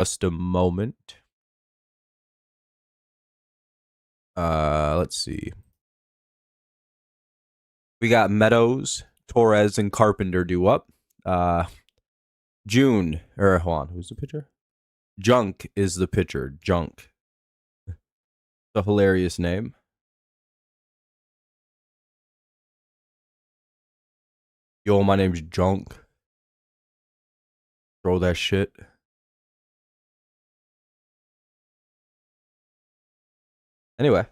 Just a moment. Let's see. We got Meadows, Torres, and Carpenter due up. Hold on, who's the pitcher? Junk is the pitcher. Junk. It's a hilarious name. Yo, my name's Junk. Throw that shit. Anyway.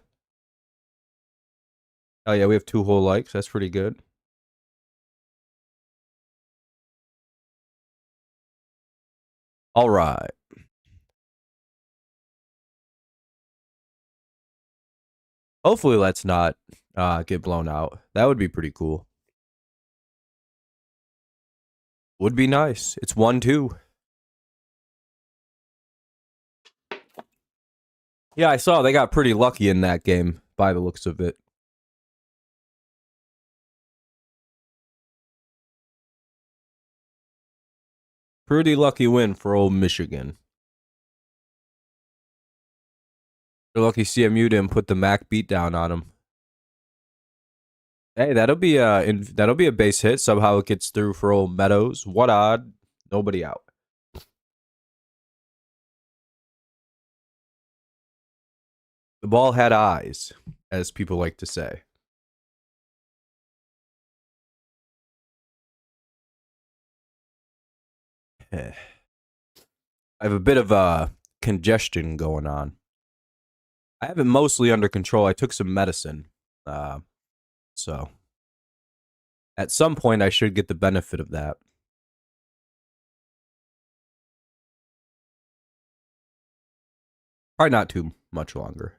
Oh yeah, we have 2 whole likes. That's pretty good. All right. Hopefully let's not get blown out. That would be pretty cool. Would be nice. It's 1-2. Yeah, I saw they got pretty lucky in that game by the looks of it. Pretty lucky win for old Michigan. They're lucky CMU didn't put the Mac beat down on them. Hey, that'll be a base hit. Somehow it gets through for old Meadows. What odd? Nobody out. The ball had eyes, as people like to say. I have a bit of congestion going on. I have it mostly under control. I took some medicine. So at some point I should get the benefit of that. Probably not too much longer.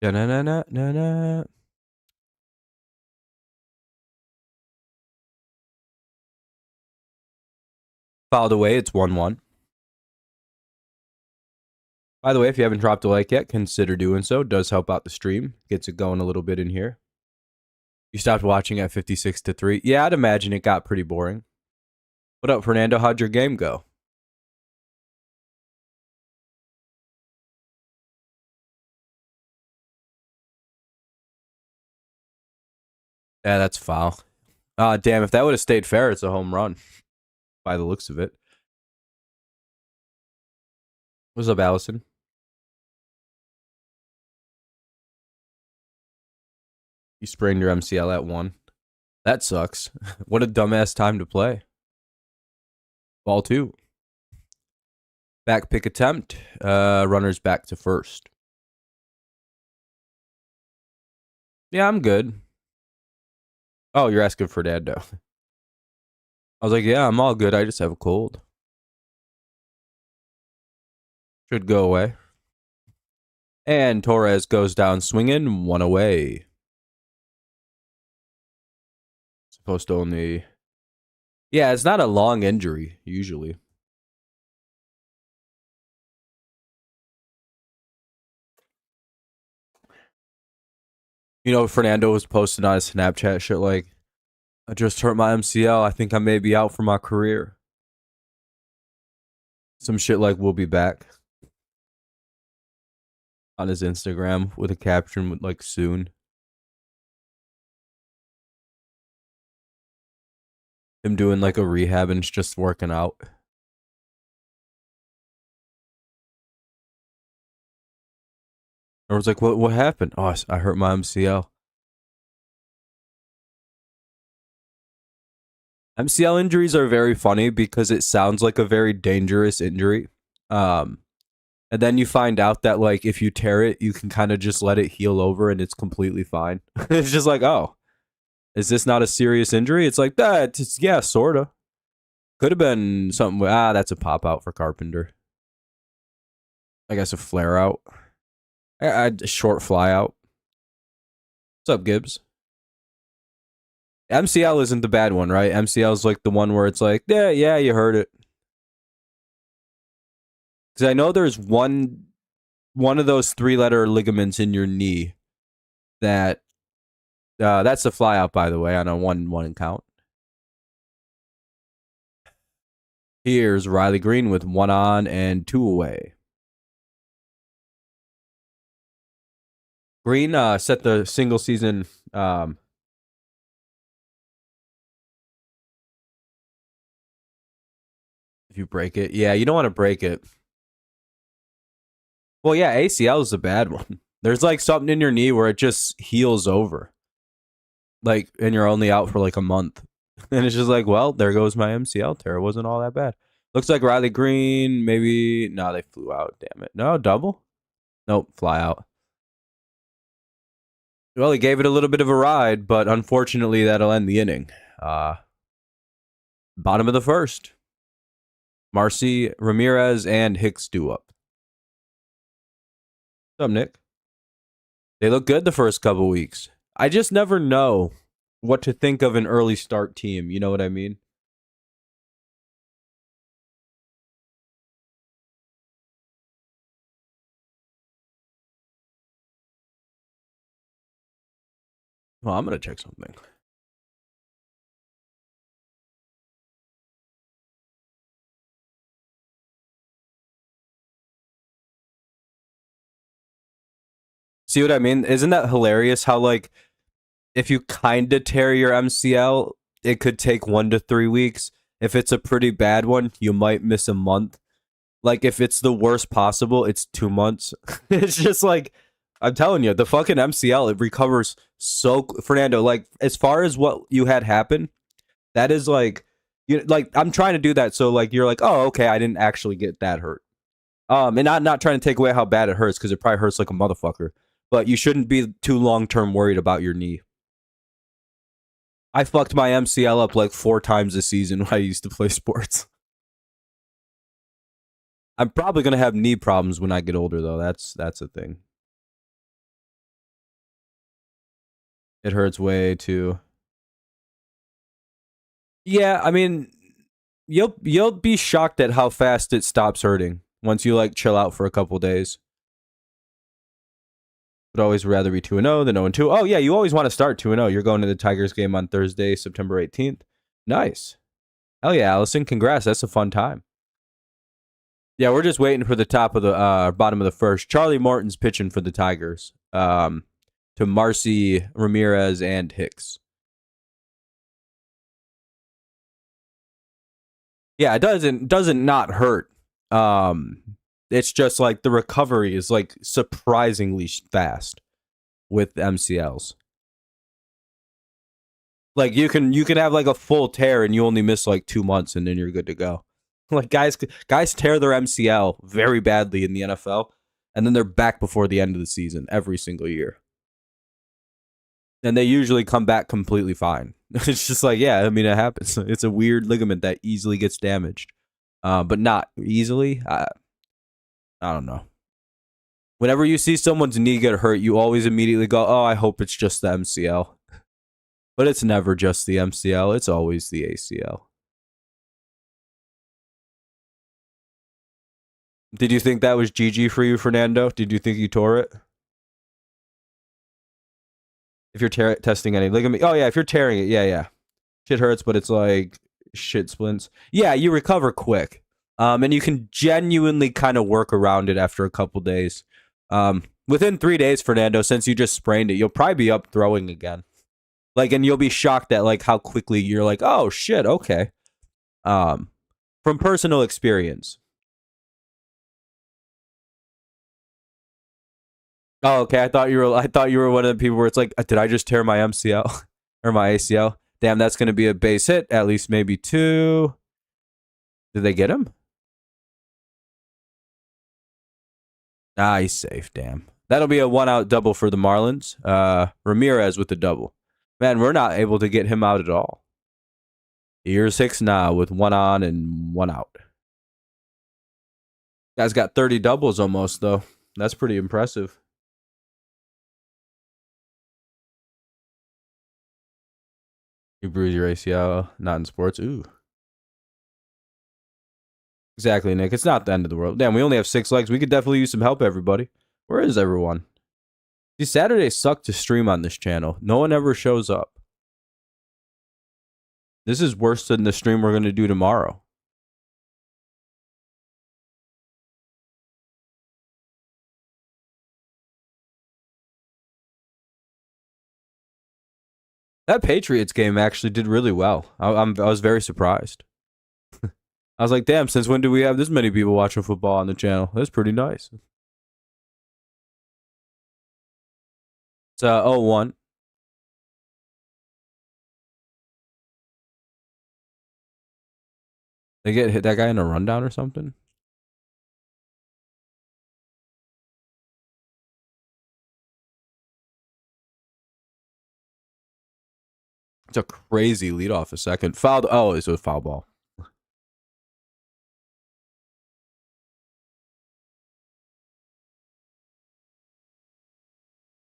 Da-na-na-na-na-na. Fouled away, it's 1-1. By the way, if you haven't dropped a like yet, consider doing so. It does help out the stream. Gets it going a little bit in here. You stopped watching at 56-3. Yeah, I'd imagine it got pretty boring. What up, Fernando? How'd your game go? Yeah, that's foul. Damn, if that would have stayed fair, it's a home run. By the looks of it. What's up, Allison? You sprained your MCL at 1. That sucks. What a dumbass time to play. Ball 2. Back pick attempt. Runners back to first. Yeah, I'm good. Oh, you're asking for Fernando. I was like, yeah, I'm all good. I just have a cold. Should go away. And Torres goes down swinging, 1 away. Supposed to only... Yeah, it's not a long injury, usually. You know, Fernando was posting on his Snapchat shit like, I just hurt my MCL. I think I may be out for my career. Some shit like, we'll be back. On his Instagram with a caption with like, soon. Him doing like a rehab and just working out. I was like, what happened? Oh, I hurt my MCL. MCL injuries are very funny because it sounds like a very dangerous injury. And then you find out that like if you tear it, you can kind of just let it heal over and it's completely fine. It's just like, oh, is this not a serious injury? It's like that. Yeah, sorta. Could have been something. That's a pop out for Carpenter. I guess a flare out. A short fly out. What's up, Gibbs? MCL isn't the bad one, right? MCL is like the one where it's like, yeah, you heard it. Because I know there's one of those 3-letter ligaments in your knee that that's a fly out, by the way, on a 1-1 count. Here's Riley Green with 1 on and 2 away. Green set the single season. If you break it, yeah, you don't want to break it. Well, yeah, ACL is a bad one. There's like something in your knee where it just heals over, like, and you're only out for like a month, and it's just like, well, there goes my MCL tear. It wasn't all that bad. Looks like Riley Green, maybe. No, they flew out. Damn it. No, double. Nope, fly out. Well, he gave it a little bit of a ride, but unfortunately, that'll end the inning. Bottom of the first. Marcy, Ramirez, and Hicks due up. What's up, Nick? They look good the first couple weeks. I just never know what to think of an early start team. You know what I mean? Well, I'm going to check something. See what I mean? Isn't that hilarious how, like, if you kind of tear your MCL, it could take 1 to 3 weeks. If it's a pretty bad one, you might miss a month. Like, if it's the worst possible, it's 2 months. It's just like, I'm telling you, the fucking MCL, it recovers so. Fernando, like, as far as what you had happen, that is like, like, I'm trying to do that. So, like, you're like, oh, okay, I didn't actually get that hurt. And not trying to take away how bad it hurts, because it probably hurts like a motherfucker. But you shouldn't be too long term worried about your knee. I fucked my MCL up like 4 times this season when I used to play sports. I'm probably gonna have knee problems when I get older, though. That's a thing. It hurts way too. Yeah, I mean, you'll be shocked at how fast it stops hurting once you like chill out for a couple days. Would always rather be 2-0 than 0-2. Oh yeah, you always want to start 2-0. You're going to the Tigers game on Thursday, September 18th. Nice. Hell yeah, Allison. Congrats. That's a fun time. Yeah, we're just waiting for the top of the bottom of the first. Charlie Morton's pitching for the Tigers. To Marcy, Ramirez, and Hicks. Yeah, it doesn't not hurt. It's just like the recovery is like surprisingly fast with MCLs. Like you can have like a full tear and you only miss like 2 months and then you're good to go. Like guys tear their MCL very badly in the NFL and then they're back before the end of the season every single year. And they usually come back completely fine. It's just like, yeah, I mean, it happens. It's a weird ligament that easily gets damaged, but not easily. I don't know. Whenever you see someone's knee get hurt, you always immediately go, oh, I hope it's just the MCL. But it's never just the MCL. It's always the ACL. Did you think that was GG for you, Fernando? Did you think you tore it? If you're testing any ligament. Oh, yeah, if you're tearing it, yeah. Shit hurts, but it's like shit splints. Yeah, you recover quick. And you can genuinely kind of work around it after a couple days. Within 3 days, Fernando, since you just sprained it, you'll probably be up throwing again. Like, and you'll be shocked at like how quickly you're like, oh shit, okay. From personal experience. Oh, okay. I thought you were one of the people where it's like, did I just tear my MCL or my ACL? Damn, that's going to be a base hit. At least maybe 2. Did they get him? Ah, he's safe. Damn. That'll be a 1-out double for the Marlins. Ramirez with the double. Man, we're not able to get him out at all. Here's Hicks now with 1 on and 1 out. Guy's got 30 doubles almost, though. That's pretty impressive. You bruise your ACL, not in sports. Ooh. Exactly, Nick. It's not the end of the world. Damn, we only have 6 legs. We could definitely use some help, everybody. Where is everyone? These Saturdays suck to stream on this channel. No one ever shows up. This is worse than the stream we're going to do tomorrow. That Patriots game actually did really well. I was very surprised. I was like, damn, since when do we have this many people watching football on the channel? That's pretty nice. It's 0-1. They get hit that guy in a rundown or something. It's a crazy lead off a second. Fouled. Oh, it's a foul ball.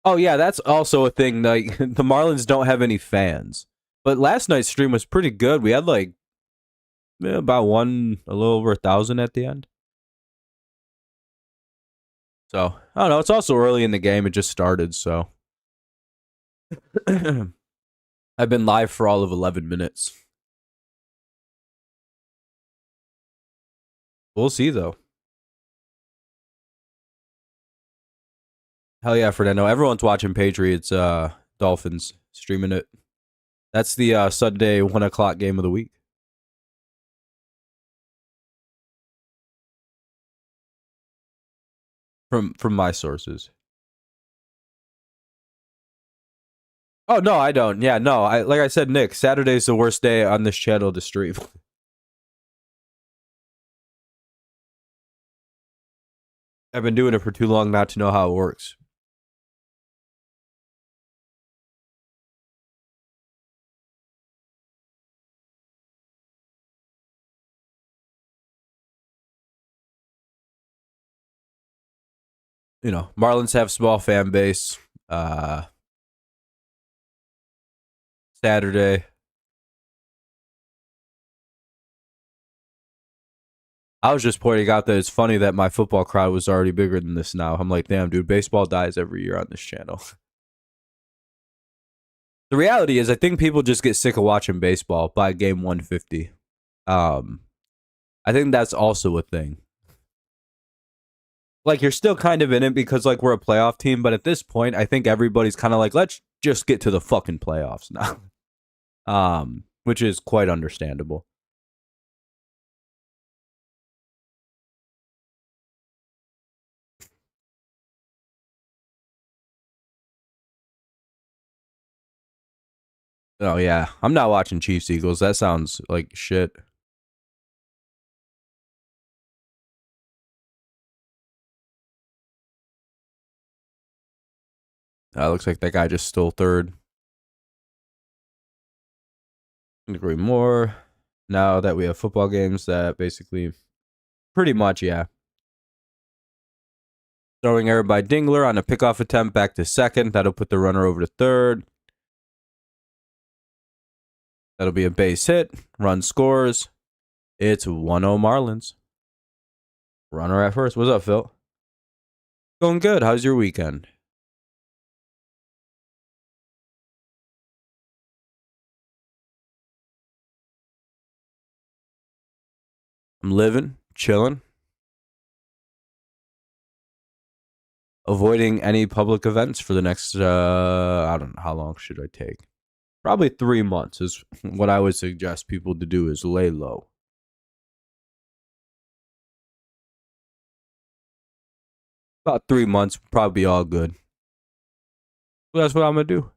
Oh yeah, that's also a thing. Like the Marlins don't have any fans, but last night's stream was pretty good. We had like about a little over 1,000 at the end. So I don't know. It's also early in the game. It just started, so I've been live for all of 11 minutes. We'll see though. Hell yeah, Fernando. Everyone's watching Patriots Dolphins, streaming it. That's the Sunday 1 o'clock game of the week. From my sources. Oh no, I don't. Yeah, no. I like I said, Nick, Saturday's the worst day on this channel to stream. I've been doing it for too long not to know how it works. You know, Marlins have small fan base. Saturday. I was just pointing out that it's funny that my football crowd was already bigger than this now. I'm like, damn, dude, baseball dies every year on this channel. The reality is, I think people just get sick of watching baseball by game 150. I think that's also a thing. Like, you're still kind of in it because, like, we're a playoff team, but at this point, I think everybody's kind of like, let's just get to the fucking playoffs now. Which is quite understandable. Oh yeah, I'm not watching Chiefs Eagles. That sounds like shit. Looks like that guy just stole third. Agree more. Now that we have football games, that basically, pretty much, yeah. Throwing error by Dingler on a pickoff attempt back to second. That'll put the runner over to third. That'll be a base hit. Run scores. It's 1-0 Marlins. Runner at first. What's up, Phil? Going good. How's your weekend? I'm living, chilling, avoiding any public events for the next, I don't know, how long should I take? Probably 3 months is what I would suggest people to do, is lay low. About 3 months, probably all good. So that's what I'm going to do.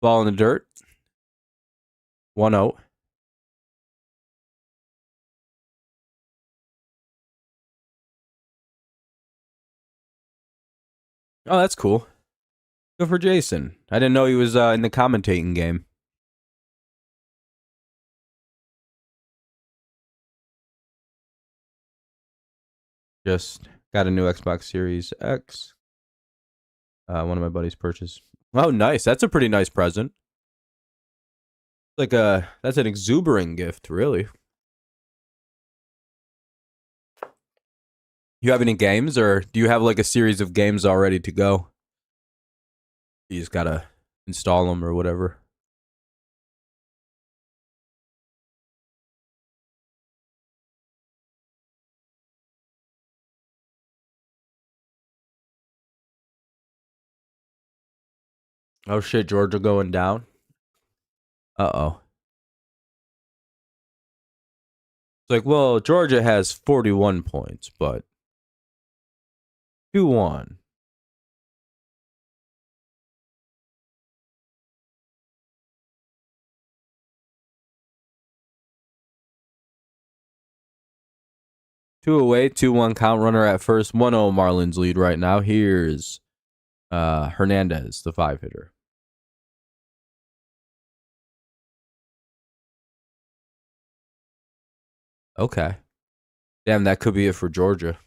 Ball in the dirt. 1-0. Oh, that's cool. Good for Jason. I didn't know he was in the commentating game. Just got a new Xbox Series X. One of my buddies purchased. Oh, nice. That's a pretty nice present. That's an exuberant gift, really. You have any games, or do you have like a series of games all ready to go? You just gotta install them or whatever. Oh shit, Georgia going down. Uh-oh. It's like, well, Georgia has 41 points, but 2-1. Two away, 2-1 count, runner at first. 1-0 Marlins lead right now. Here's Hernandez, the 5-hitter. Okay. Damn, that could be it for Georgia.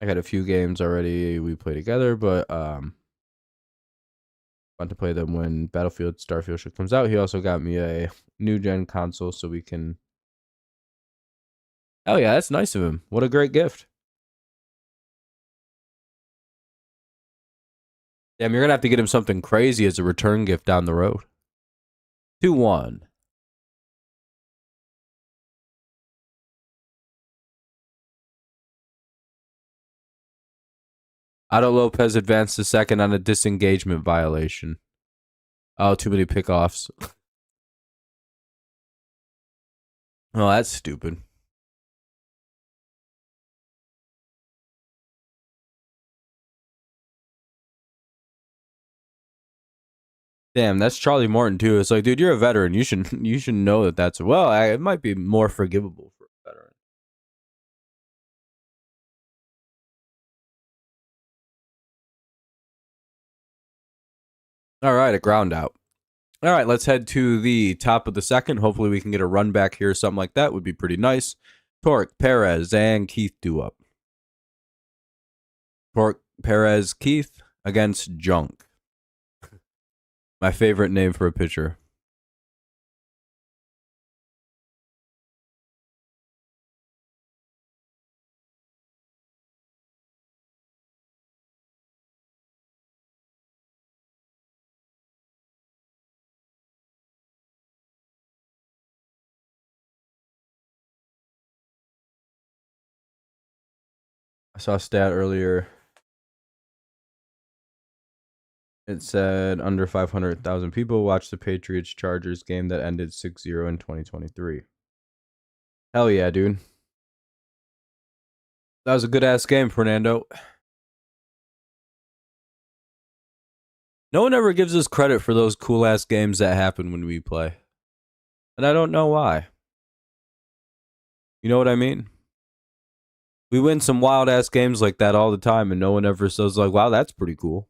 I got a few games already we play together, but want to play them when Battlefield Starfield ship comes out. He also got me a new gen console so we can. Oh yeah, that's nice of him. What a great gift. Damn, you're gonna have to get him something crazy as a return gift down the road. 2-1. Otto Lopez advanced to second on a disengagement violation. Oh, too many pickoffs. Oh, that's stupid. Damn, that's Charlie Morton too. It's like, dude, you're a veteran. You should know that that's well. It might be more forgivable for a veteran. All right, a ground out. All right, let's head to the top of the second. Hopefully, we can get a run back here. Something like that would be pretty nice. Torque, Perez, and Keith do up. Torque, Perez, Keith against Junk. My favorite name for a pitcher. I saw a stat earlier. It said under 500,000 people watched the Patriots Chargers game that ended 6-0 in 2023. Hell yeah, dude. That was a good ass game, Fernando. No one ever gives us credit for those cool ass games that happen when we play. And I don't know why. You know what I mean? We win some wild ass games like that all the time, and no one ever says, like, wow, that's pretty cool.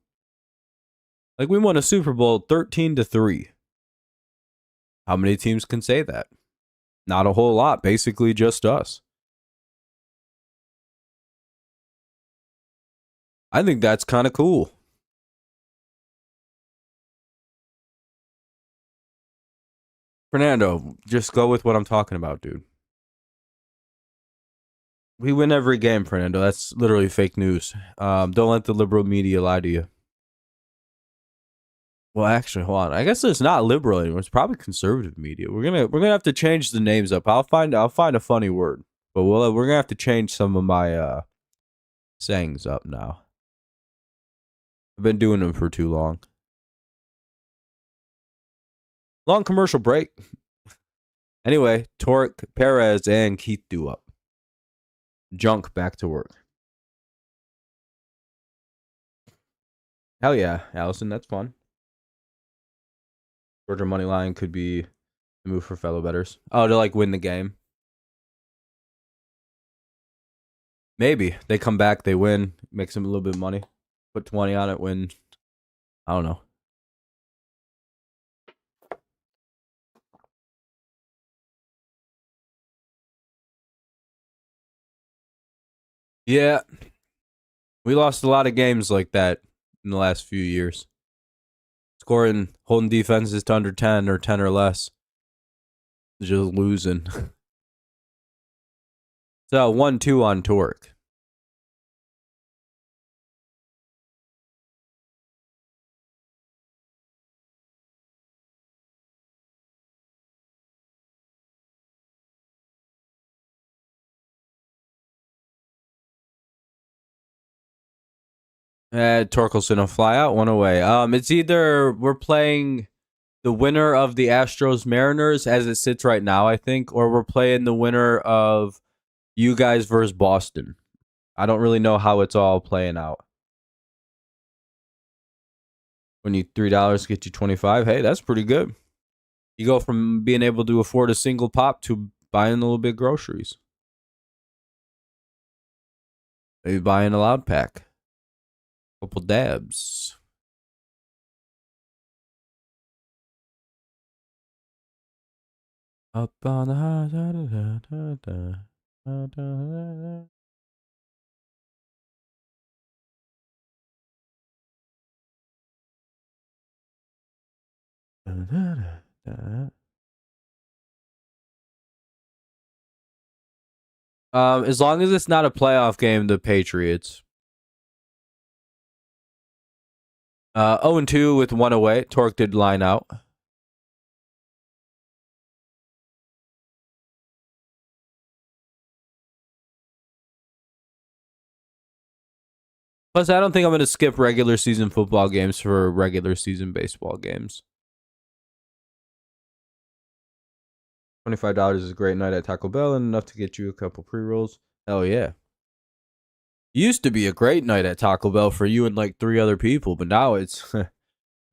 Like, we won a Super Bowl 13-3. How many teams can say that? Not a whole lot. Basically, just us. I think that's kind of cool. Fernando, just go with what I'm talking about, dude. We win every game, Fernando. That's literally fake news. Don't let the liberal media lie to you. Well, actually, hold on. I guess it's not liberal anymore. It's probably conservative media. We're gonna have to change the names up. I'll find a funny word, but we're gonna have to change some of my sayings up now. I've been doing them for too long. Long commercial break. Anyway, Torque, Perez, and Keith do up. Junk back to work. Hell yeah, Allison, that's fun. Georgia money line could be the move for fellow bettors. Oh, to like win the game. Maybe they come back, they win, makes them a little bit of money. Put 20 on it, win. I don't know. Yeah, we lost a lot of games like that in the last few years. Scoring, holding defenses to under 10 or 10 or less. Just losing. So 1-2 on Torque. Torkelson will fly out one away. It's either we're playing the winner of the Astros Mariners as it sits right now, I think, or we're playing the winner of you guys versus Boston. I don't really know how it's all playing out. When you $3 get you 25, hey, that's pretty good. You go from being able to afford a single pop to buying a little bit groceries. Maybe buying a loud pack. Couple dabs. Up on the high as long as it's not a playoff game, the Patriots. 0-2 with one away. Torque did line out. Plus, I don't think I'm going to skip regular season football games for regular season baseball games. $25 is a great night at Taco Bell and enough to get you a couple pre-rolls. Hell yeah. Used to be a great night at Taco Bell for you and like 3 other people, but now it's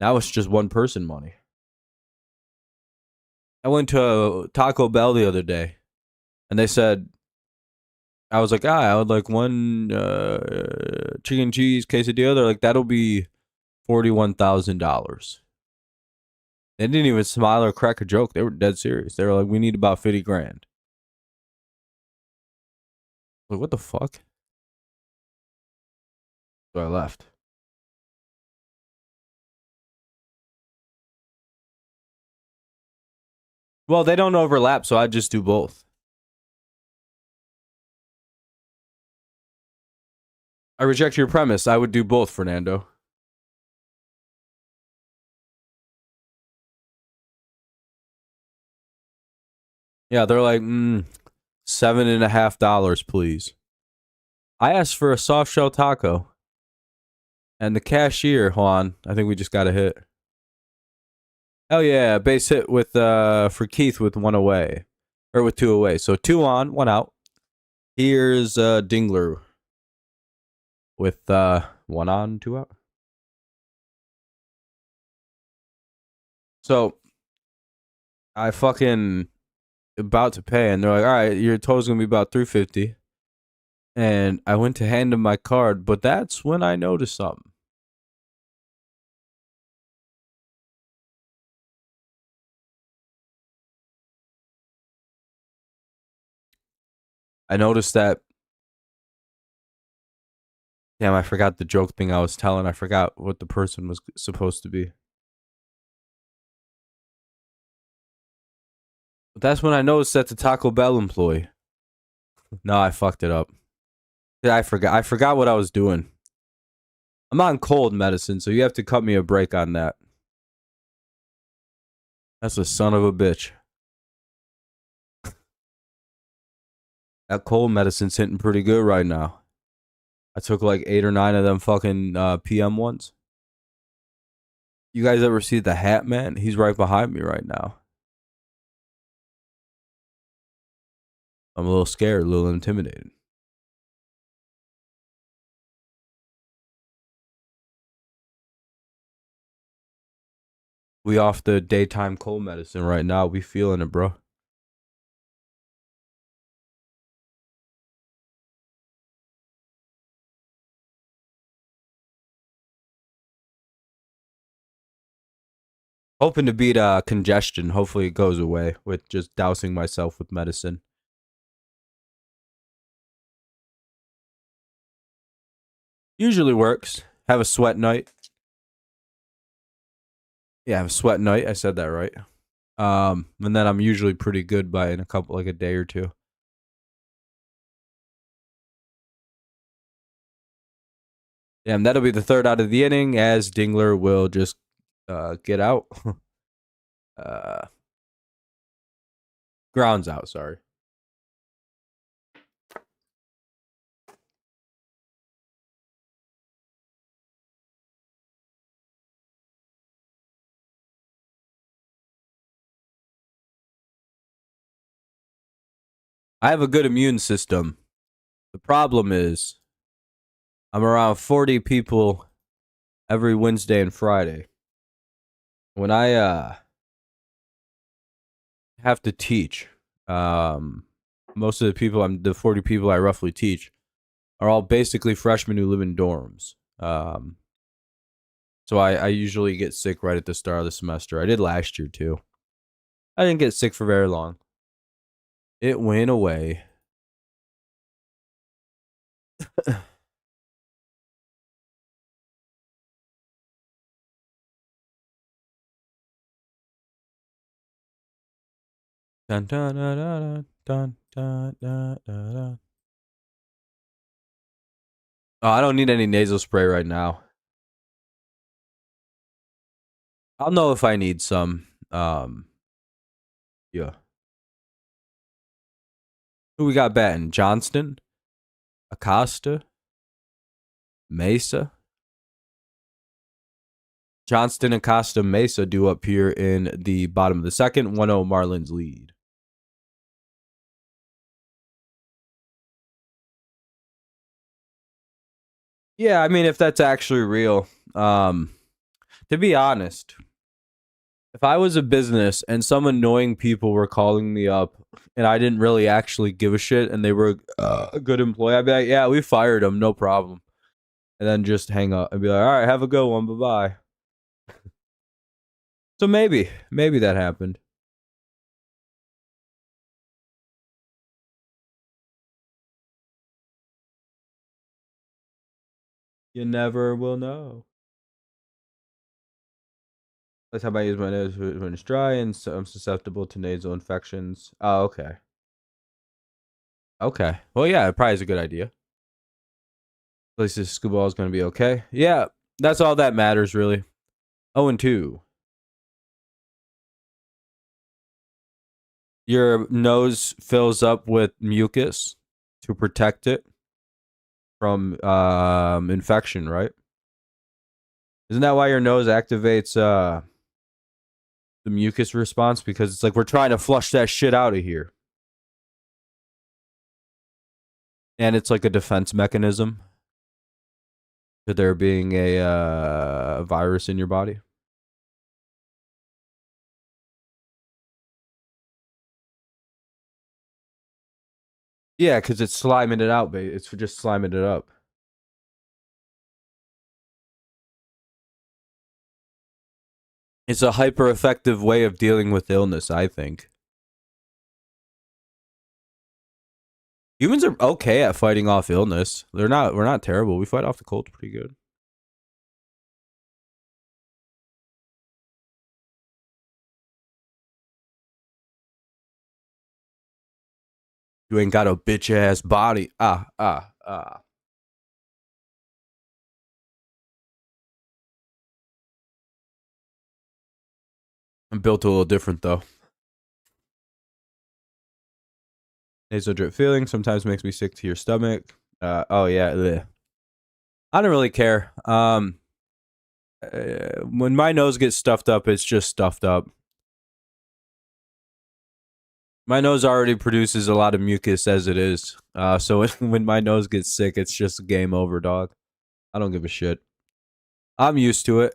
just one person money. I went to Taco Bell the other day and they said, I was like, I would like one chicken cheese quesadilla. They're like, that'll be $41,000. They didn't even smile or crack a joke. They were dead serious. They were like, we need about 50 grand. Like, what the fuck? So I left. Well, they don't overlap, so I just do both. I reject your premise. I would do both, Fernando. Yeah, they're like, $7.50, please. I asked for a soft shell taco. And the cashier, Juan, I think we just got a hit. Hell yeah, base hit with for Keith with 1 away. Or with 2 away. So 2 on, 1 out. Here's Dingler with 1 on, 2 out. So I fucking about to pay, and they're like, all right, your total's gonna be about $350. And I went to hand him my card, but that's when I noticed something. I noticed that. Damn, I forgot the joke thing I was telling. I forgot what the person was supposed to be. But that's when I noticed that the Taco Bell employee. No, I fucked it up. I forgot what I was doing. I'm on cold medicine, so you have to cut me a break on that. That's a son of a bitch. That cold medicine's hitting pretty good right now. I took like 8 or 9 of them fucking PM ones. You guys ever see the Hat Man? He's right behind me right now. I'm a little scared, a little intimidated. We off the daytime cold medicine right now. We feeling it, bro. Hoping to beat congestion. Hopefully it goes away with just dousing myself with medicine. Usually works. Have a sweat night. Yeah, have a sweat night. I said that right. And then I'm usually pretty good by in a day or 2. Yeah, and that'll be the 3rd out of the inning as Dingler will just get out. Grounds out, sorry. I have a good immune system. The problem is I'm around 40 people every Wednesday and Friday. When I have to teach, most of the 40 people I roughly teach are all basically freshmen who live in dorms. So I usually get sick right at the start of the semester. I did last year too. I didn't get sick for very long. It went away. Dun, dun, dun, dun, dun, dun, dun, dun. Oh, I don't need any nasal spray right now. I'll know if I need some. Yeah. Who we got batting? Johnston, Acosta, Mesa. Johnston, Acosta, Mesa do up here in the bottom of the second. 1-0 Marlins lead. Yeah, I mean, if that's actually real. To be honest, if I was a business and some annoying people were calling me up and I didn't really actually give a shit and they were a good employee, I'd be like, yeah, we fired them, no problem. And then just hang up and be like, all right, have a good one, bye-bye. So maybe that happened. You never will know. That's how I use my nose when it's dry and so I'm susceptible to nasal infections. Oh, okay. Okay. Well, yeah, it probably is a good idea. At least this scuba ball is going to be okay. Yeah, that's all that matters, really. 0-2. Your nose fills up with mucus to protect it from infection, right? Isn't that why your nose activates the mucus response? Because it's like we're trying to flush that shit out of here. And it's like a defense mechanism to there being a virus in your body. Yeah, because it's sliming it out, babe. It's just sliming it up. It's a hyper effective way of dealing with illness, I think. Humans are okay at fighting off illness. We're not terrible. We fight off the cold pretty good. You ain't got a bitch ass body. Ah. I'm built a little different though. Nasal drip feeling sometimes makes me sick to your stomach. Oh yeah. Ugh. I don't really care. When my nose gets stuffed up, it's just stuffed up. My nose already produces a lot of mucus as it is. So when my nose gets sick, it's just game over, dog. I don't give a shit. I'm used to it.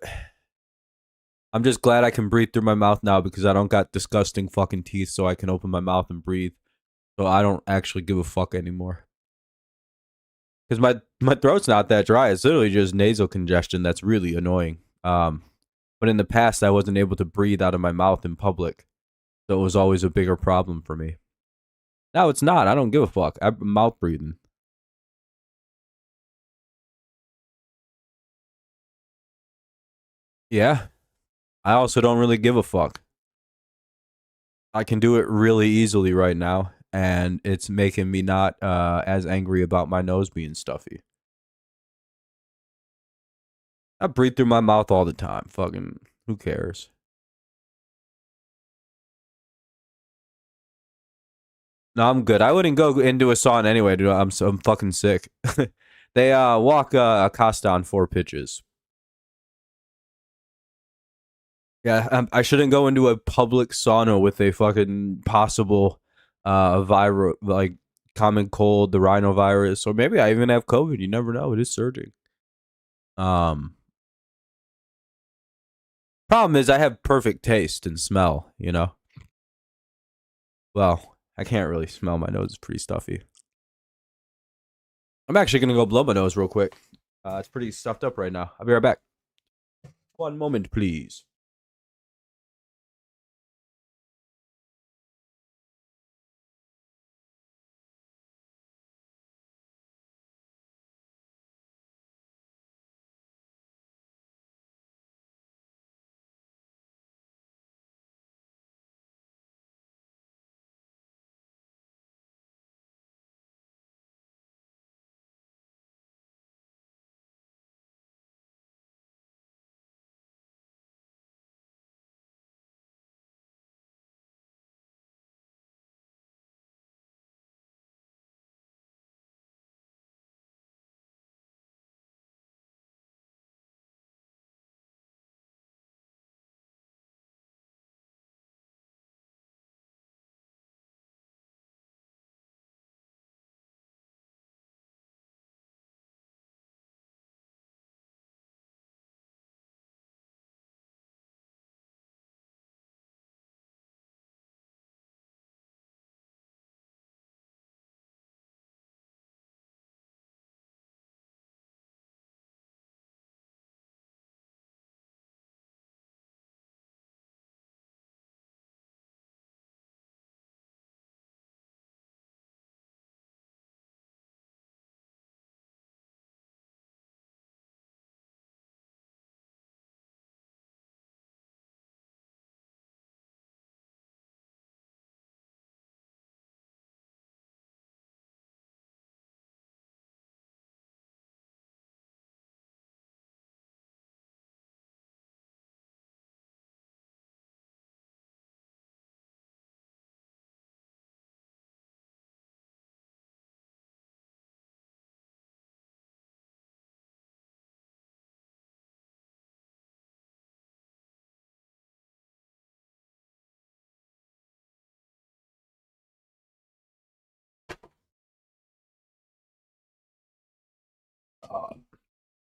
I'm just glad I can breathe through my mouth now because I don't got disgusting fucking teeth, so I can open my mouth and breathe. So I don't actually give a fuck anymore. Because my throat's not that dry. It's literally just nasal congestion that's really annoying. But in the past, I wasn't able to breathe out of my mouth in public. So it was always a bigger problem for me. Now it's not. I don't give a fuck. I'm mouth breathing. Yeah. I also don't really give a fuck. I can do it really easily right now, and it's making me not as angry about my nose being stuffy. I breathe through my mouth all the time. Fucking, who cares? No, I'm good. I wouldn't go into a sauna anyway, dude. I'm fucking sick. They walk Acosta on 4 pitches. Yeah, I shouldn't go into a public sauna with a fucking possible a viral, like common cold, the rhinovirus, or maybe I even have COVID. You never know. It is surging. Um, Problem is, I have perfect taste and smell. You know. Well, I can't really smell. My nose is pretty stuffy. I'm actually gonna go blow my nose real quick. It's pretty stuffed up right now. I'll be right back. One moment, please.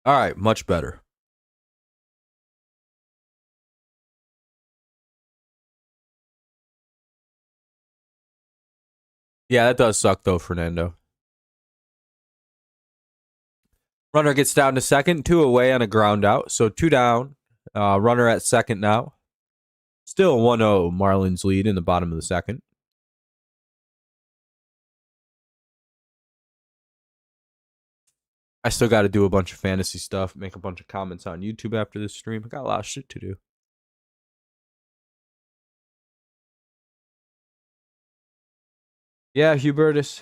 All right, much better. Yeah, that does suck though, Fernando. Runner gets down to second, two away on a ground out. So two down. Runner at second now. Still 1-0 Marlins lead in the bottom of the second. I still got to do a bunch of fantasy stuff, make a bunch of comments on YouTube after this stream. I got a lot of shit to do. Yeah, Hubertus.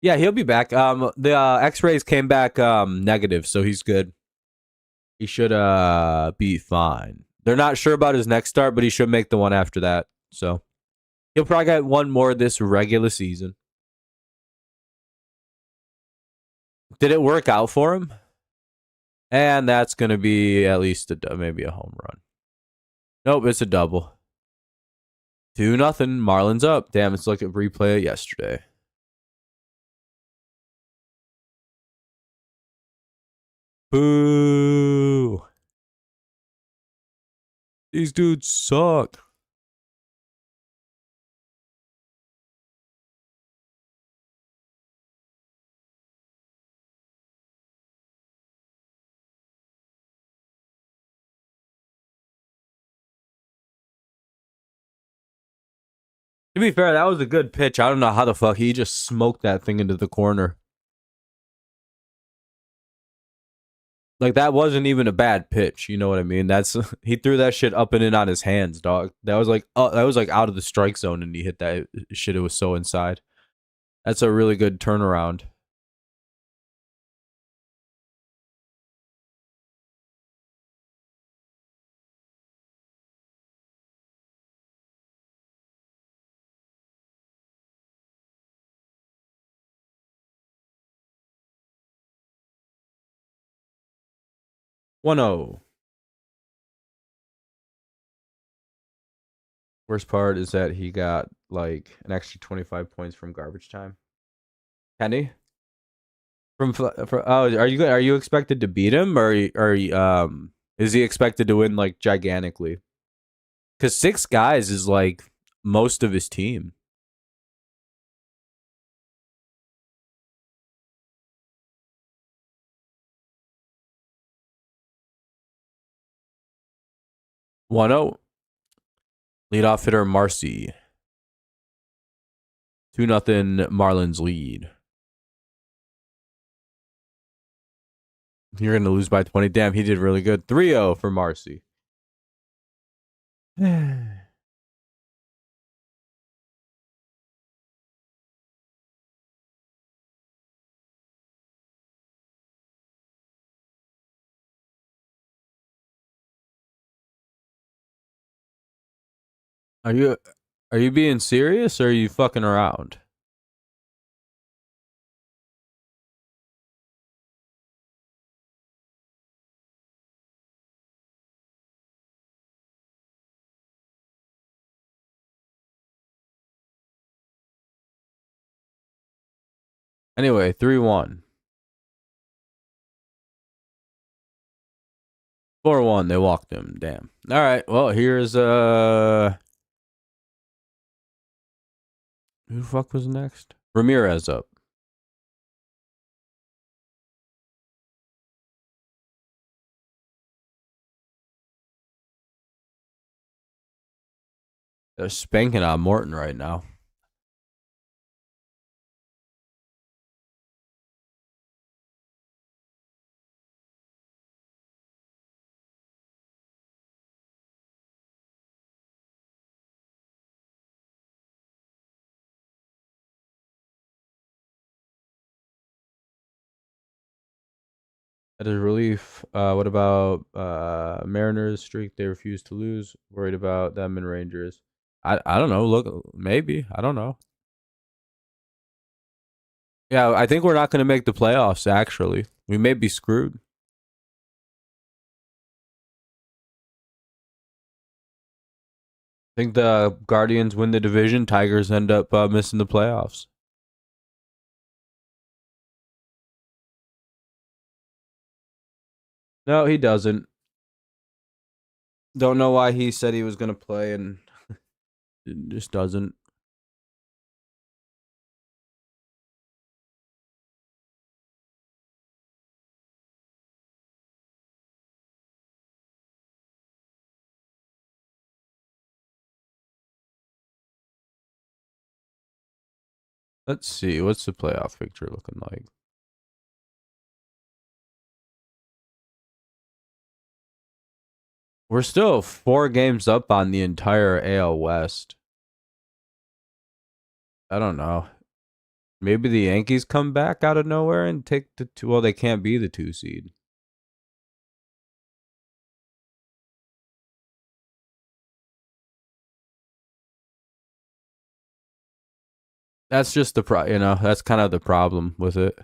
Yeah, he'll be back. The X-rays came back negative, so he's good. He should be fine. They're not sure about his next start, but he should make the one after that. So he'll probably get one more this regular season. Did it work out for him? And that's going to be at least maybe a home run. Nope, it's a double. 2-0. Marlins up. Damn, let's look at replay of yesterday. Boo. These dudes suck. To be fair, that was a good pitch. I don't know how the fuck he just smoked that thing into the corner. Like that wasn't even a bad pitch. You know what I mean? That's he threw that shit up and in on his hands, dog. That was like out of the strike zone, and he hit that shit. It was so inside. That's a really good turnaround. One zero. Worst part is that he got like an extra 25 points from garbage time. Kenny? Are you expected to beat him, or is he expected to win like gigantically? Because 6 guys is like most of his team. One zero. Leadoff hitter Marcy. 2-0 Marlins lead. You're gonna lose by 20. Damn, he did really good. 3-0 for Marcy. Are you being serious, or are you fucking around? Anyway, 3-1. 4-1. They walked him. Damn. All right. Well, here's who the fuck was next? Ramirez up. They're spanking on Morton right now. At his relief, what about Mariners streak? They refuse to lose. Worried about them and Rangers. I don't know. Look, maybe. I don't know. Yeah, I think we're not going to make the playoffs, actually. We may be screwed. I think the Guardians win the division. Tigers end up missing the playoffs. No, he doesn't. Don't know why he said he was going to play and it just doesn't. Let's see. What's the playoff picture looking like? We're still 4 games up on the entire AL West. I don't know. Maybe the Yankees come back out of nowhere and take the 2. Well, they can't be the 2 seed. That's just that's kind of the problem with it.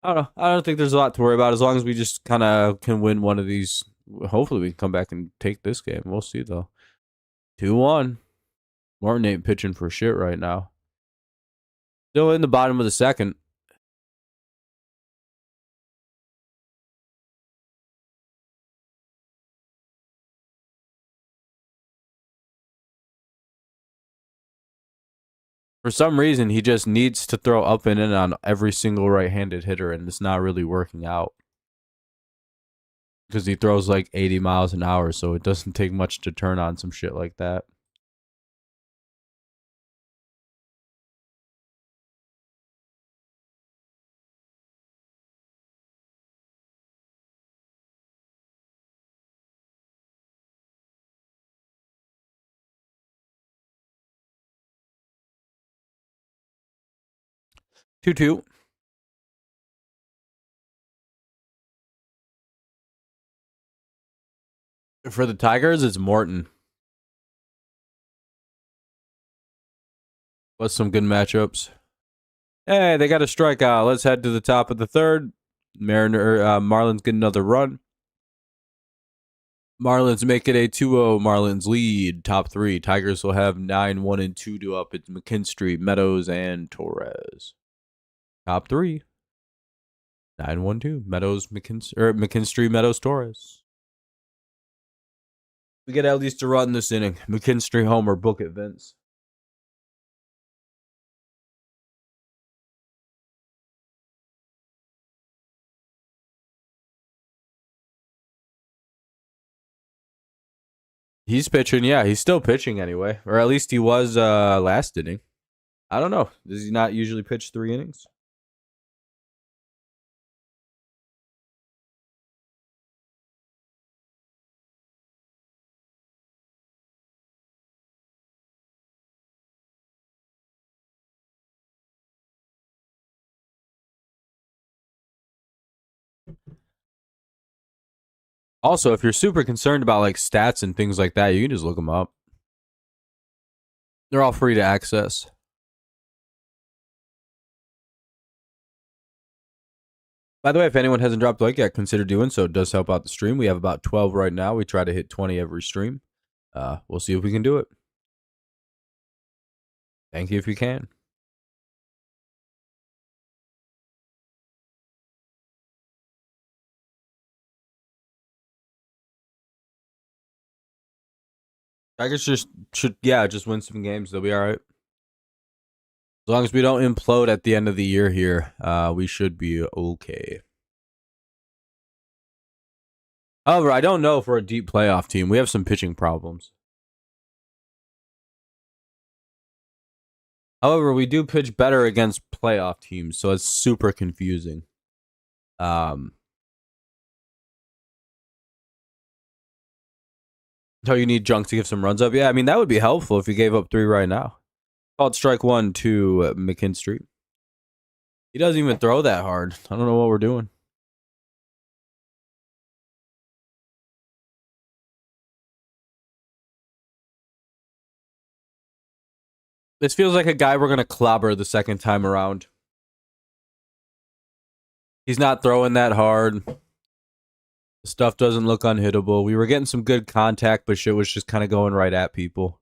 I don't know. I don't think there's a lot to worry about as long as we just kind of can win one of these. Hopefully, we can come back and take this game. We'll see though. 2-1. Martin ain't pitching for shit right now. Still in the bottom of the second. For some reason, he just needs to throw up and in on every single right-handed hitter, and it's not really working out. Because he throws like 80 miles an hour, so it doesn't take much to turn on some shit like that. Two two. For the Tigers, it's Morton. What's some good matchups? Hey, they got a strikeout. Let's head to the top of the third. Marlins get another run. Marlins make it a 2-0 Marlins lead. Top three. Tigers will have 9-1 and 2 to up. It's McKinstry, Meadows, and Torres. Top three. 9-1-2. Meadows, McKinstry, Meadows, Torres. We get at least a run this inning. McKinstry homer. Book it, Vince. He's pitching. Yeah, he's still pitching anyway. Or at least he was last inning. I don't know. Does he not usually pitch 3 innings? Also, if you're super concerned about like stats and things like that, you can just look them up. They're all free to access. By the way, if anyone hasn't dropped a like yet, consider doing so. It does help out the stream. We have about 12 right now. We try to hit 20 every stream. We'll see if we can do it. Thank you if you can. Tigers just win some games. They'll be all right. As long as we don't implode at the end of the year here, we should be okay. However, I don't know for a deep playoff team. We have some pitching problems. However, we do pitch better against playoff teams, so it's super confusing. So you need Junk to give some runs up? Yeah, I mean, that would be helpful if he gave up 3 right now. Called strike 1 to McKinstry. He doesn't even throw that hard. I don't know what we're doing. This feels like a guy we're going to clobber the second time around. He's not throwing that hard. The stuff doesn't look unhittable. We were getting some good contact, but shit was just kind of going right at people.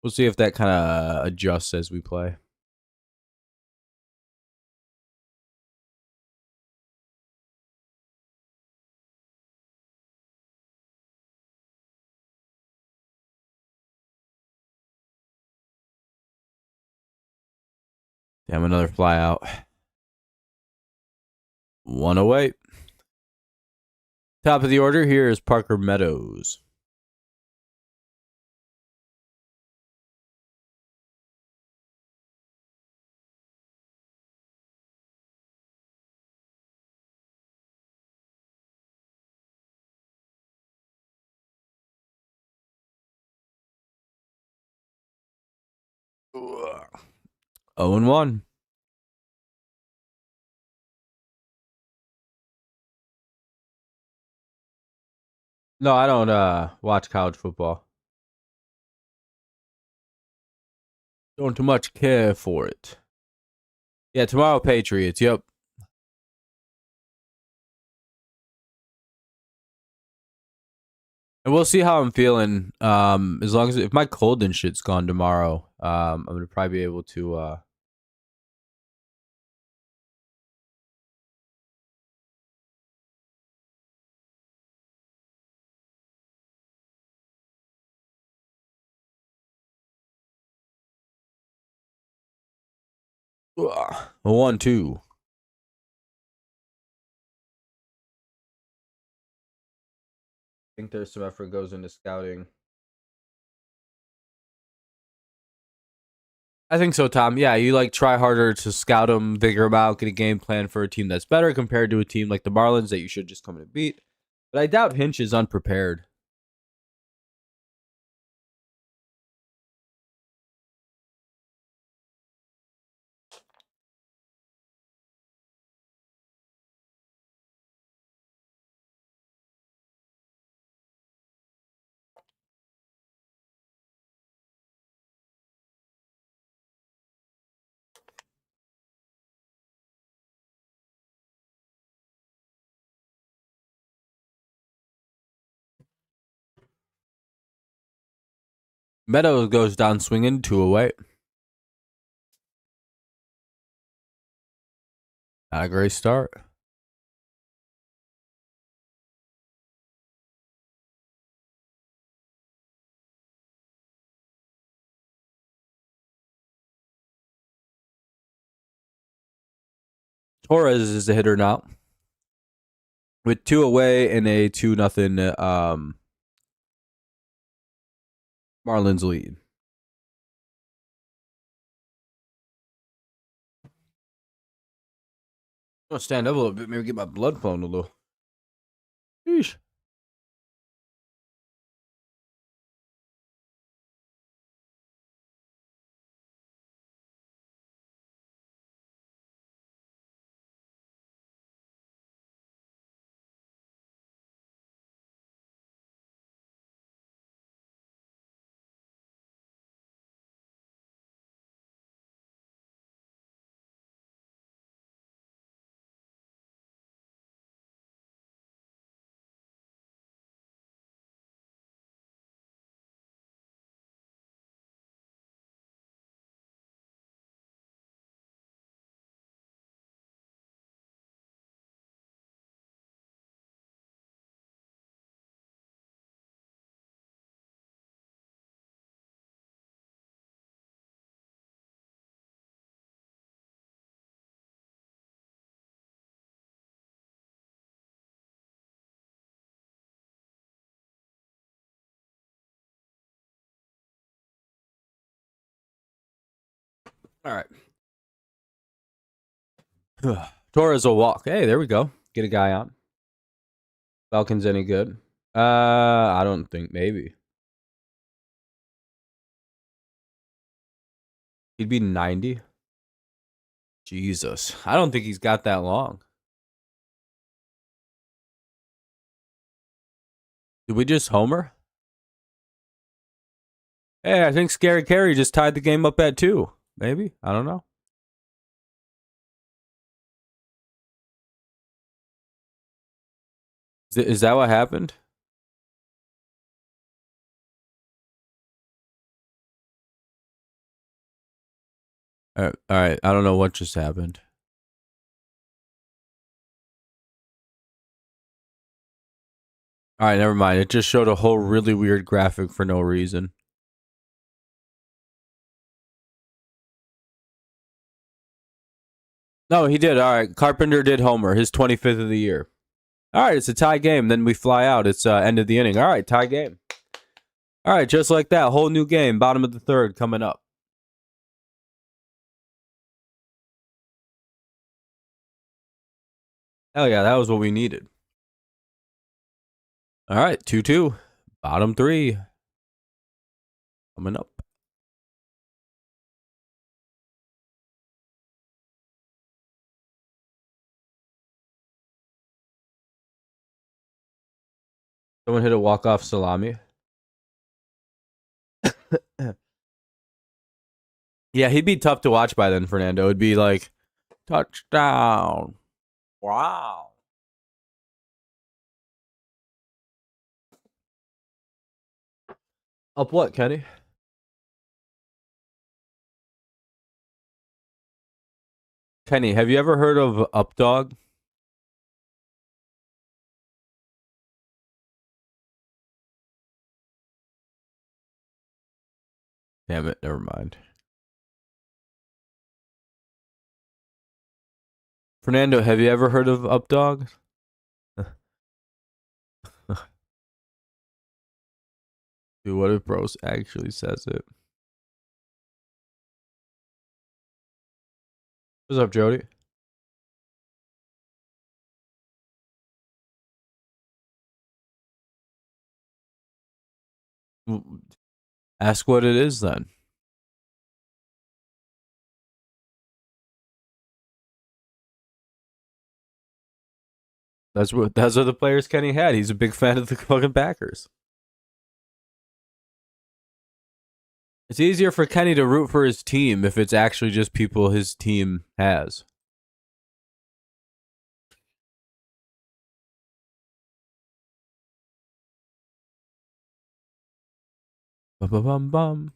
We'll see if that kind of adjusts as we play. Damn, another fly out. 1 away. Top of the order here is Parker Meadows. Ugh. 0-1. No, I don't watch college football. Don't too much care for it. Yeah, tomorrow Patriots. Yep. And we'll see how I'm feeling. As long as if my cold and shit's gone tomorrow, I'm gonna probably be able to. A 1-2. I think there's some effort goes into scouting. I think so, Tom. Yeah, you like try harder to scout them, figure them out, get a game plan for a team that's better compared to a team like the Marlins that you should just come in and beat. But I doubt Hinch is unprepared. Meadows goes down swinging, 2 away. Not a great start. Torres is the hitter now. With 2 away and a 2-0 Marlins lead. I'm gonna stand up a little bit, maybe get my blood flowing a little. Sheesh. All right. Torres will walk. Hey, there we go. Get a guy on. Falcons any good? I don't think. Maybe. He'd be 90. Jesus. I don't think he's got that long. Did we just homer? Hey, I think Scary Carey just tied the game up at 2. Maybe. I don't know. Is that what happened? All right. I don't know what just happened. All right, never mind. It just showed a whole really weird graphic for no reason. No, he did. All right. Carpenter did homer. His 25th of the year. All right, it's a tie game. Then we fly out. It's end of the inning. All right, tie game. All right, just like that. Whole new game. Bottom of the third coming up. Hell yeah, that was what we needed. All right, 2-2. Bottom 3. Coming up. Someone hit a walk-off salami. Yeah, he'd be tough to watch by then, Fernando. It'd be like, touchdown. Wow. Up what, Kenny? Kenny, have you ever heard of Updog? Damn it, never mind. Fernando, have you ever heard of Updog? Dude, what if Bros actually says it? What's up, Jody? Ask what it is then. That's what the players Kenny had. He's a big fan of the fucking Packers. It's easier for Kenny to root for his team if it's actually just people his team has. Bum, bum, bum, bum.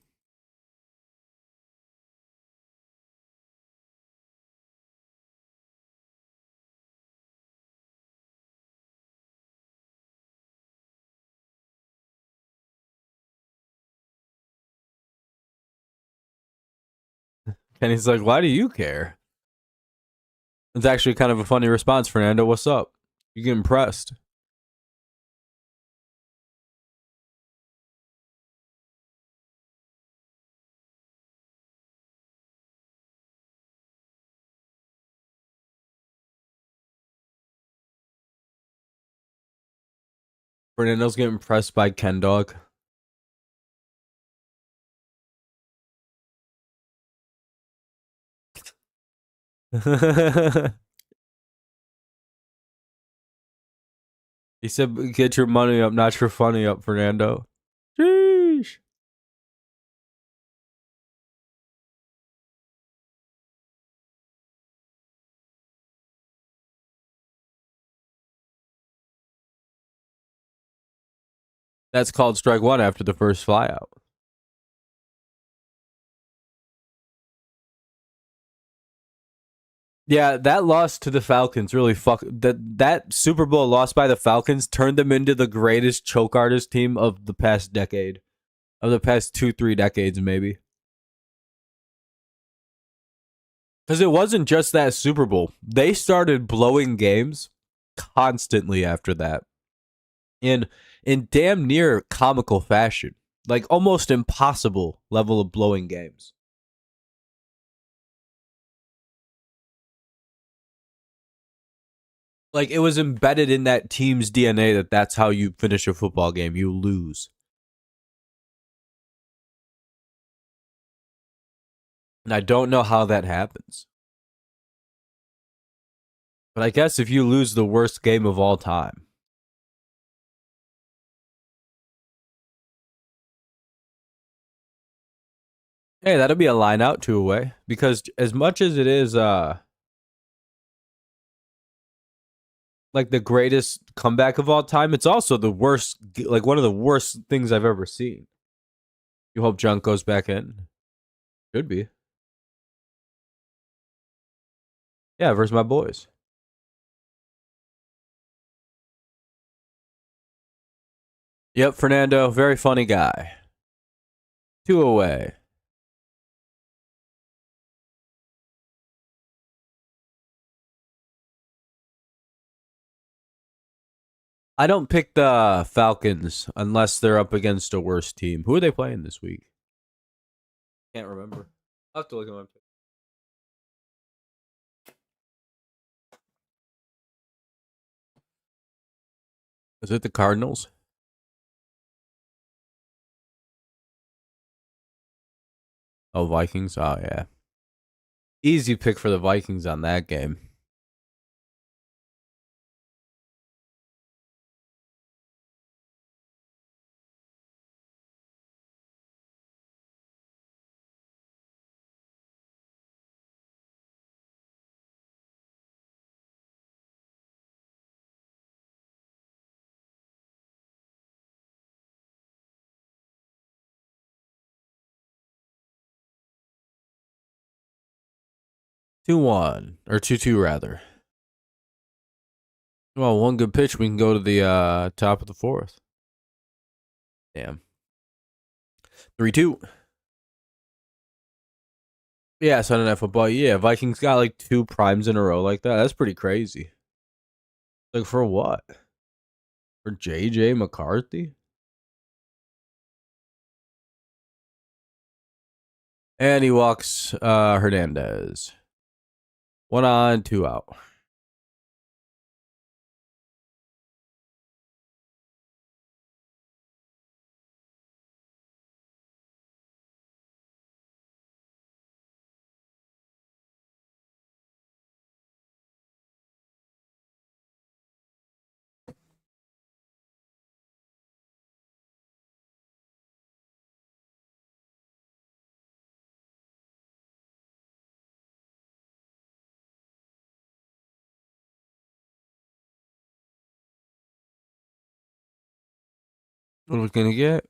And he's like, why do you care? It's actually kind of a funny response, Fernando. What's up? You getting pressed? Fernando's getting pressed by Ken Dog. He said, "Get your money up, not your funny up, Fernando." Sheesh. That's called strike one after the first flyout. Yeah, that loss to the Falcons really that Super Bowl loss by the Falcons turned them into the greatest choke artist team of the past decade, of the past 2-3 decades, maybe. Because it wasn't just that Super Bowl; they started blowing games constantly after that, in in damn near comical fashion, like almost impossible level of blowing games. Like it was embedded in that team's DNA that that's how you finish a football game. You lose. And I don't know how that happens. But I guess if you lose the worst game of all time. Hey, that'll be a line out 2 away. Because as much as it is like the greatest comeback of all time, it's also the worst, like one of the worst things I've ever seen. You hope Junk goes back in. Should be. Yeah, versus my boys. Yep, Fernando, very funny guy. 2 away. I don't pick the Falcons unless they're up against a worse team. Who are they playing this week? Can't remember. I'll have to look at my pick. Is it the Cardinals? Oh, Vikings. Oh, yeah. Easy pick for the Vikings on that game. Two one or 2-2 rather. Well, one good pitch, we can go to the top of the fourth. Damn. 3-2. Yeah, Sunday Night Football. Yeah, Vikings got like two primes in a row like that. That's pretty crazy. Like for what? For JJ McCarthy? And he walks Hernandez. 1 on, 2 out. What are we gonna get?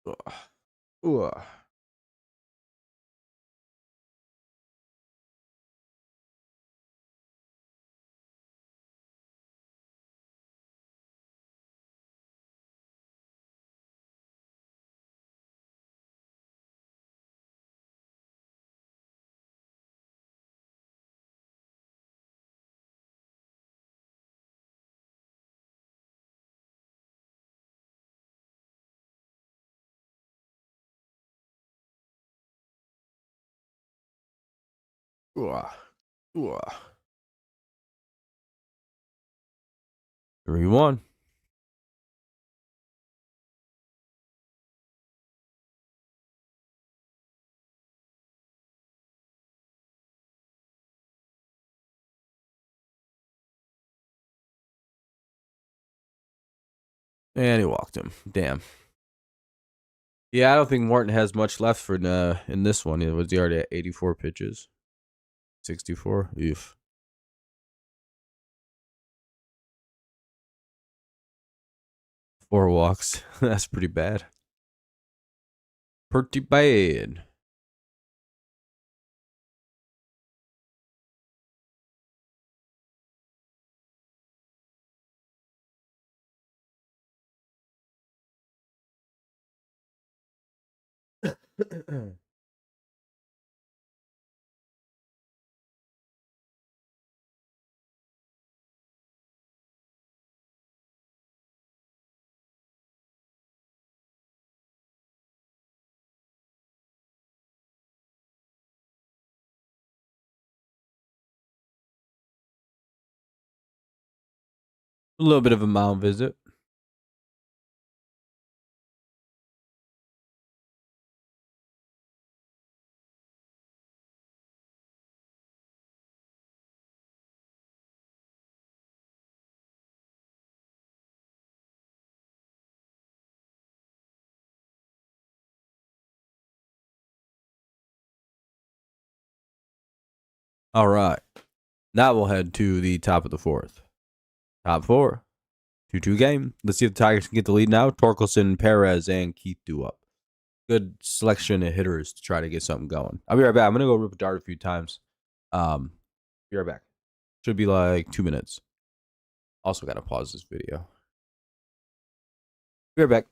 Ugh. Ugh. Ugh. Ugh. 3-1. And he walked him. Damn. Yeah, I don't think Morton has much left for in this one. It was already at 84 pitches. 64. Oof. 4 walks. That's pretty bad. Pretty bad. A little bit of a mound visit. All right. Now we'll head to the top of the fourth. Top four. 2-2 game. Let's see if the Tigers can get the lead now. Torkelson, Perez, and Keith do up. Good selection of hitters to try to get something going. I'll be right back. I'm going to go rip a dart a few times. Be right back. Should be like 2 minutes. Also got to pause this video. Be right back.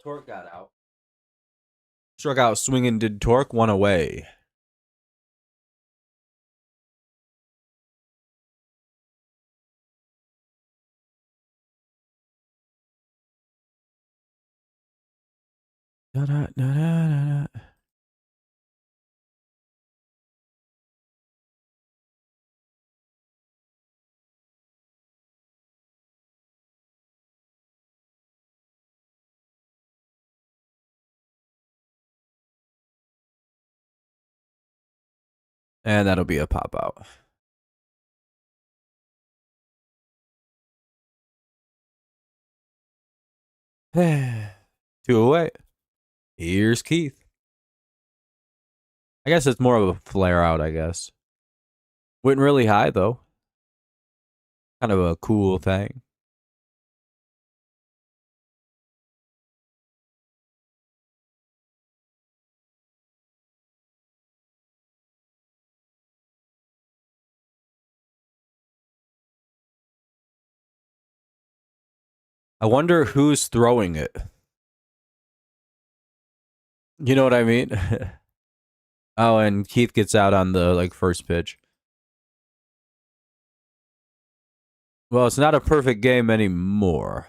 Torque got out. Struck out swinging, did Torque, one away. Da-da-da-da-da. And that'll be a pop out. Two away. Here's Keith. I guess it's more of a flare out, I guess. Went really high, though. Kind of a cool thing. I wonder who's throwing it. You know what I mean? Oh, and Keith gets out on the like first pitch. Well, it's not a perfect game anymore.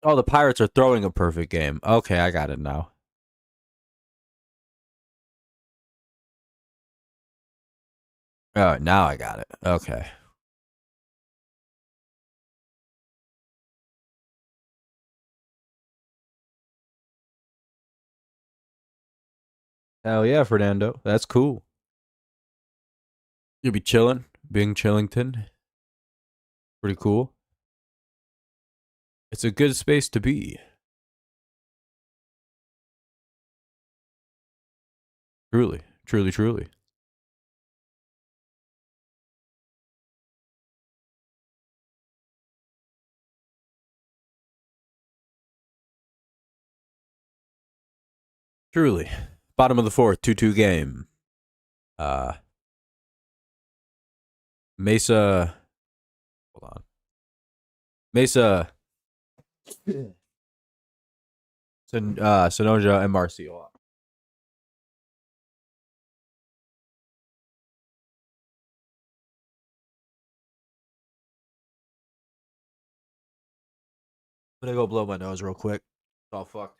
Oh, the Pirates are throwing a perfect game. Okay, I got it now. Oh, now I got it. Okay. Hell yeah, Fernando. That's cool. You'll be chilling, being Chillington. Pretty cool. It's a good space to be. Truly, truly, truly. Truly. Bottom of the fourth, 2-2 game. Mesa. Hold on. Mesa. Sonoja and Marcio. I'm gonna go blow my nose real quick. It's all fucked.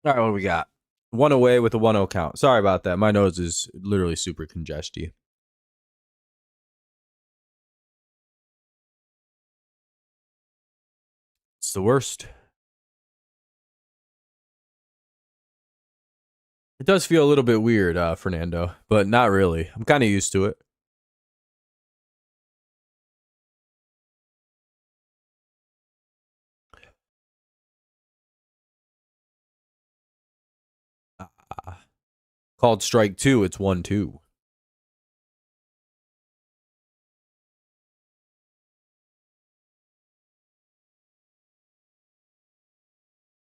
All right, what do we got? One away with a 1-0 count. Sorry about that. My nose is literally super congesty. It's the worst. It does feel a little bit weird, Fernando, but not really. I'm kind of used to it. Uh, Called strike two. It's 1-2.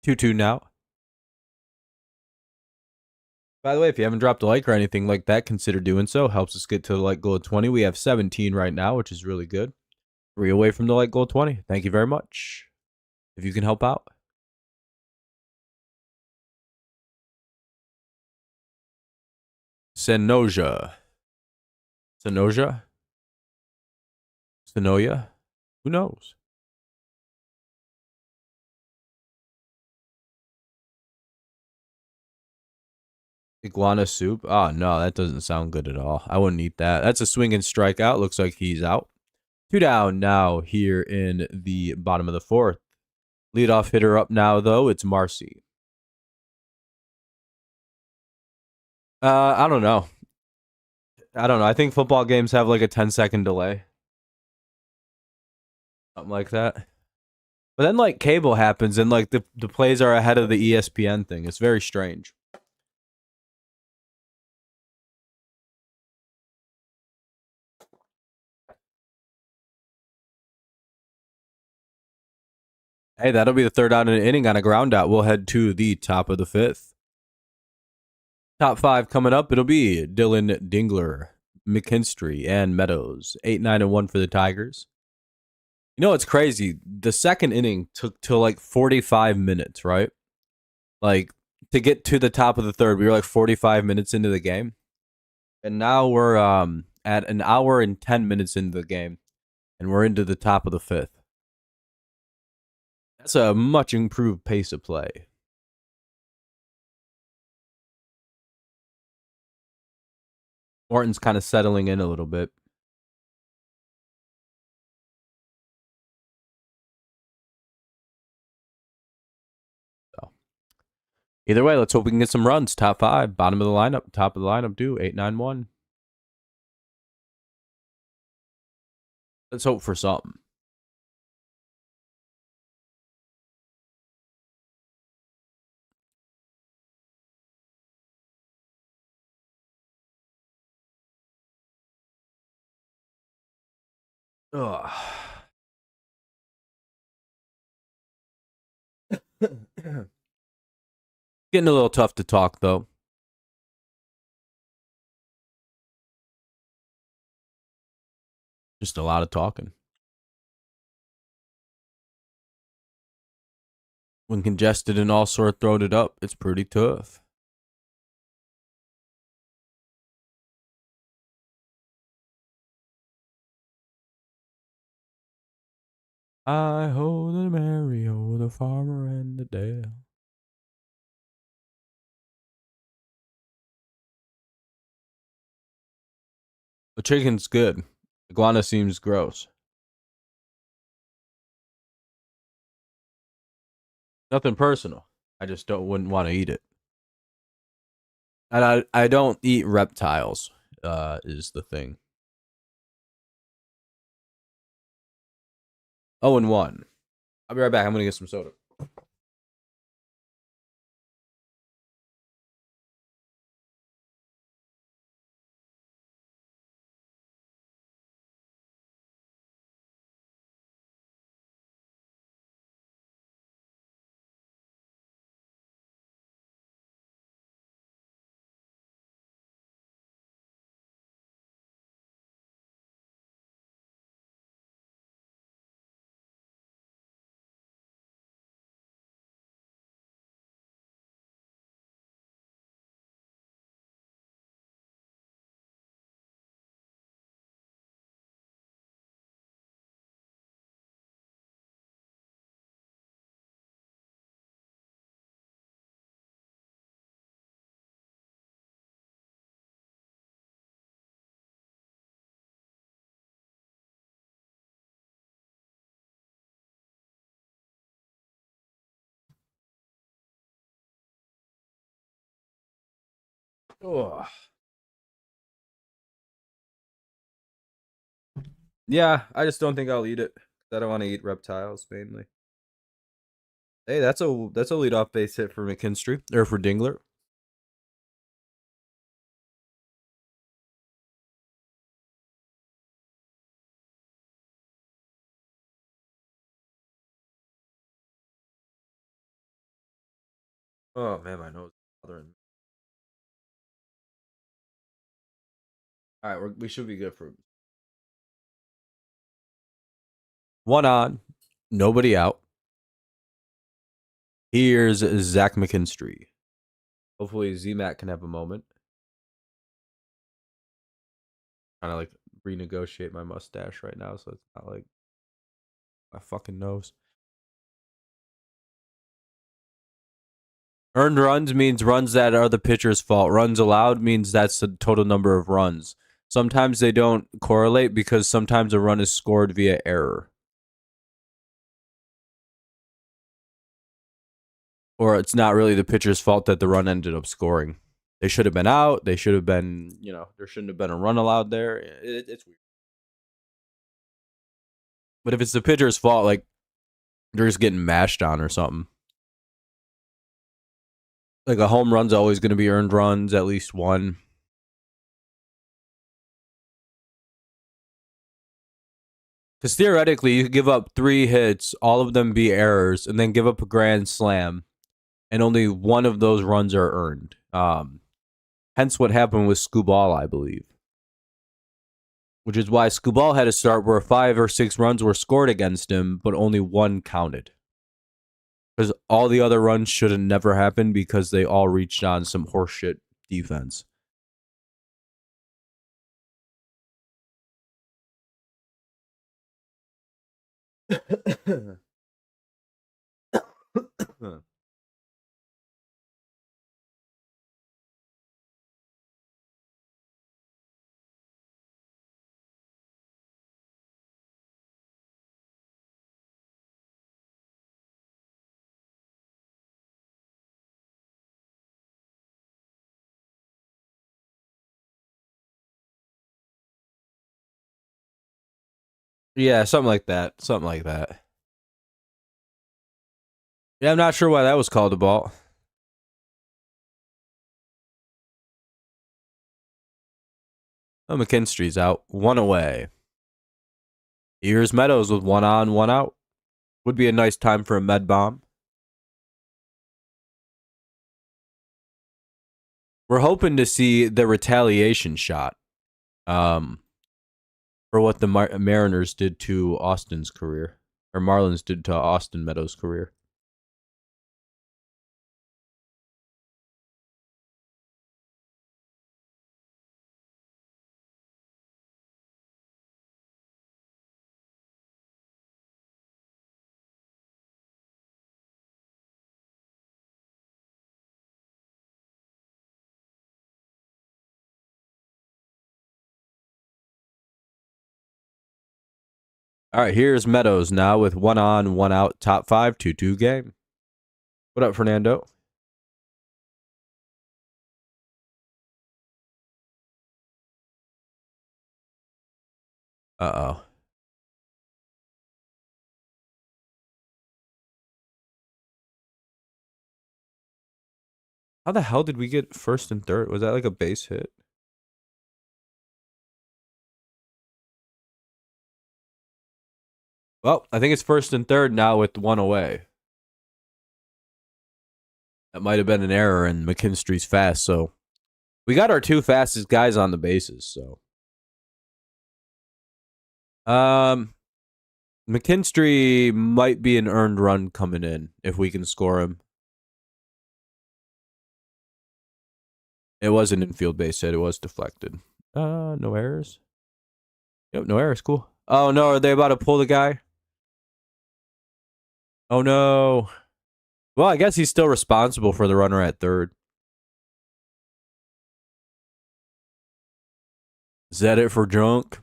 2-2 now. By the way, if you haven't dropped a like or anything like that, consider doing so. Helps us get to the like goal of 20. We have 17 right now, which is really good. 3 away from the like goal of 20. Thank you very much. If you can help out. Senoja. Senoja? Senoja? Who knows? Iguana soup? Oh, no, that doesn't sound good at all. I wouldn't eat that. That's a swinging strikeout. Looks like he's out. 2 down now here in the bottom of the fourth. Leadoff hitter up now, though. It's Marcy. I don't know. I don't know. I think football games have like a 10-second delay. Something like that. But then like cable happens and like the plays are ahead of the ESPN thing. It's very strange. Hey, that'll be the third out in an inning on a ground out. We'll head to the top of the fifth. Top five coming up. It'll be Dylan Dingler, McKinstry, and Meadows. 8-9-1 for the Tigers. You know what's crazy? The second inning took till like 45 minutes, right? Like to get to the top of the third, we were like 45 minutes into the game. And now we're at an hour and 10 minutes into the game. And we're into the top of the fifth. That's a much improved pace of play. Morton's kind of settling in a little bit. So either way, let's hope we can get some runs. Top five, bottom of the lineup, top of the lineup, too. 8-9-1. Let's hope for something. Ugh. Getting a little tough to talk, though. Just a lot of talking. When congested and all sore throated up, it's pretty tough. I ho the merry ho the farmer and the dale. The chicken's good. Iguana seems gross. Nothing personal. I just wouldn't want to eat it. And I don't eat reptiles, is the thing. 0-1. I'll be right back. I'm gonna get some soda. Ugh. Yeah, I just don't think I'll eat it. I don't want to eat reptiles mainly. Hey, that's a leadoff base hit for McKinstry or for Dingler. Oh man, my nose is bothering me. All right, we should be good for one on, nobody out. Here's Zach McKinstry. Hopefully, ZMAC can have a moment. Kind of like renegotiate my mustache right now, so it's not like my fucking nose. Earned runs means runs that are the pitcher's fault. Runs allowed means that's the total number of runs. Sometimes they don't correlate because sometimes a run is scored via error. Or it's not really the pitcher's fault that the run ended up scoring. They should have been out. They should have been, there shouldn't have been a run allowed there. It's weird. But if it's the pitcher's fault, like they're just getting mashed on or something. Like a home run's always going to be earned runs, at least one. Because theoretically, you could give up 3 hits, all of them be errors, and then give up a grand slam, and only one of those runs are earned. Hence what happened with Skubal, I believe. Which is why Skubal had a start where 5 or 6 runs were scored against him, but only 1 counted. Because all the other runs should have never happened because they all reached on some horseshit defense. Yeah, something like that. Something like that. Yeah, I'm not sure why that was called a ball. Oh, McKinstry's out. 1 away. Here's Meadows with 1 on, 1 out. Would be a nice time for a med bomb. We're hoping to see the retaliation shot for what the Mariners did to Austin's career. Or Marlins did to Austin Meadows' career. All right, here's Meadows now with 1 on, 1 out, top 5, 2-2 game. What up, Fernando? Uh-oh. How the hell did we get first and third? Was that like a base hit? Well, I think it's first and third now with 1 away. That might have been an error, and McKinstry's fast, so we got our 2 fastest guys on the bases, so. McKinstry might be an earned run coming in if we can score him. It was an infield base hit. It was deflected. No errors. Yep, no errors. Cool. Oh no, are they about to pull the guy? Oh no. Well, I guess he's still responsible for the runner at third. Is that it for Junk?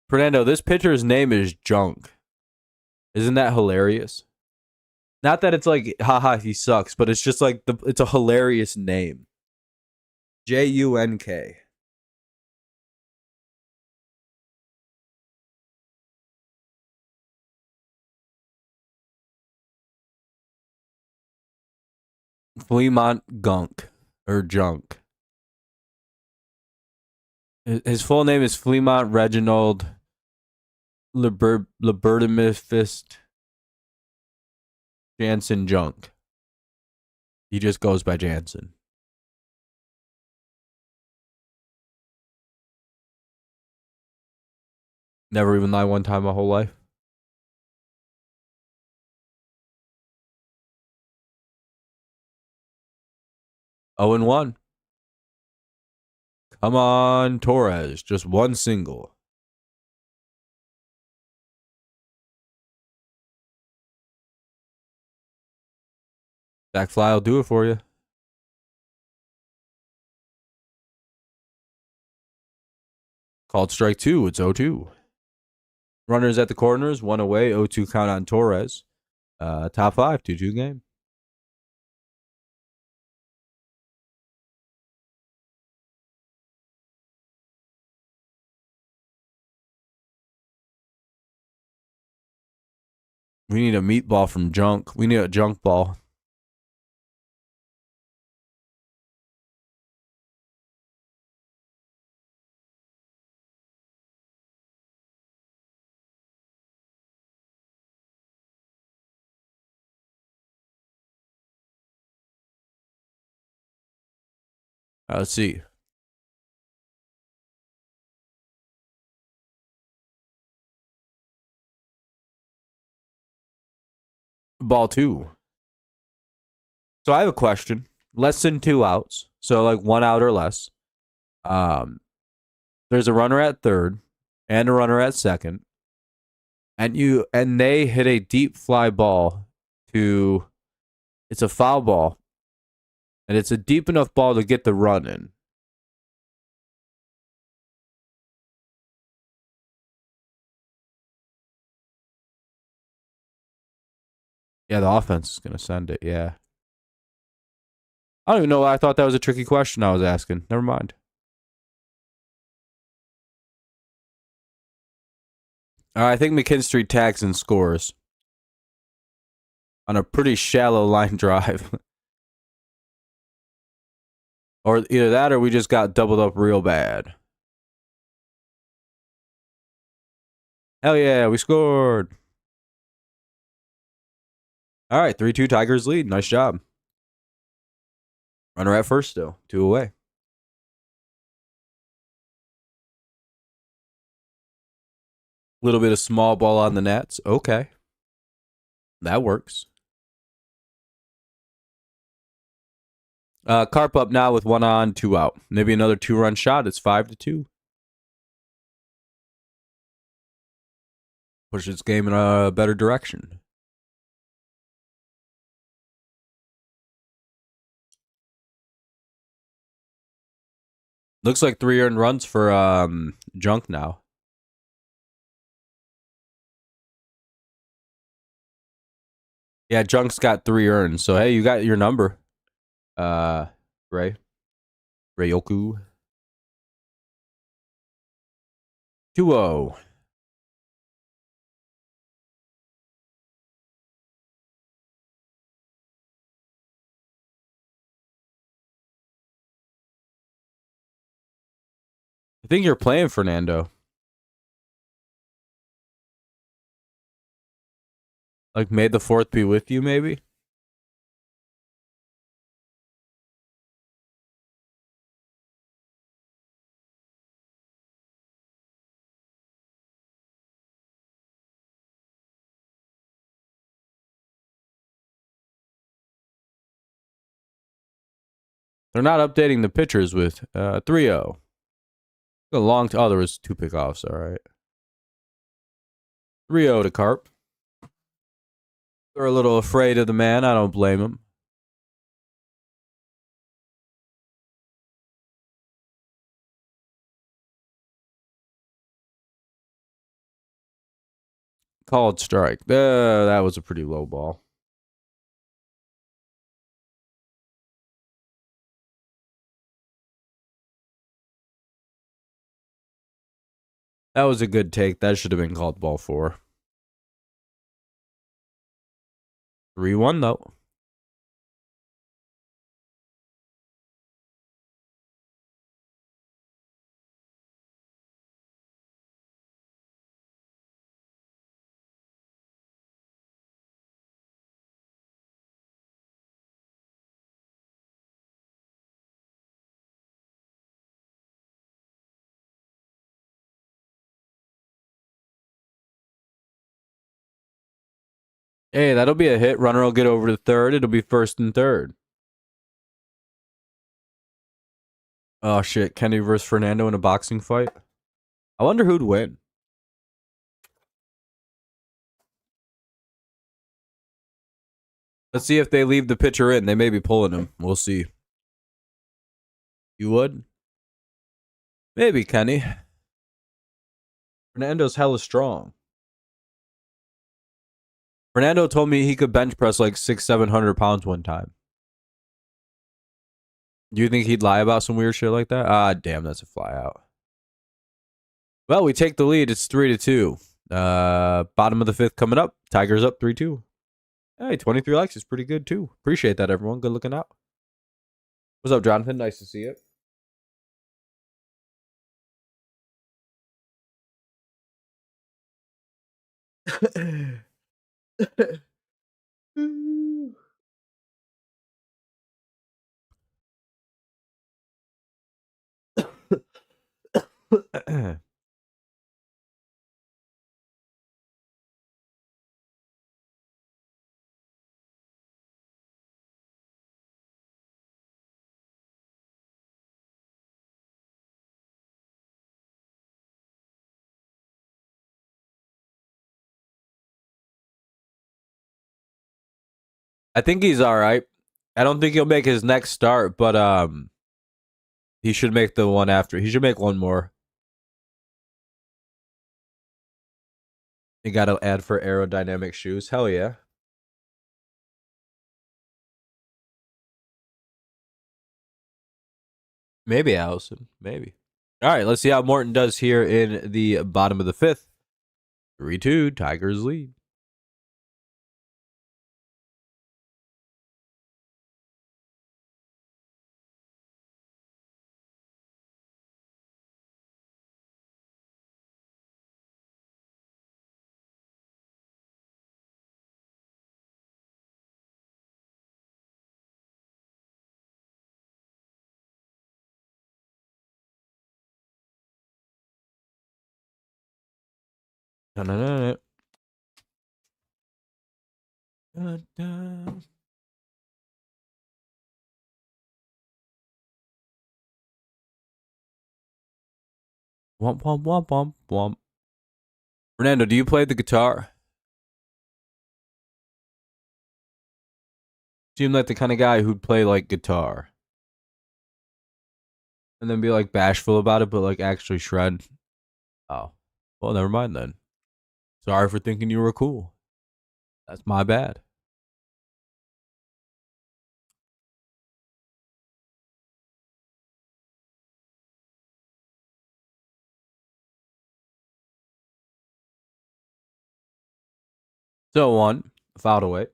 Fernando, this pitcher's name is Junk. Isn't that hilarious? Not that it's like, haha, he sucks, but it's just like it's a hilarious name. Junk. Fleamont Gunk or Junk. His full name is Fleamont Reginald Libertimifist Jansen Junk. He just goes by Jansen. Never even lied one time my whole life. Oh and 1. Come on, Torres. Just one single. Back fly will do it for you. Called strike 2. It's 0-2. Runners at the corners. 1 away. 0-2 count on Torres. Top 5. 2-2 game. We need a meatball from Junk. We need a junk ball. Let's see. Ball 2. So I have a question. Less than 2 outs. So like 1 out or less. There's a runner at third and a runner at second. And they hit a deep fly ball to it's a foul ball. And it's a deep enough ball to get the run in. Yeah, the offense is going to send it. Yeah. I don't even know why I thought that was a tricky question I was asking. Never mind. I think McKinstry tags and scores on a pretty shallow line drive. Or either that or we just got doubled up real bad. Hell yeah, we scored. All right, 3-2 Tigers lead. Nice job. Runner at first still. 2 away. Little bit of small ball on the nets. Okay. That works. Carp up now with 1 on, 2 out. Maybe another 2-run shot. It's 5-2. Push its game in a better direction. Looks like 3 earned runs for Junk now. Yeah, Junk's got 3 earned. So hey, you got your number. Ray. Rayoku. 2-0. I think you're playing Fernando. Like, may the 4th be with you, maybe? They're not updating the pitchers with 3-0. A long oh, there was 2 pickoffs, all right. 3-0 to Carp. They're a little afraid of the man. I don't blame him. Called strike. That was a pretty low ball. That was a good take. That should have been called ball 4. 3-1 though. Hey, that'll be a hit. Runner will get over to third. It'll be first and third. Oh shit, Kenny versus Fernando in a boxing fight. I wonder who'd win. Let's see if they leave the pitcher in. They may be pulling him. We'll see. You would? Maybe, Kenny. Fernando's hella strong. Fernando told me he could bench press like 600-700 pounds one time. Do you think he'd lie about some weird shit like that? Ah, damn, that's a fly out. Well, we take the lead. It's 3-2. Bottom of the 5th coming up. Tigers up 3-2. Hey, 23 likes is pretty good too. Appreciate that, everyone. Good looking out. What's up, Jonathan? Nice to see you. I think he's all right. I don't think he'll make his next start, but he should make the one after. He should make one more. You got to add for aerodynamic shoes. Hell yeah. Maybe Allison. Maybe. All right, let's see how Morton does here in the bottom of the 5th. 3-2, Tigers lead. Womp, womp, womp, womp, womp. Fernando, do you play the guitar? Seem like the kind of guy who'd play like guitar. And then be like bashful about it, but like actually shred. Oh. Well, never mind then. Sorry for thinking you were cool. That's my bad. So one, fouled away.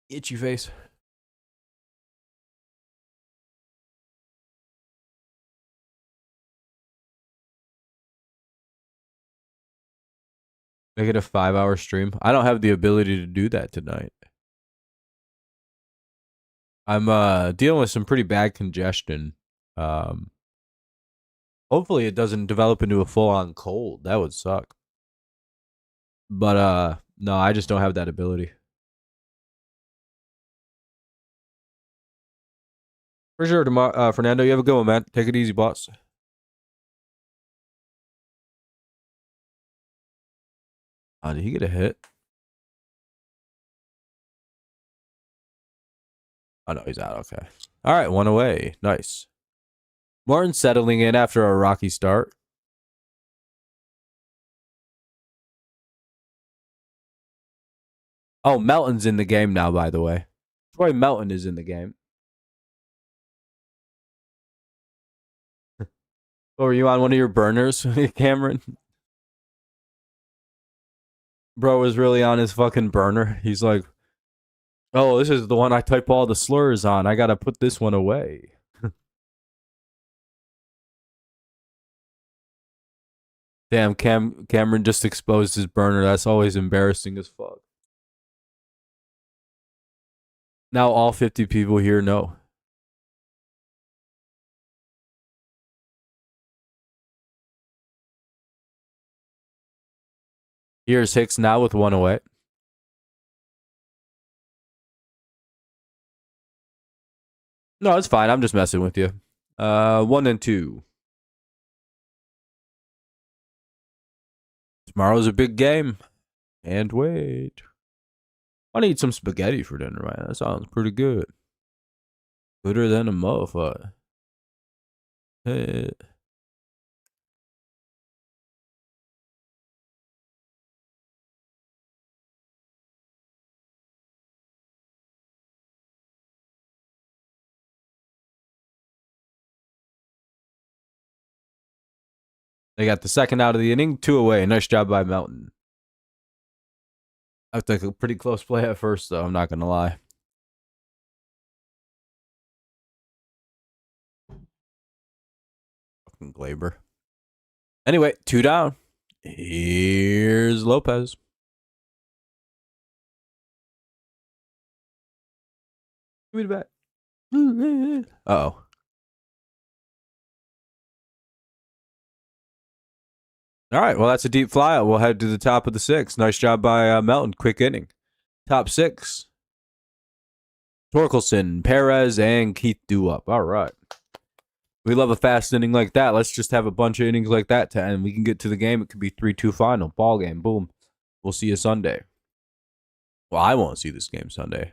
Itchy face. Make it a 5-hour stream. I don't have the ability to do that tonight. I'm dealing with some pretty bad congestion. Hopefully it doesn't develop into a full-on cold. That would suck. But no, I just don't have that ability. For sure, Fernando, you have a good one, man. Take it easy, boss. Did he get a hit? Oh, no, he's out. Okay. All right, one away. Nice. Martin settling in after a rocky start. Oh, Melton's in the game now, by the way. Troy Melton is in the game. Or were you on one of your burners, Cameron? Bro was really on his fucking burner. He's like, oh, this is the one I type all the slurs on. I gotta put this one away. Damn, Cameron just exposed his burner. That's always embarrassing as fuck. Now all 50 people here know. Here's Hicks now with one away. No, it's fine. I'm just messing with you. 1-2. Tomorrow's a big game. And wait. I need some spaghetti for dinner, man. That sounds pretty good. Gooder than a motherfucker. Hey. They got the second out of the inning, 2 away. Nice job by Melton. I took a pretty close play at first, though. I'm not going to lie. Fucking Glaber. Anyway, 2 down. Here's Lopez. Give me the bat. Uh-oh. All right, well, that's a deep flyout. We'll head to the top of the 6th. Nice job by Melton. Quick inning. Top 6. Torkelson, Perez, and Keith Dewup. All right. We love a fast inning like that. Let's just have a bunch of innings like that to end. We can get to the game. It could be 3-2 final. Ball game. Boom. We'll see you Sunday. Well, I won't see this game Sunday.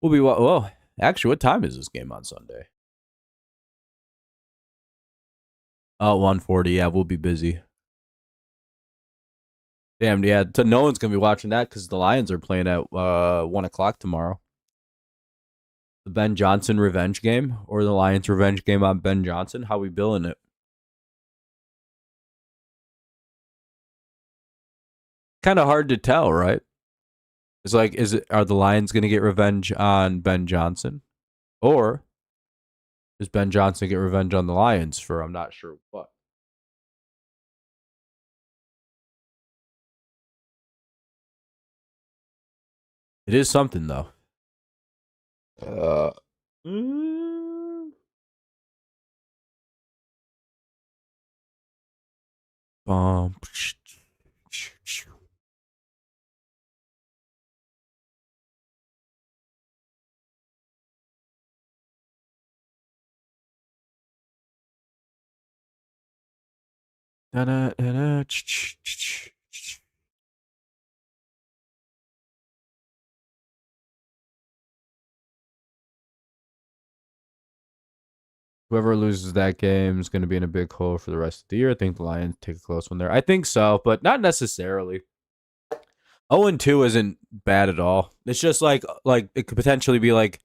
We'll be, well, actually, what time is this game on Sunday? Oh, 1:40. Yeah, we'll be busy. Damn, yeah. No one's going to be watching that because the Lions are playing at 1 o'clock tomorrow. The Ben Johnson revenge game or the Lions revenge game on Ben Johnson? How we billing it? Kind of hard to tell, right? It's like, are the Lions going to get revenge on Ben Johnson? Or does Ben Johnson get revenge on the Lions for I'm not sure what? It is something, though. Um, whoever loses that game is going to be in a big hole for the rest of the year. I think the Lions take a close one there. I think so, but not necessarily. 0-2 isn't bad at all. It's just like it could potentially be like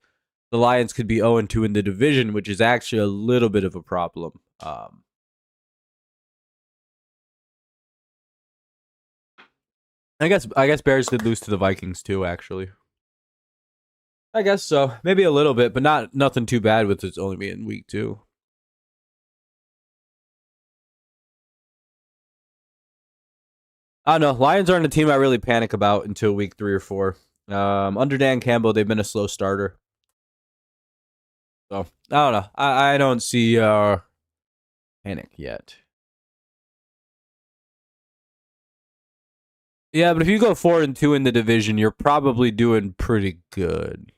the Lions could be 0-2 in the division, which is actually a little bit of a problem. I guess Bears did lose to the Vikings too, actually. I guess so. Maybe a little bit, but nothing too bad with it only being week 2. I don't know. Lions aren't a team I really panic about until week 3 or 4. Under Dan Campbell, they've been a slow starter. So, I don't know. I don't see panic yet. Yeah, but if you go 4-2 in the division, you're probably doing pretty good.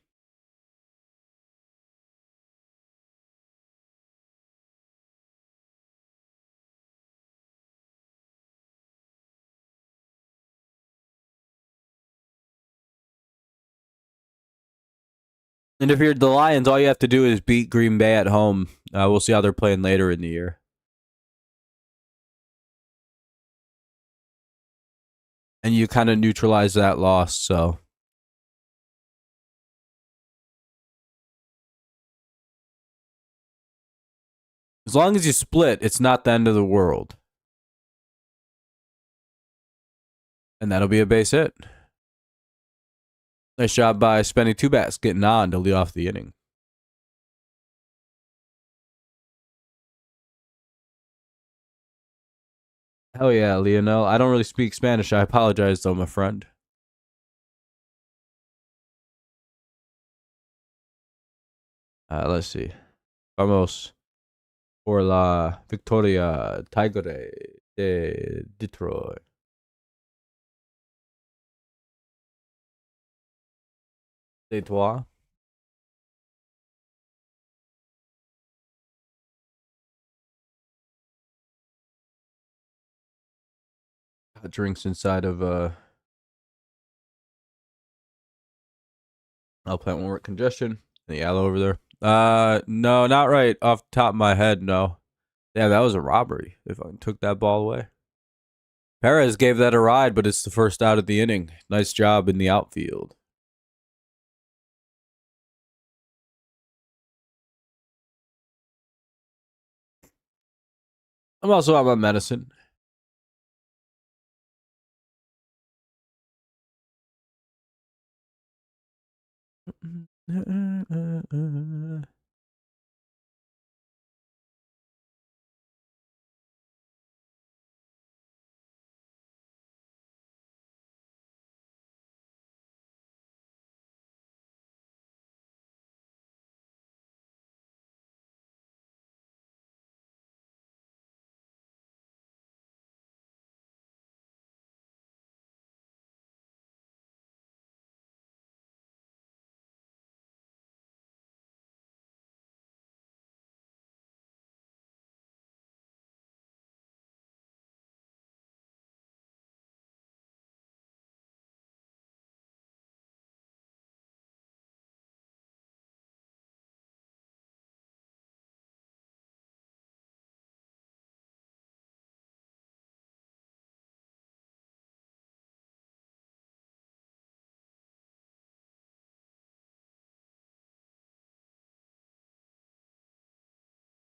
And if you're the Lions, all you have to do is beat Green Bay at home. We'll see how they're playing later in the year. and you kind of neutralize that loss. So as long as you split, it's not the end of the world. And that'll be a base hit. Nice job by spending two bats, getting on to lead off the inning. Hell yeah, Lionel. I don't really speak Spanish. I apologize, though, my friend. Let's see. Vamos por la victoria Tigre de Detroit. Detroit. Got drinks inside of I'll plant one work congestion. The yellow over there. No, not right off the top of my head. No. Yeah, that was a robbery. If I took that ball away. Perez gave that a ride, but it's the first out of the inning. Nice job in the outfield. I'm also on my medicine.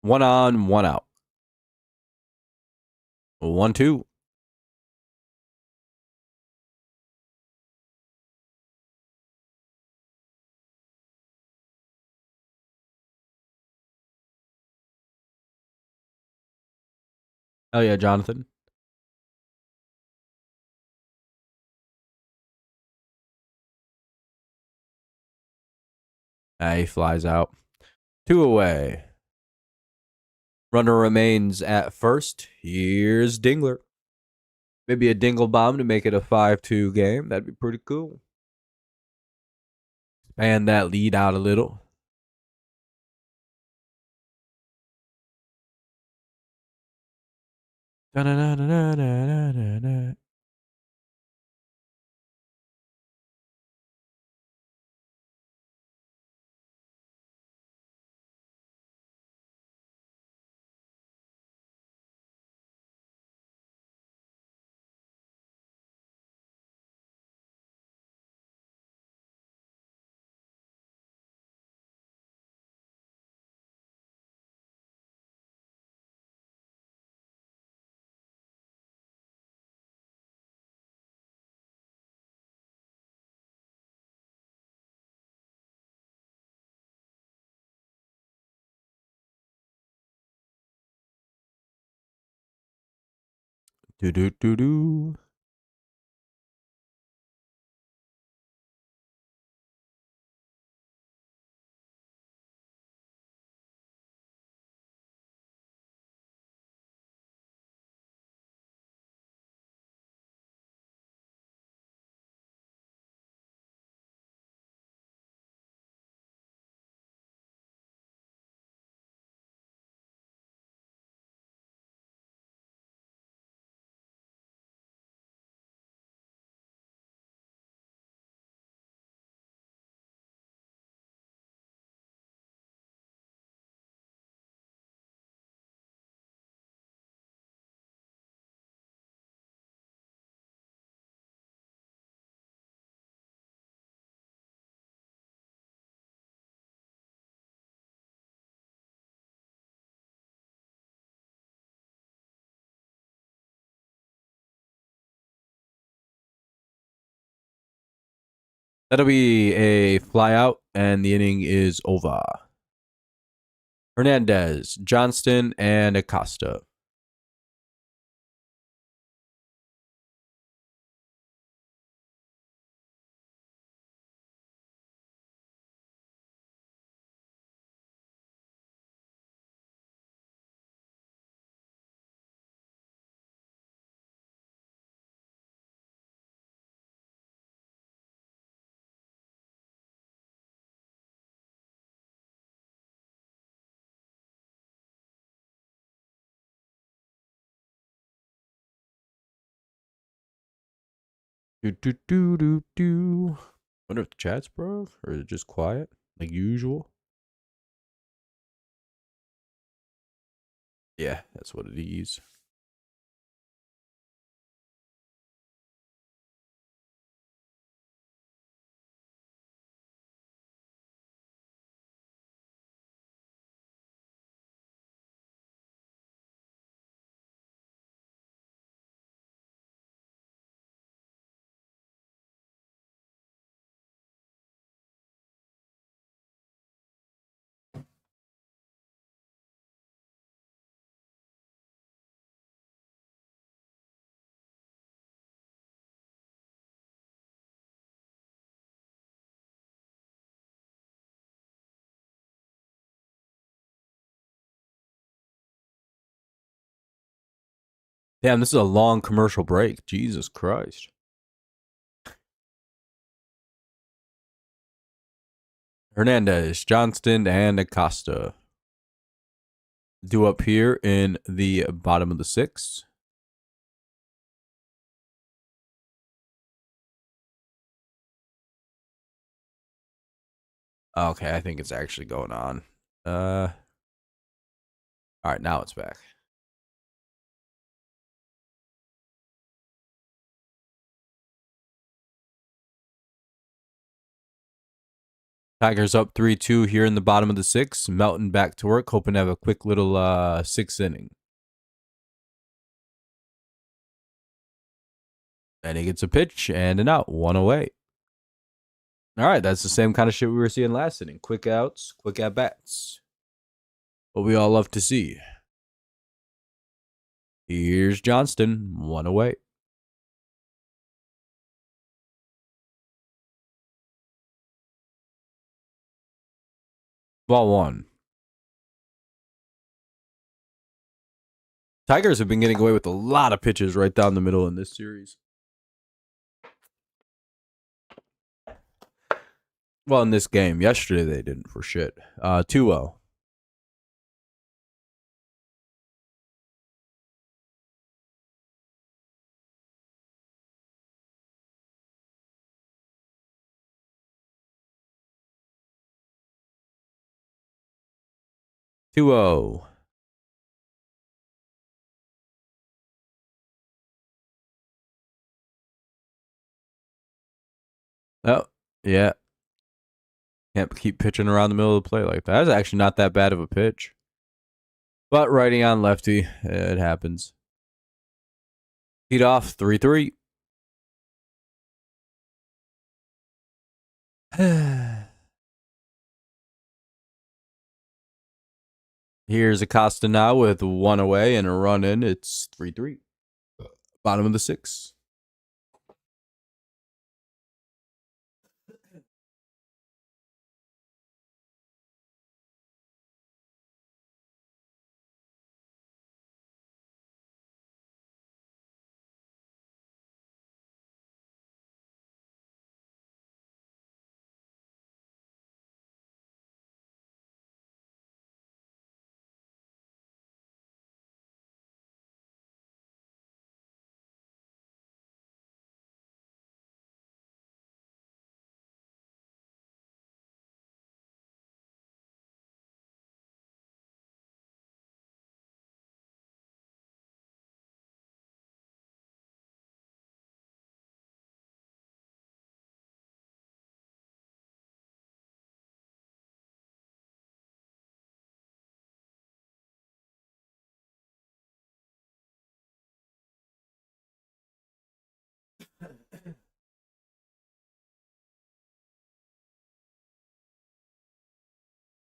One on, one out. 1-2. Oh yeah, Jonathan. He flies out. Two away. Runner remains at first. Here's Dingler. Maybe a dingle bomb to make it a 5-2 game. That'd be pretty cool. Expand that lead out a little. Do do do do. That'll be a fly out, and the inning is over. Hernandez, Johnston, and Acosta. Do do do do do. Wonder if the chat's broke or is it just quiet like usual? Yeah, that's what it is. Damn, this is a long commercial break. Jesus Christ. Hernandez, Johnston, and Acosta. Due up here in the bottom of the sixth. Okay, I think it's actually going on. All right, now it's back. Tigers up 3-2 here in the bottom of the sixth. Melton back to work, hoping to have a quick little sixth inning. And he gets a pitch and an out, one away. All right, that's the same kind of shit we were seeing last inning. Quick outs, quick at bats. What we all love to see. Here's Johnston, one away. Ball one. Tigers have been getting away with a lot of pitches right down the middle in this series. Well, in this game. Yesterday they didn't for shit. 2-0. Oh, yeah. Can't keep pitching around the middle of the plate like that. That's actually not that bad of a pitch. But righty on lefty, it happens. Heat off, 3-3. Here's Acosta now with one away and a run in. It's 3-3. Bottom of the sixth.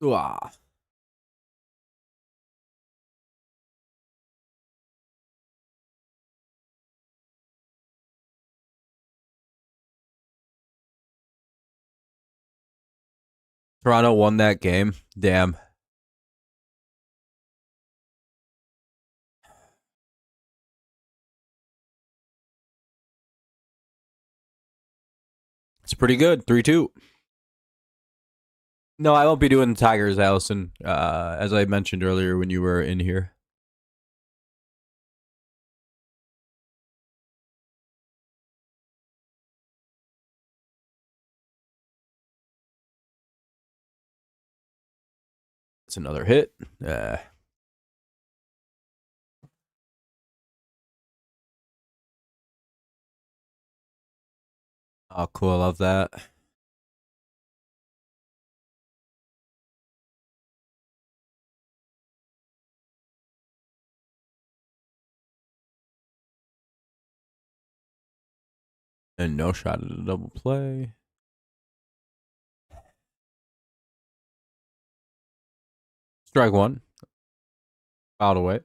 Ah. Toronto won that game. Damn. It's pretty good. 3-2. No, I won't be doing the Tigers, Allison. As I mentioned earlier when you were in here. It's another hit. Oh, cool. I love that. And no shot at a double play. Strike one. Fouled away.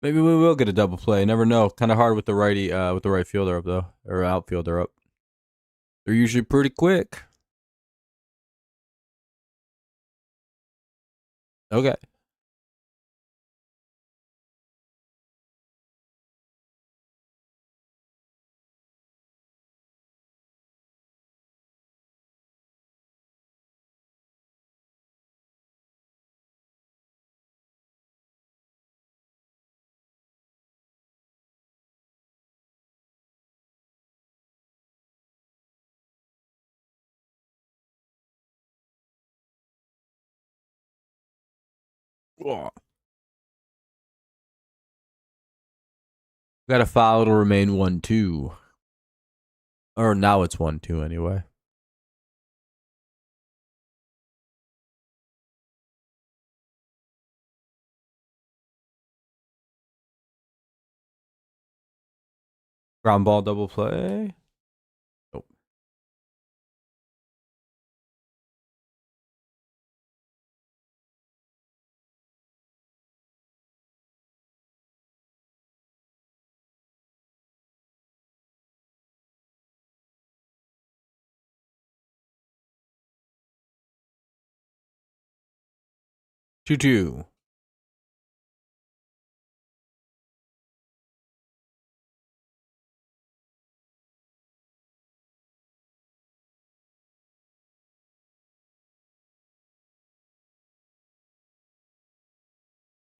Maybe we will get a double play. Never know. Kind of hard with the righty, with the right fielder up though, or outfielder up. They're usually pretty quick. Okay. Whoa. Got a foul. It'll remain 1-2. Or now it's 1-2 anyway. Ground ball double play. Nope. Two two.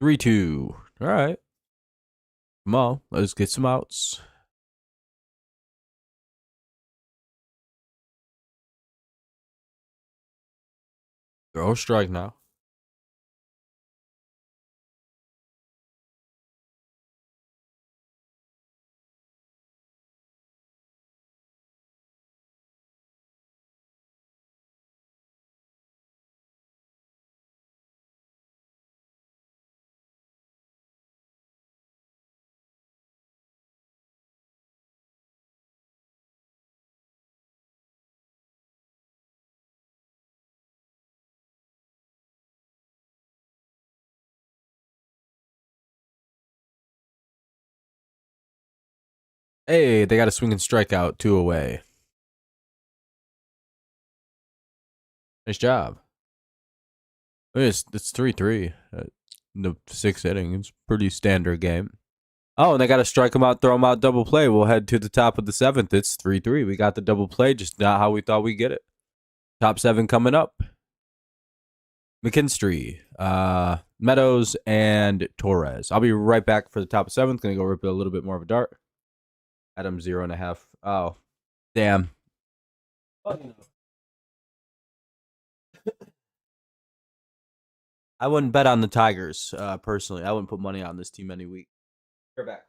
Three two. All right. Come on. Let's get some outs. Throw a strike now. Hey, they got a swinging strikeout. Two away. Nice job. It's 3-3. In the sixth inning. It's pretty standard game. Oh, and they got to strike him out, throw him out, double play. We'll head to the top of the seventh. It's 3-3. We got the double play, just not how we thought we'd get it. Top seven coming up. McKinstry, Meadows, and Torres. I'll be right back for the top of seventh. Gonna go rip it a little bit more of a dart. Adam 0.5. Oh, damn. I wouldn't bet on the Tigers, personally. I wouldn't put money on this team any week. You're back.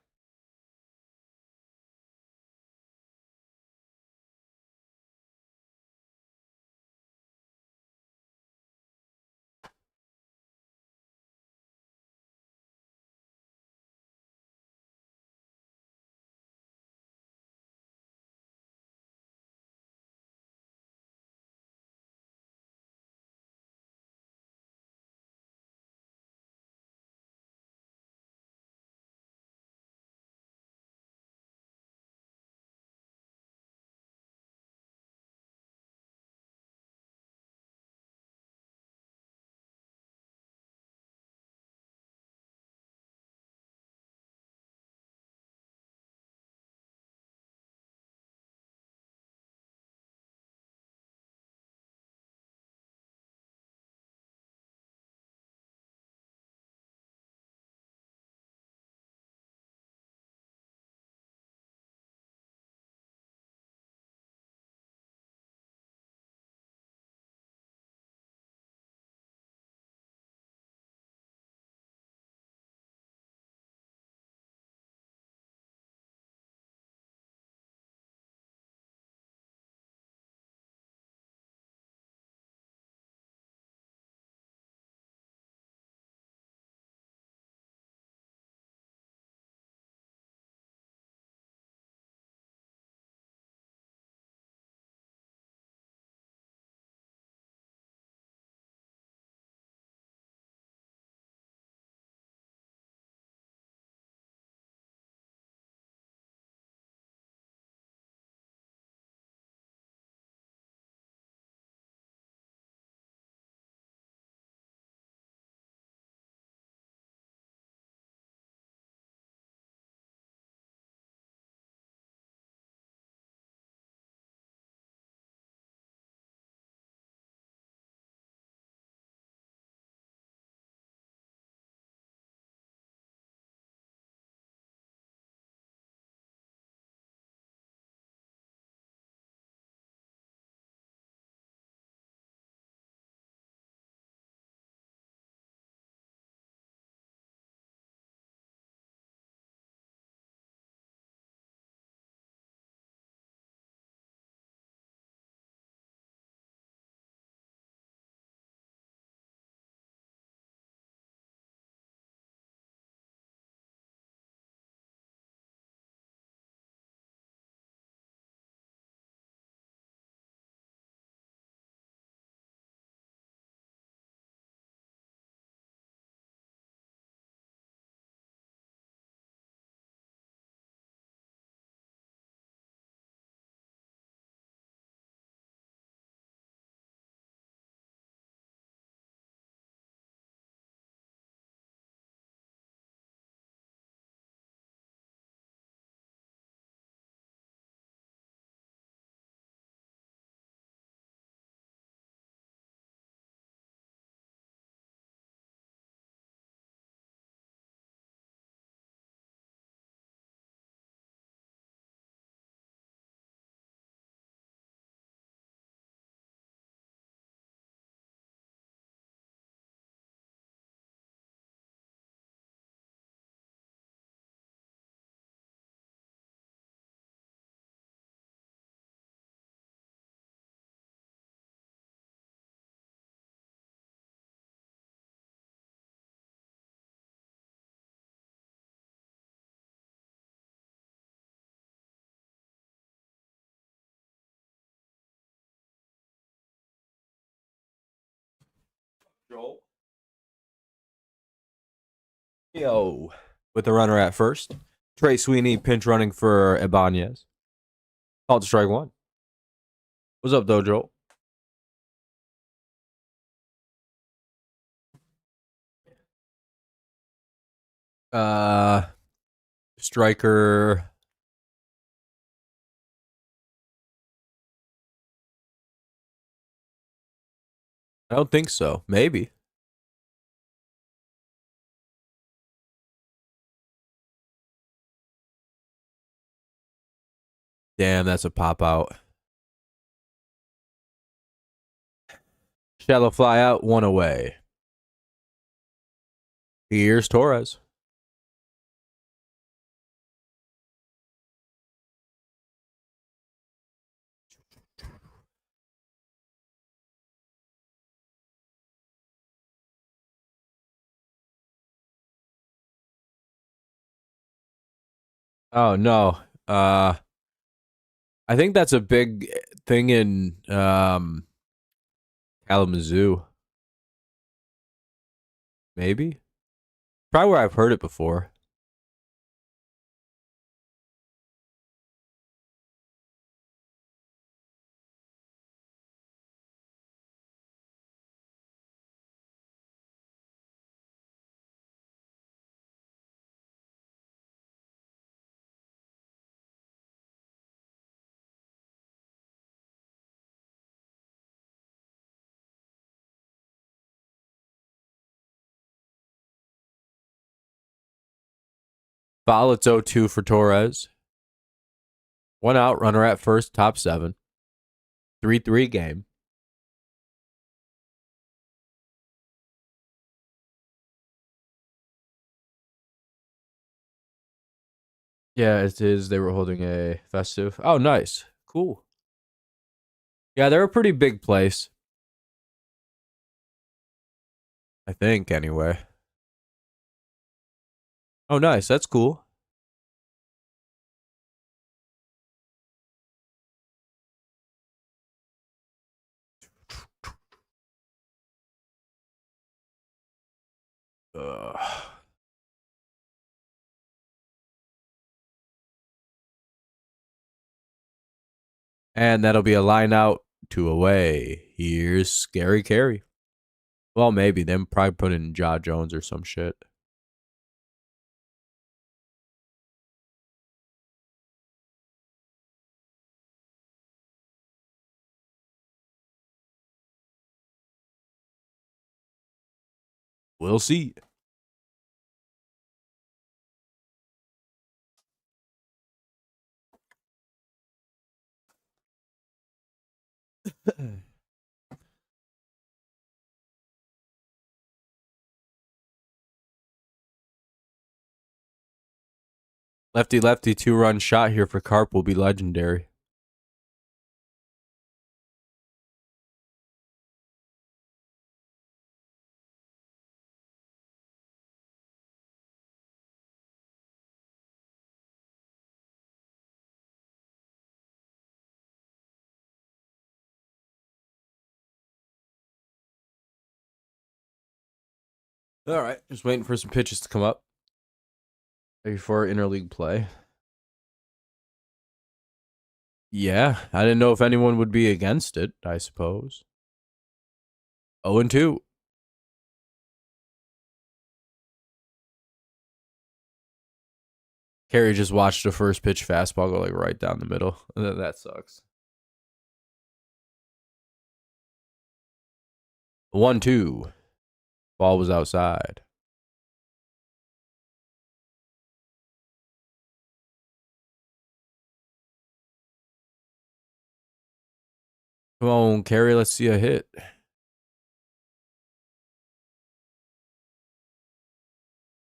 Joel. Yo. With the runner at first. Trey Sweeney pinch running for Ibanez. Called strike one. What's up, though, Joel? Striker. I don't think so. Maybe. Damn, that's a pop out. Shallow fly out, one away. Here's Torres. Oh no. I think that's a big thing in Kalamazoo. Maybe. Probably where I've heard it before. Foul, it's 0-2 for Torres. One out, runner at first, top seven. 3-3 game. Yeah, it is. They were holding a festive. Oh, nice. Cool. Yeah, they're a pretty big place. I think, anyway. Oh, nice. That's cool. And that'll be a line out, two away. Here's Scary Carry. Well, maybe. Them probably put in Ja Jones or some shit. We'll see. Lefty, lefty, 2-run shot here for Carp will be legendary. All right, just waiting for some pitches to come up before interleague play. Yeah, I didn't know if anyone would be against it, I suppose. 0-2. Carey just watched the first pitch fastball go like right down the middle. That sucks. 1-2. Ball was outside. Come on, Carey, let's see a hit.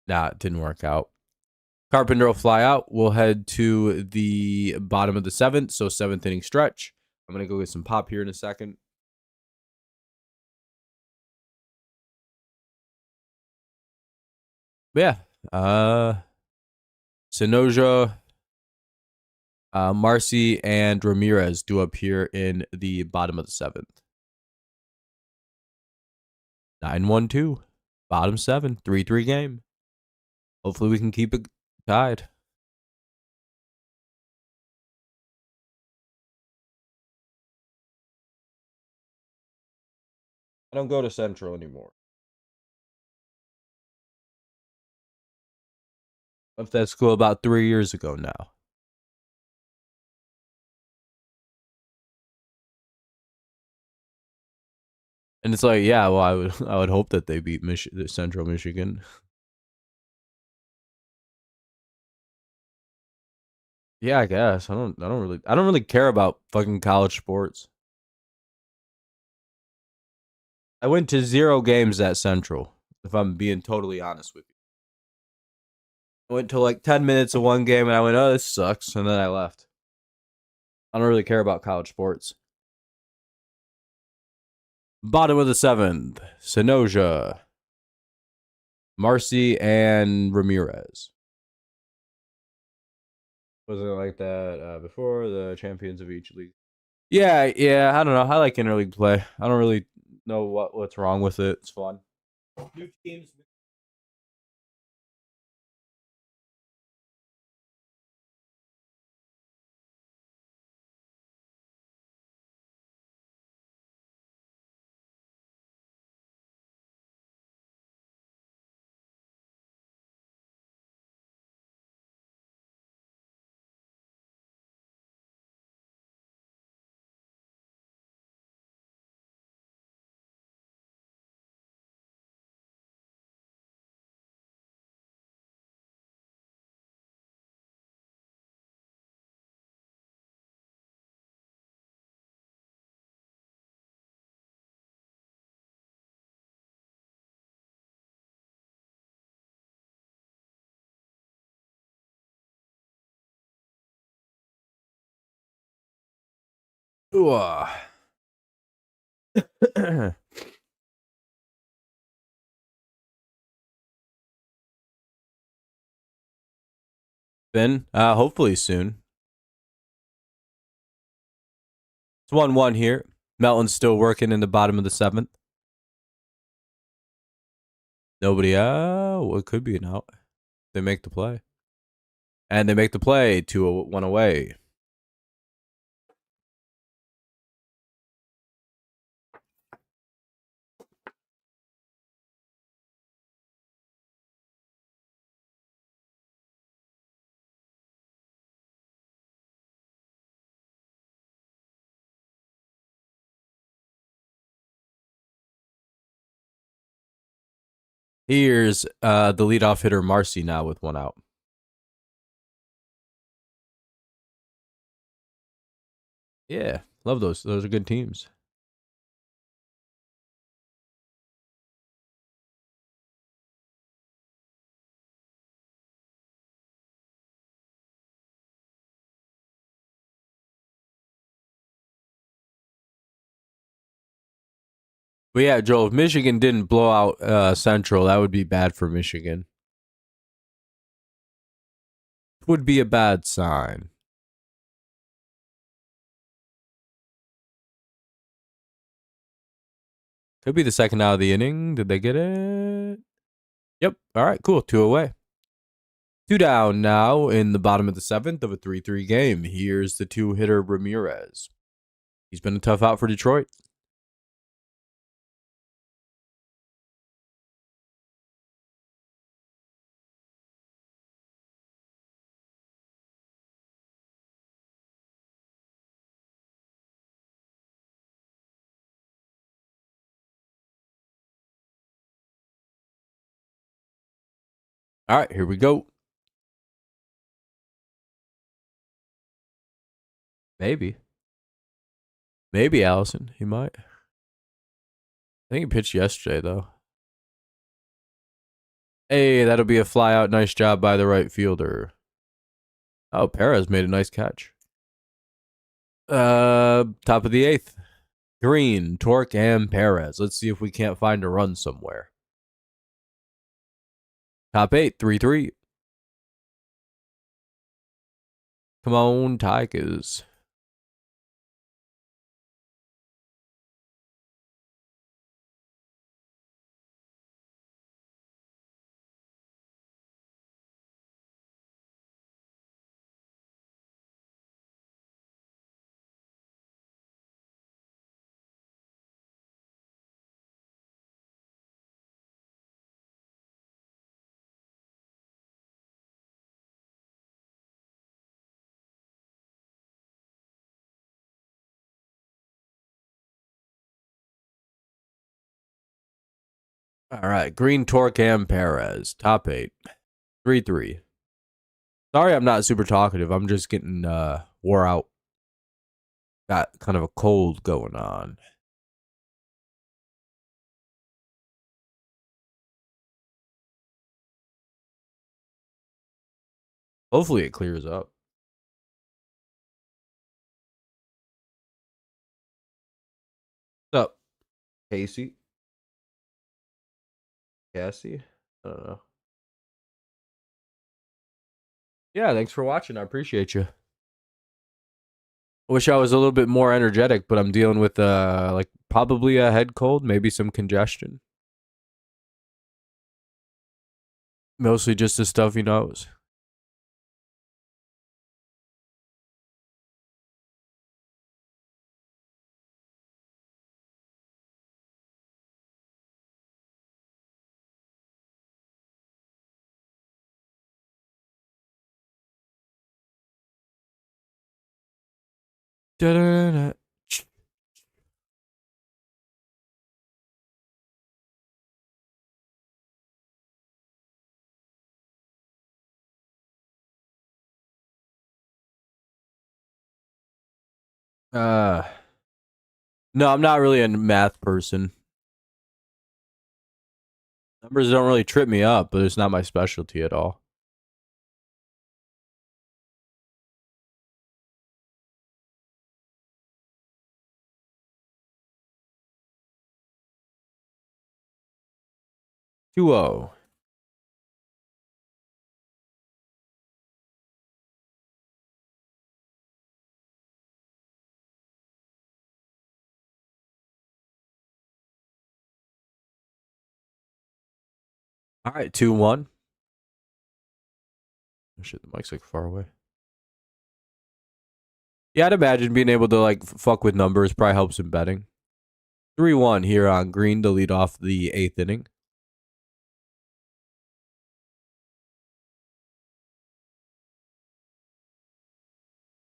Nah, it didn't work out. Carpenter will fly out. We'll head to the bottom of the seventh, so seventh inning stretch. I'm going to go get some pop here in a second. Yeah. Sonoja, Marcy, and Ramirez do appear in the bottom of the seventh. 9-1-2. Bottom 7. 3-3 game. Hopefully we can keep it tied. I don't go to Central anymore. Left that school about 3 years ago now. And it's like, yeah, well, I would hope that they beat Central Michigan. Yeah, I guess. I don't really care about fucking college sports. I went to 0 games at Central, if I'm being totally honest with you. I went to like 10 minutes of one game and I went, oh, this sucks. And then I left. I don't really care about college sports. Bottom of the 7th, Sanoja, Marcy, and Ramirez. Wasn't it like that before the champions of each league? Yeah. I don't know. I like interleague play. I don't really know what's wrong with it. It's fun. New teams. Ben, hopefully soon. It's 1-1 here. Melton's still working in the bottom of the 7th. Nobody it could be an out. They make the play. And they make the play 2-1 away. Here's the leadoff hitter Marcy now with 1 out. Yeah, love those. Those are good teams. But yeah, Joel, if Michigan didn't blow out Central, that would be bad for Michigan. Would be a bad sign. Could be the second out of the inning. Did they get it? Yep. All right, cool. 2 away. 2 down now in the bottom of the 7th of a 3-3 game. Here's the 2-hitter Ramirez. He's been a tough out for Detroit. All right, here we go. Maybe. Maybe Allison. He might. I think he pitched yesterday, though. Hey, that'll be a fly out. Nice job by the right fielder. Oh, Perez made a nice catch. Top of the 8th. Green, Torque, and Perez. Let's see if we can't find a run somewhere. Top 8, 3-3. Come on, Tigers. All right, Green, Torcam, Perez, top 8, 3-3. Sorry, I'm not super talkative. I'm just getting wore out. Got kind of a cold going on. Hopefully, it clears up. What's up, Casey? Cassie? I don't know. Yeah, thanks for watching. I appreciate you. I wish I was a little bit more energetic, but I'm dealing with like probably a head cold, maybe some congestion. Mostly just a stuffy nose. Da-da-da-da. Uh, no, I'm not really a math person. Numbers don't really trip me up, but it's not my specialty at all. Two o. All right, 2-1. Oh, shit, the mic's like far away. Yeah, I'd imagine being able to like fuck with numbers probably helps in betting. 3-1 here on Green to lead off the 8th inning.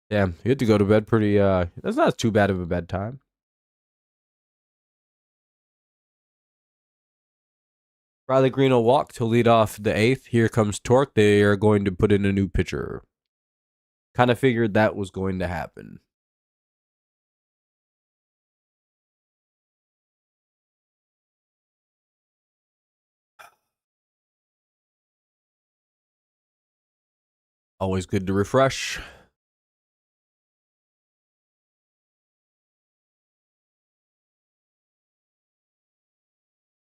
Damn, you had to go to bed pretty that's not too bad of a bedtime. Riley Green will walk to lead off the 8th. Here comes Torque. They are going to put in a new pitcher. Kind of figured that was going to happen. Always good to refresh.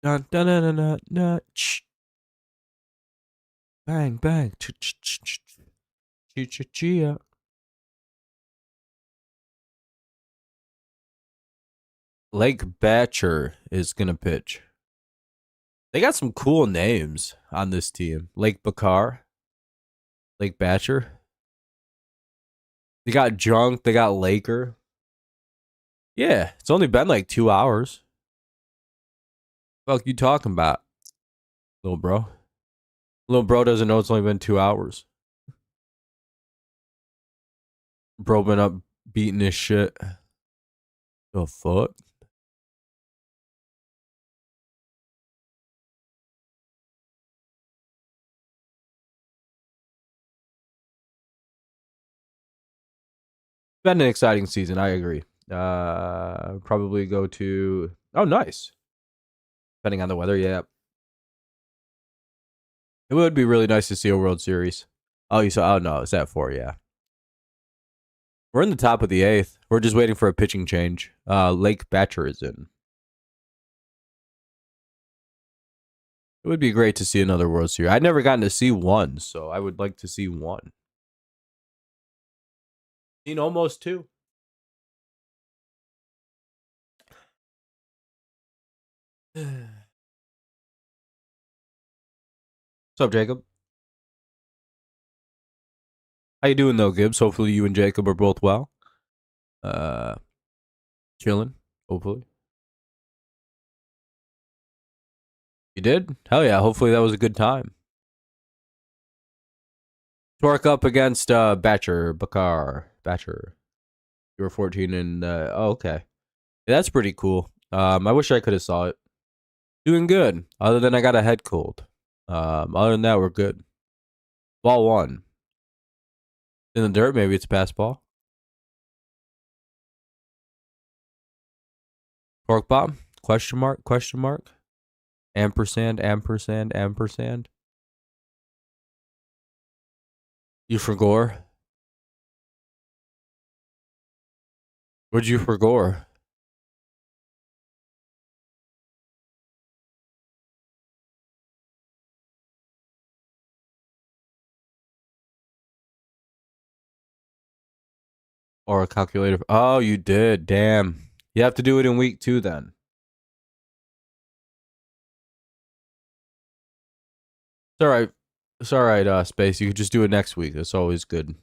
Dun, dun, dun, dun, dun, dun. Bang, bang. Chia. Lake Batcher is going to pitch. They got some cool names on this team. Lake Bakar, Lake Batcher. They got Junk, they got Laker. Yeah, it's only been like 2 hours. Fuck you talking about, little bro? Little bro doesn't know it's only been 2 hours. Bro been up beating his shit. The fuck? Been an exciting season, I agree. Probably go to. Oh, nice. Depending on the weather, yeah. It would be really nice to see a World Series. Oh, you saw? Oh no, it's at 4. Yeah, we're in the top of the 8th. We're just waiting for a pitching change. Lake Batcher is in. It would be great to see another World Series. I'd never gotten to see one, so I would like to see one. Seen almost 2. What's up, Jacob? How you doing though, Gibbs? Hopefully you and Jacob are both well. Uh, chilling. Hopefully you did. Hell yeah! Hopefully that was a good time. Torque up against Batcher Bakar Batcher. You were 14 and oh okay. Yeah, that's pretty cool. I wish I could have saw it. Doing good. Other than I got a head cold. Other than that, we're good. Ball one. In the dirt, maybe it's a pass ball. Cork bomb? Question mark? Question mark? Ampersand, ampersand, ampersand. You forgore? What'd you forgore? Or a calculator? Oh, you did. Damn. You have to do it in week 2 then. It's all right. It's all right, Space. You could just do it next week. That's always good.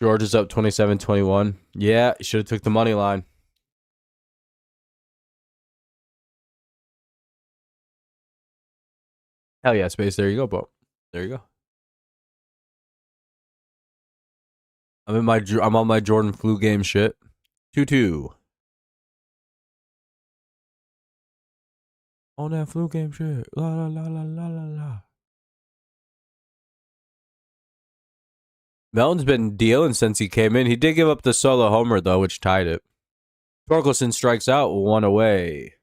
George is up 27-21. Yeah, you should have took the money line. Hell yeah, Space. There you go, Bo. There you go. I'm on my Jordan flu game shit. 2-2. On that flu game shit. La la la la la la la. Melton's been dealing since he came in. He did give up the solo homer though, which tied it. Torkelson strikes out, 1 away.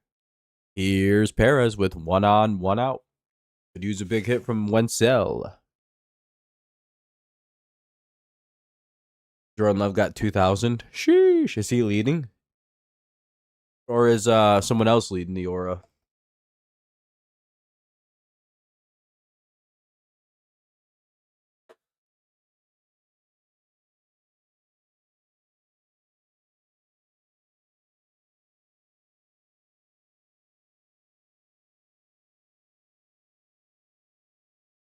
Here's Perez with 1 on, 1 out. Could use a big hit from Wenzel. Jordan Love got 2,000. Sheesh. Is he leading? Or is someone else leading the aura?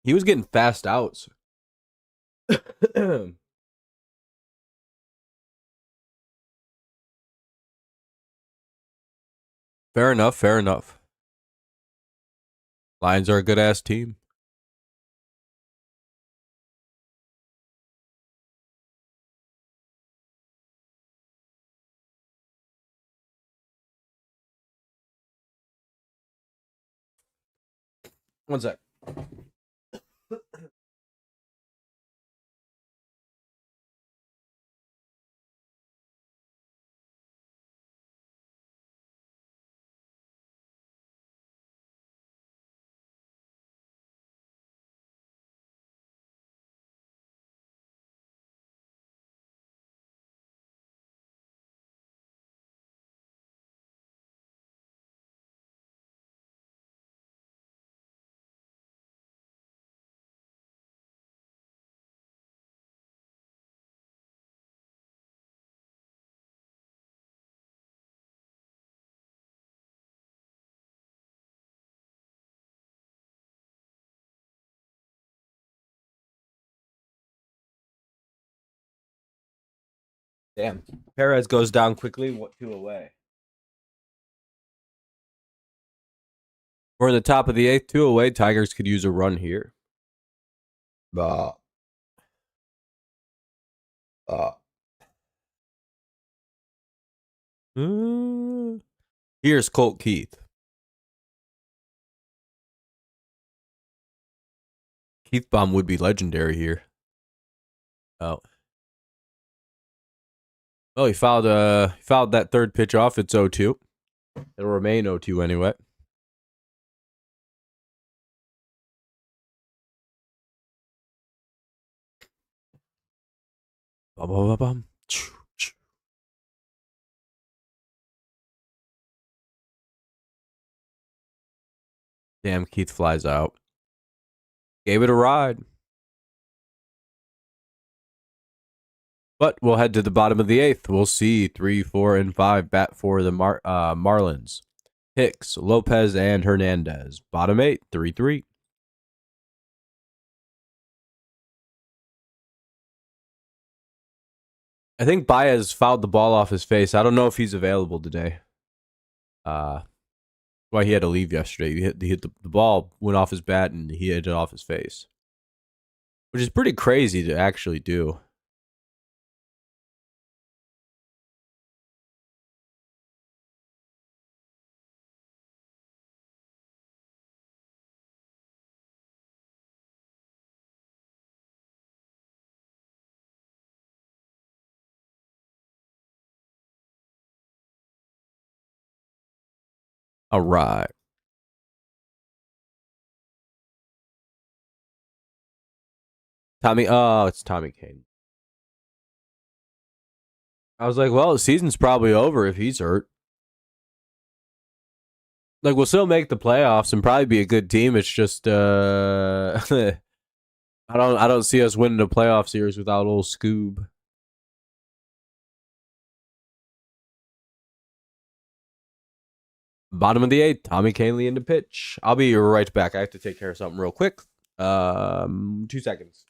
He was getting fast outs. Fair enough, fair enough. Lions are a good ass team. One sec. Damn. Perez goes down quickly. 2 away. We're in the top of the 8th, 2 away. Tigers could use a run here. Here's Colt Keith. Keith bomb would be legendary here. Oh. Oh, he fouled that third pitch off. It's 0-2. It'll remain 0-2 anyway. Bum. Damn, Keith flies out. Gave it a ride. But we'll head to the bottom of the 8th. We'll see 3, 4, and 5 bat for the Marlins. Hicks, Lopez, and Hernandez. Bottom 8, 3-3. I think Baez fouled the ball off his face. I don't know if he's available today. Why he had to leave yesterday. He hit the ball, went off his bat, and he hit it off his face. Which is pretty crazy to actually do. All right. Tommy. Oh, it's Tommy Kane. I was like, well, the season's probably over if he's hurt. Like, we'll still make the playoffs and probably be a good team. It's just, I don't see us winning a playoff series without old Scoob. Bottom of the eighth, Tommy Kahnle in the pitch. I'll be right back. I have to take care of something real quick. 2 seconds.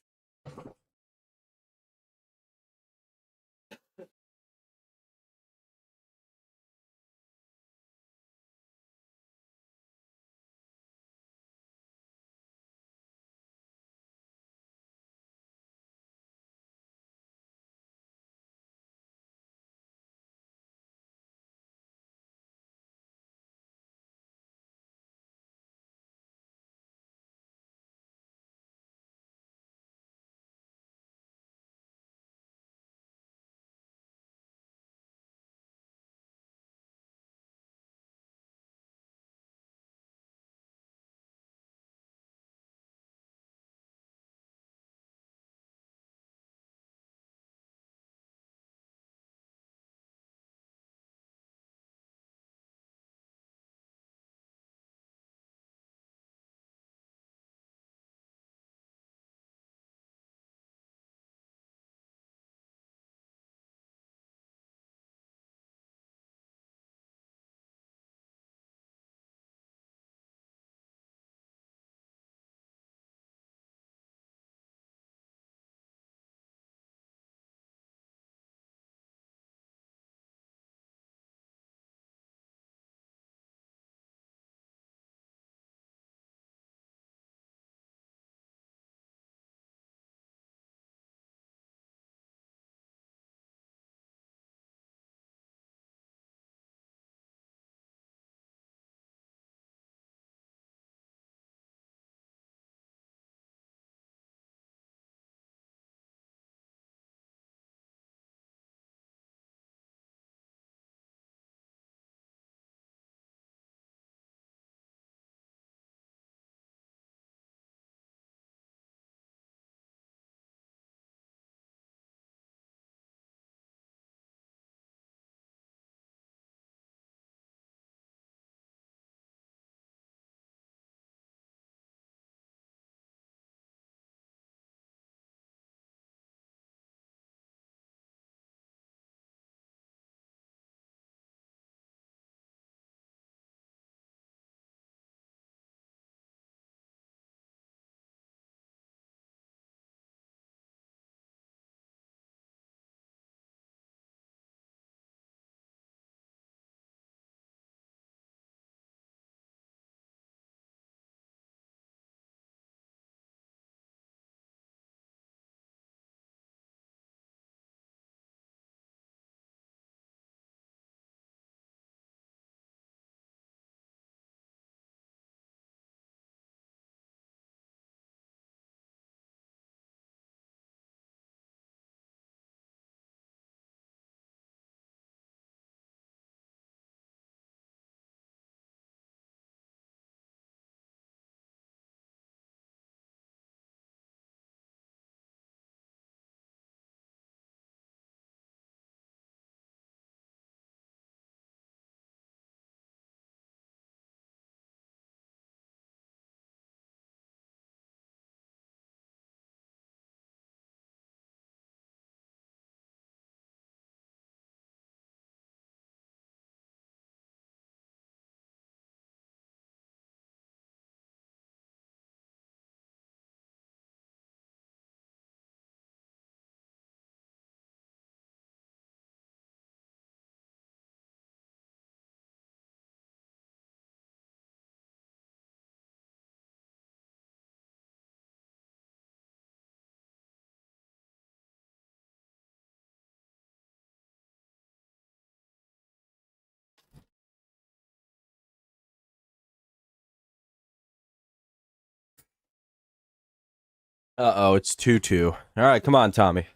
It's 2-2. All right, come on, Tommy.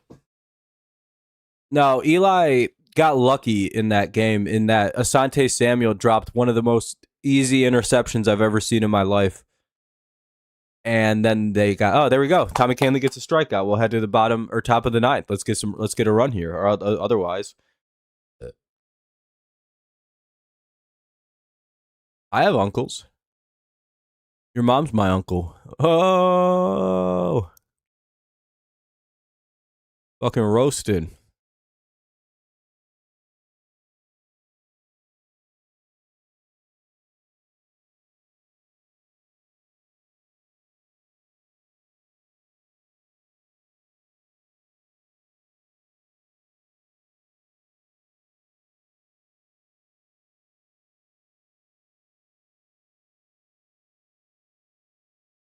No, Eli got lucky in that game in that Asante Samuel dropped one of the most easy interceptions I've ever seen in my life. And then they got, oh, there we go. Tommy Canley gets a strikeout. We'll head to the bottom or top of the ninth. Let's get a run here, or otherwise. I have uncles. Your mom's my uncle. Oh, fucking roasted.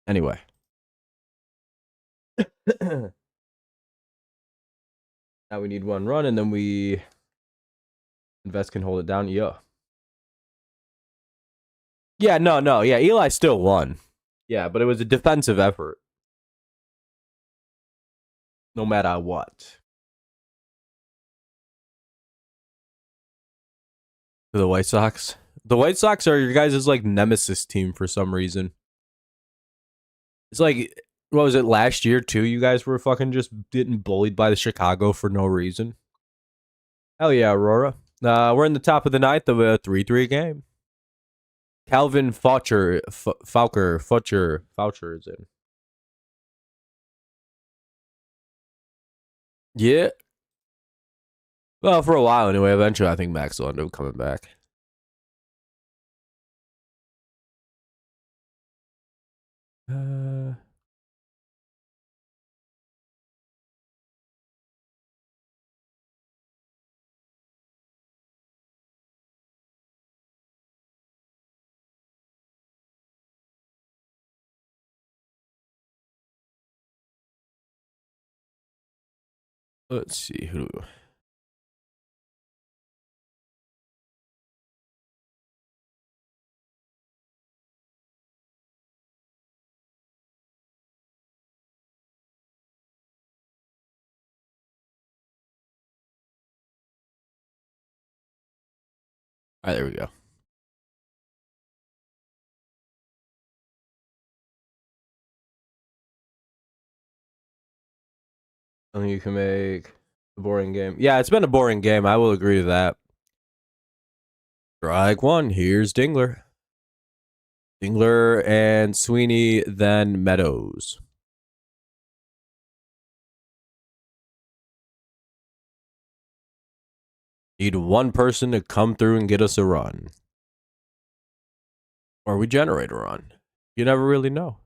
Anyway. Now we need one run, and then we invest can hold it down. Yeah. Yeah, no. Yeah, Eli still won. Yeah, but it was a defensive effort. No matter what. The White Sox. The White Sox are your guys' like nemesis team for some reason. It's like, what was it, last year too? You guys were fucking just getting bullied by the Chicago for no reason. Hell yeah, Aurora. We're in the top of the ninth of a 3-3 game. Calvin Faucher is in. Yeah. Well, for a while anyway. Eventually, I think Max will end up coming back. Let's see who. All right, there we go. I think you can make a boring game. Yeah, it's been a boring game. I will agree to that. Strike one. Here's Dingler. Dingler and Sweeney, then Meadows. Need one person to come through and get us a run. Or we generate a run. You never really know.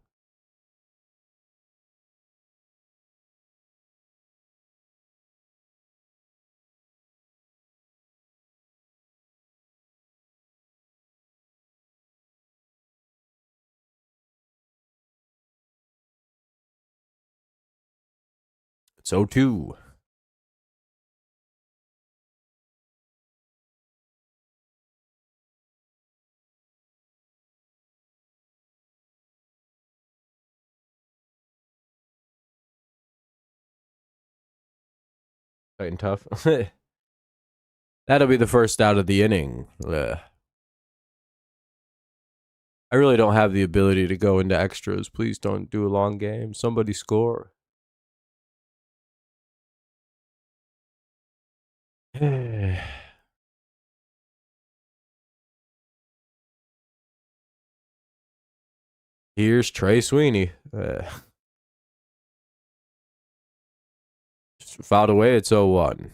It's 0-2. Fighting tough. That'll be the first out of the inning. Ugh. I really don't have the ability to go into extras. Please don't do a long game. Somebody score. Here's Trey Sweeney. Fouled away. It's 0-1.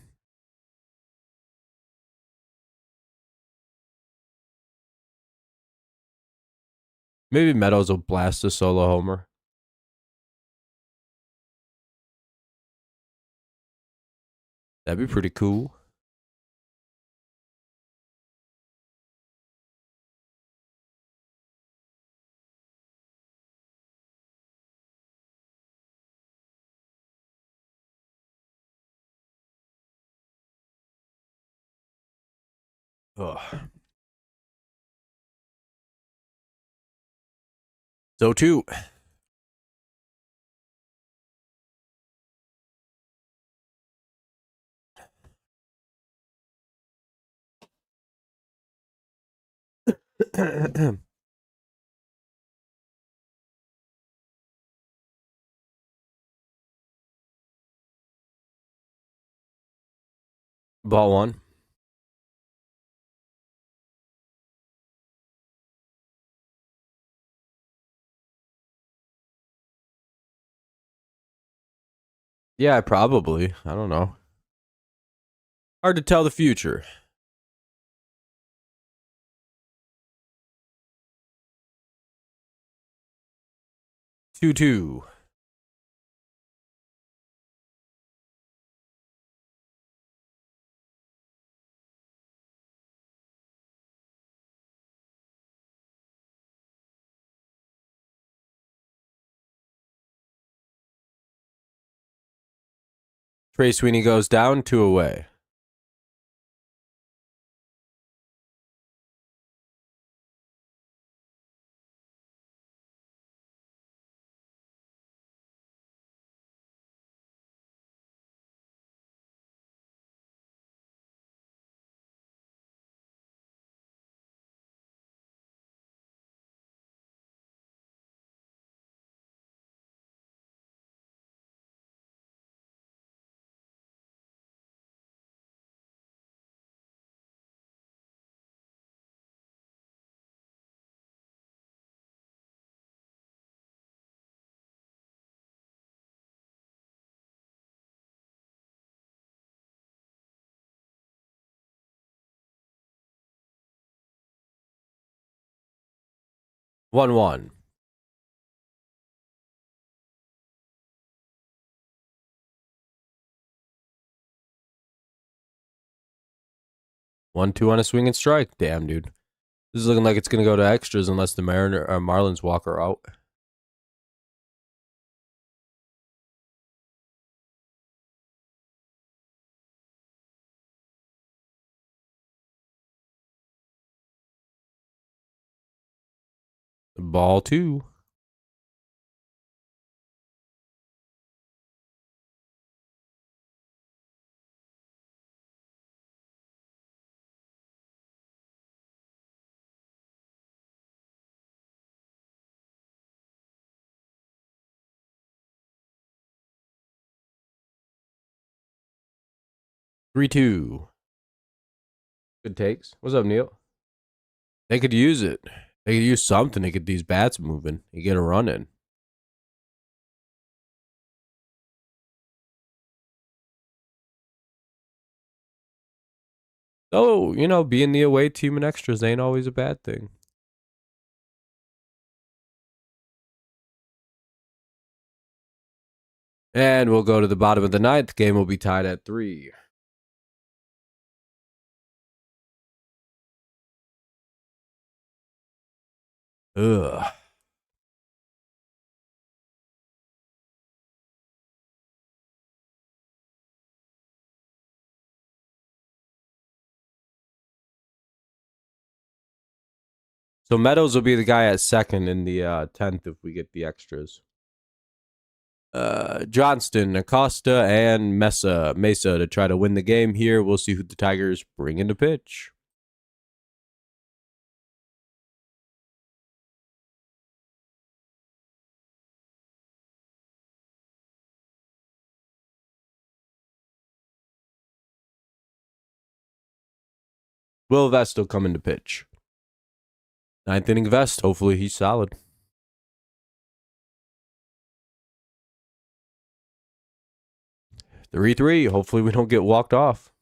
Maybe Meadows will blast a solo homer. That'd be pretty cool. Ugh. So too. Ball one. Yeah, probably. I don't know. Hard to tell the future. 2-2. Trey Sweeney goes down, 2 away. One one. One two on a swing and strike. Damn, dude. This is looking like it's gonna go to extras unless the Marlins walk her out. Ball two. Three two. Good takes. What's up, Neil? They could use it. They could use something to get these bats moving. You get a run in. Oh, being the away team in extras ain't always a bad thing. And we'll go to the bottom of the ninth. Game will be tied at 3. Ugh. So Meadows will be the guy at second in the 10th if we get the extras. Johnston, Acosta, and Mesa to try to win the game here. We'll see who the Tigers bring into pitch. Will Vest will come into pitch. 9th inning Vest. Hopefully he's solid. 3-3. Hopefully we don't get walked off.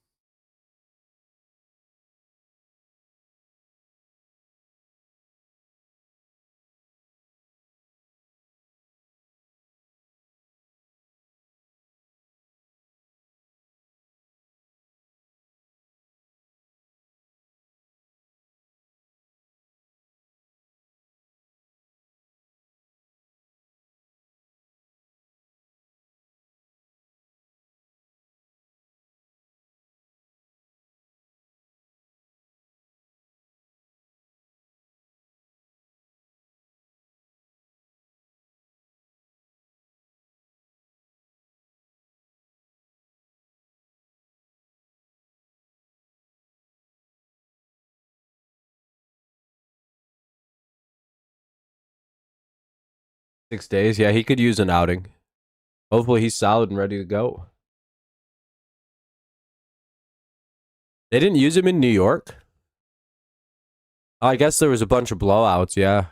6 days. Yeah, he could use an outing. Hopefully he's solid and ready to go. They didn't use him in New York. I guess there was a bunch of blowouts, yeah.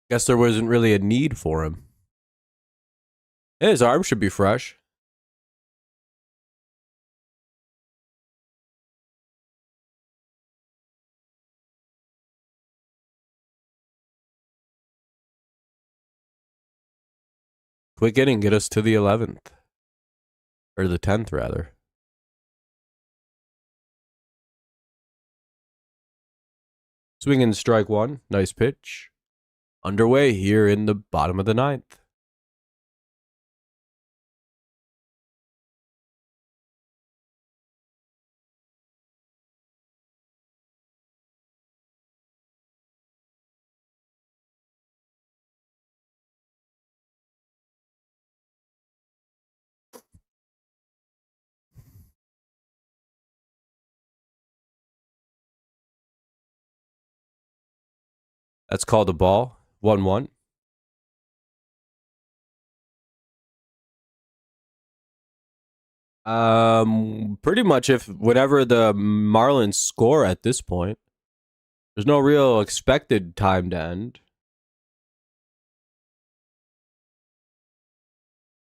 Guess there wasn't really a need for him. His arm should be fresh. Quick inning, get us to the 11th. Or the 10th, rather. Swinging strike one. Nice pitch. Underway here in the bottom of the 9th. That's called a ball. 1-1. Pretty much if whenever the Marlins score at this point, there's no real expected time to end.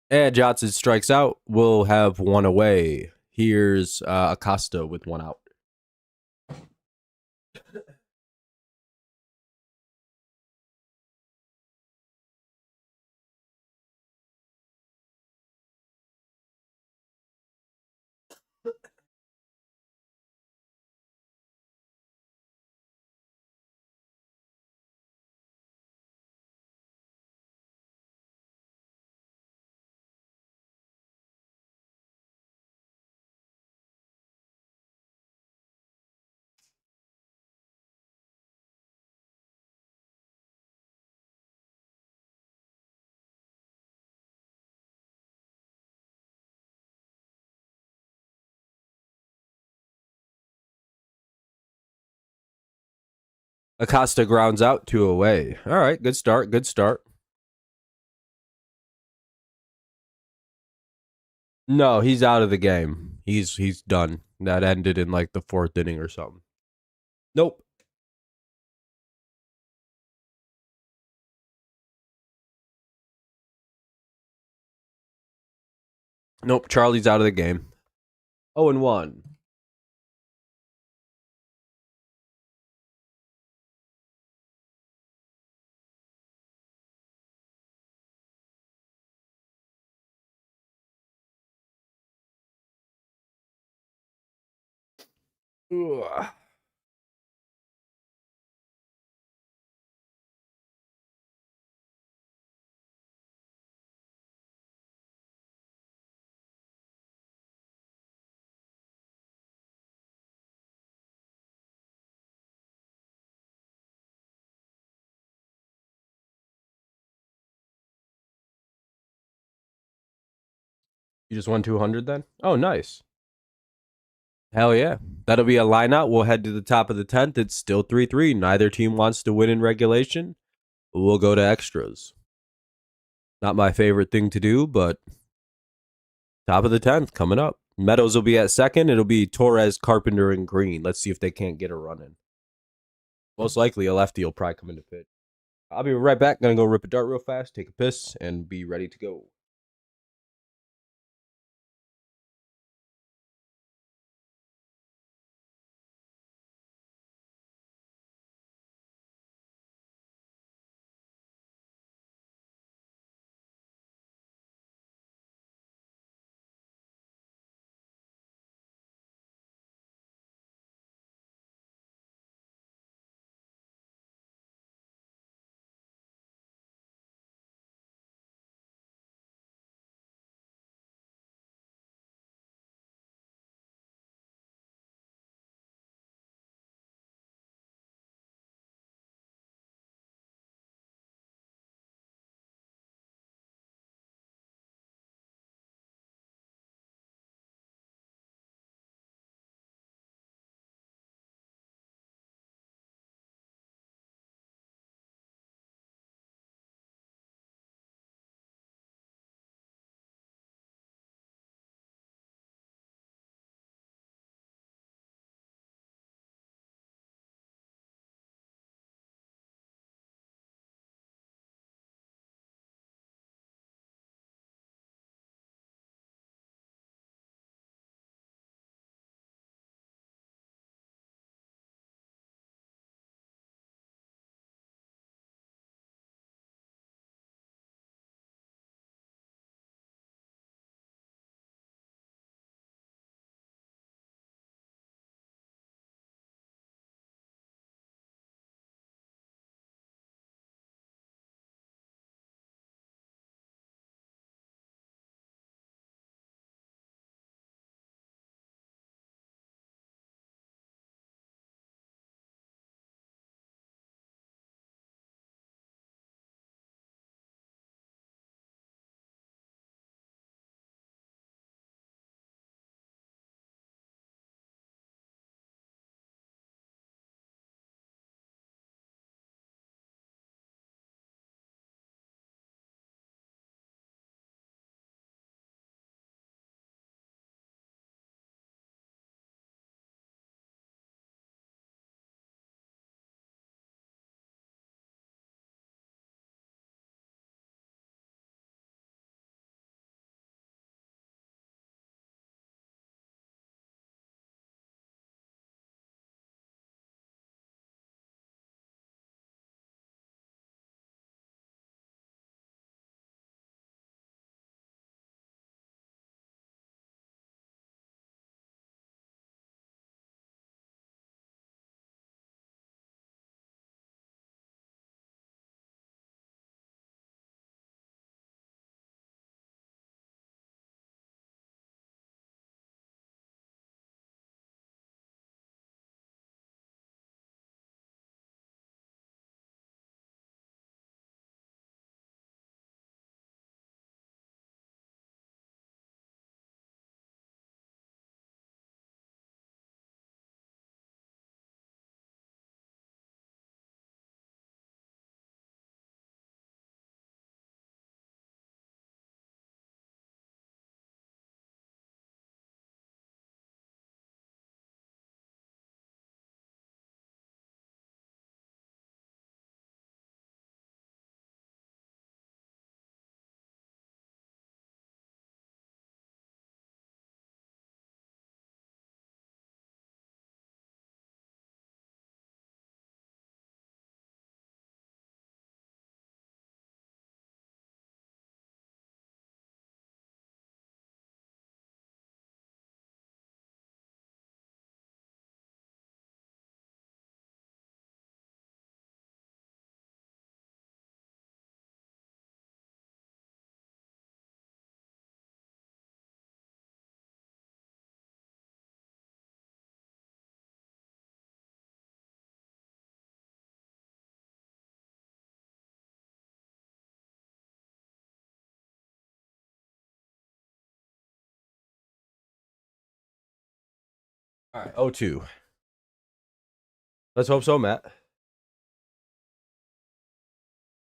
And Johnson strikes out. We'll have one away. Here's Acosta with one out. Acosta grounds out, two away. All right, good start. Good start. No, he's out of the game. He's done. That ended in like the 4th inning or something. Nope. Nope. Charlie's out of the game. 0-1. Ugh. You just won 200 then? Oh, nice. Hell yeah. That'll be a lineout. We'll head to the top of the 10th. It's still 3-3. Neither team wants to win in regulation. We'll go to extras. Not my favorite thing to do, but top of the 10th coming up. Meadows will be at second. It'll be Torres, Carpenter, and Green. Let's see if they can't get a run in. Most likely a lefty will probably come into pitch. I'll be right back. Gonna go rip a dart real fast, take a piss, and be ready to go. All right, 0-2. Let's hope so, Matt.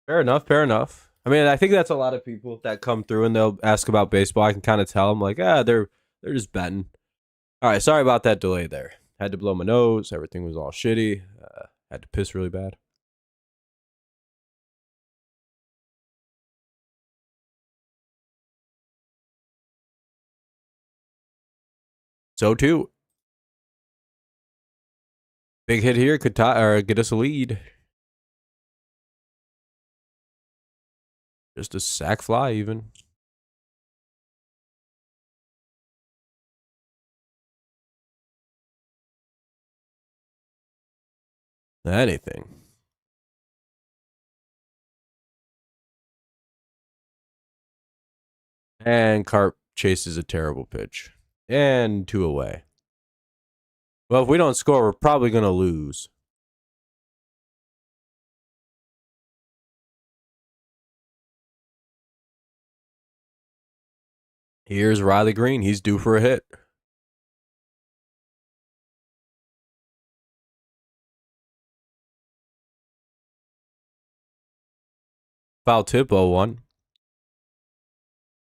Fair enough. Fair enough. I mean, I think that's a lot of people that come through and they'll ask about baseball. I can kind of tell them like, they're just betting. All right, sorry about that delay there. Had to blow my nose. Everything was all shitty. Had to piss really bad. So too. Big hit here could tie or get us a lead. Just a sack fly, even. Anything. And Carp chases a terrible pitch. And 2 away. Well, if we don't score, we're probably going to lose. Here's Riley Green. He's due for a hit. Foul tip 0-1.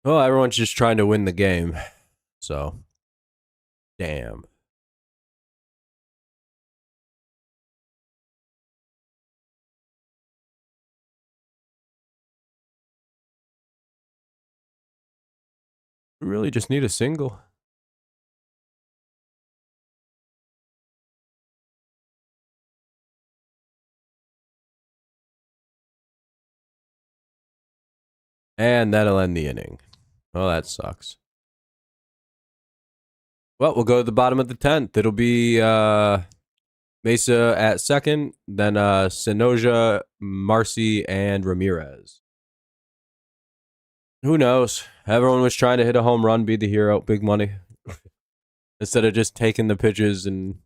Well, everyone's just trying to win the game. So, damn. We really just need a single. And that'll end the inning. Well, that sucks. Well, we'll go to the bottom of the 10th. It'll be Mesa at second, then Sinoja, Marcy, and Ramirez. Who knows? Everyone was trying to hit a home run, be the hero, big money. Instead of just taking the pitches, and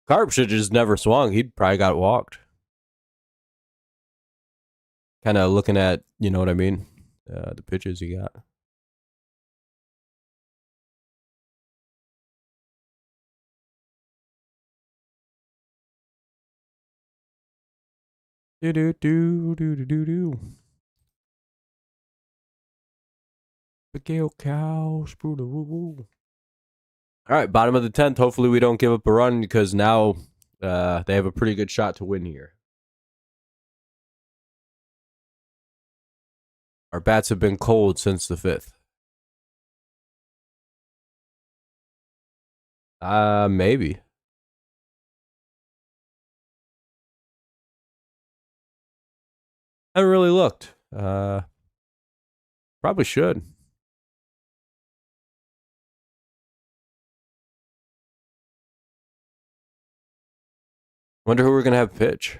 Carp should have just never swung. He'd probably got walked. Kind of looking at, you know what I mean? The pitches he got. Do. Miguel Cow, Spruda, woo woo. All right, bottom of the 10th. Hopefully we don't give up a run because now they have a pretty good shot to win here. Our bats have been cold since the 5th. Maybe. I haven't really looked. Probably should. Wonder who we're going to have pitch.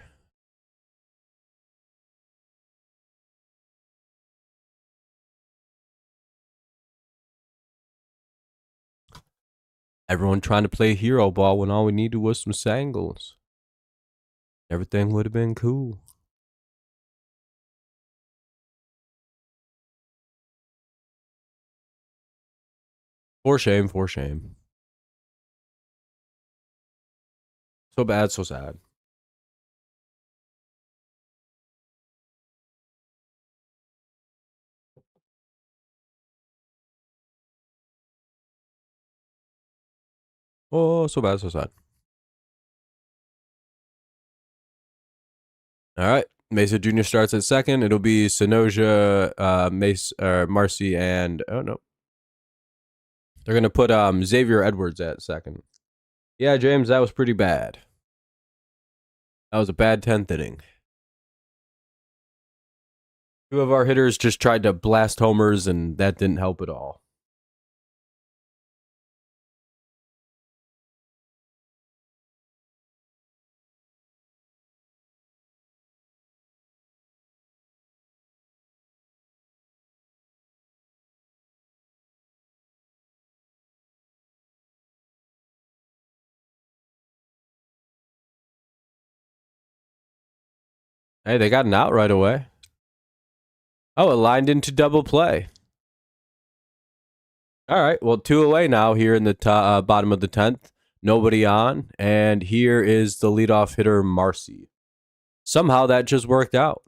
Everyone trying to play hero ball when all we needed was some singles. Everything would have been cool. For shame, for shame. So bad, so sad. Oh, so bad, so sad. All right. Mesa Jr. starts at second. It'll be Sinoja, Marcy, and oh no. They're gonna put Xavier Edwards at second. Yeah, James, that was pretty bad. That was a bad 10th inning. 2 of our hitters just tried to blast homers, and that didn't help at all. Hey, they got an out right away. Oh, it lined into double play. All right, well, 2 away now here in the bottom of the 10th. Nobody on. And here is the leadoff hitter, Marcy. Somehow that just worked out.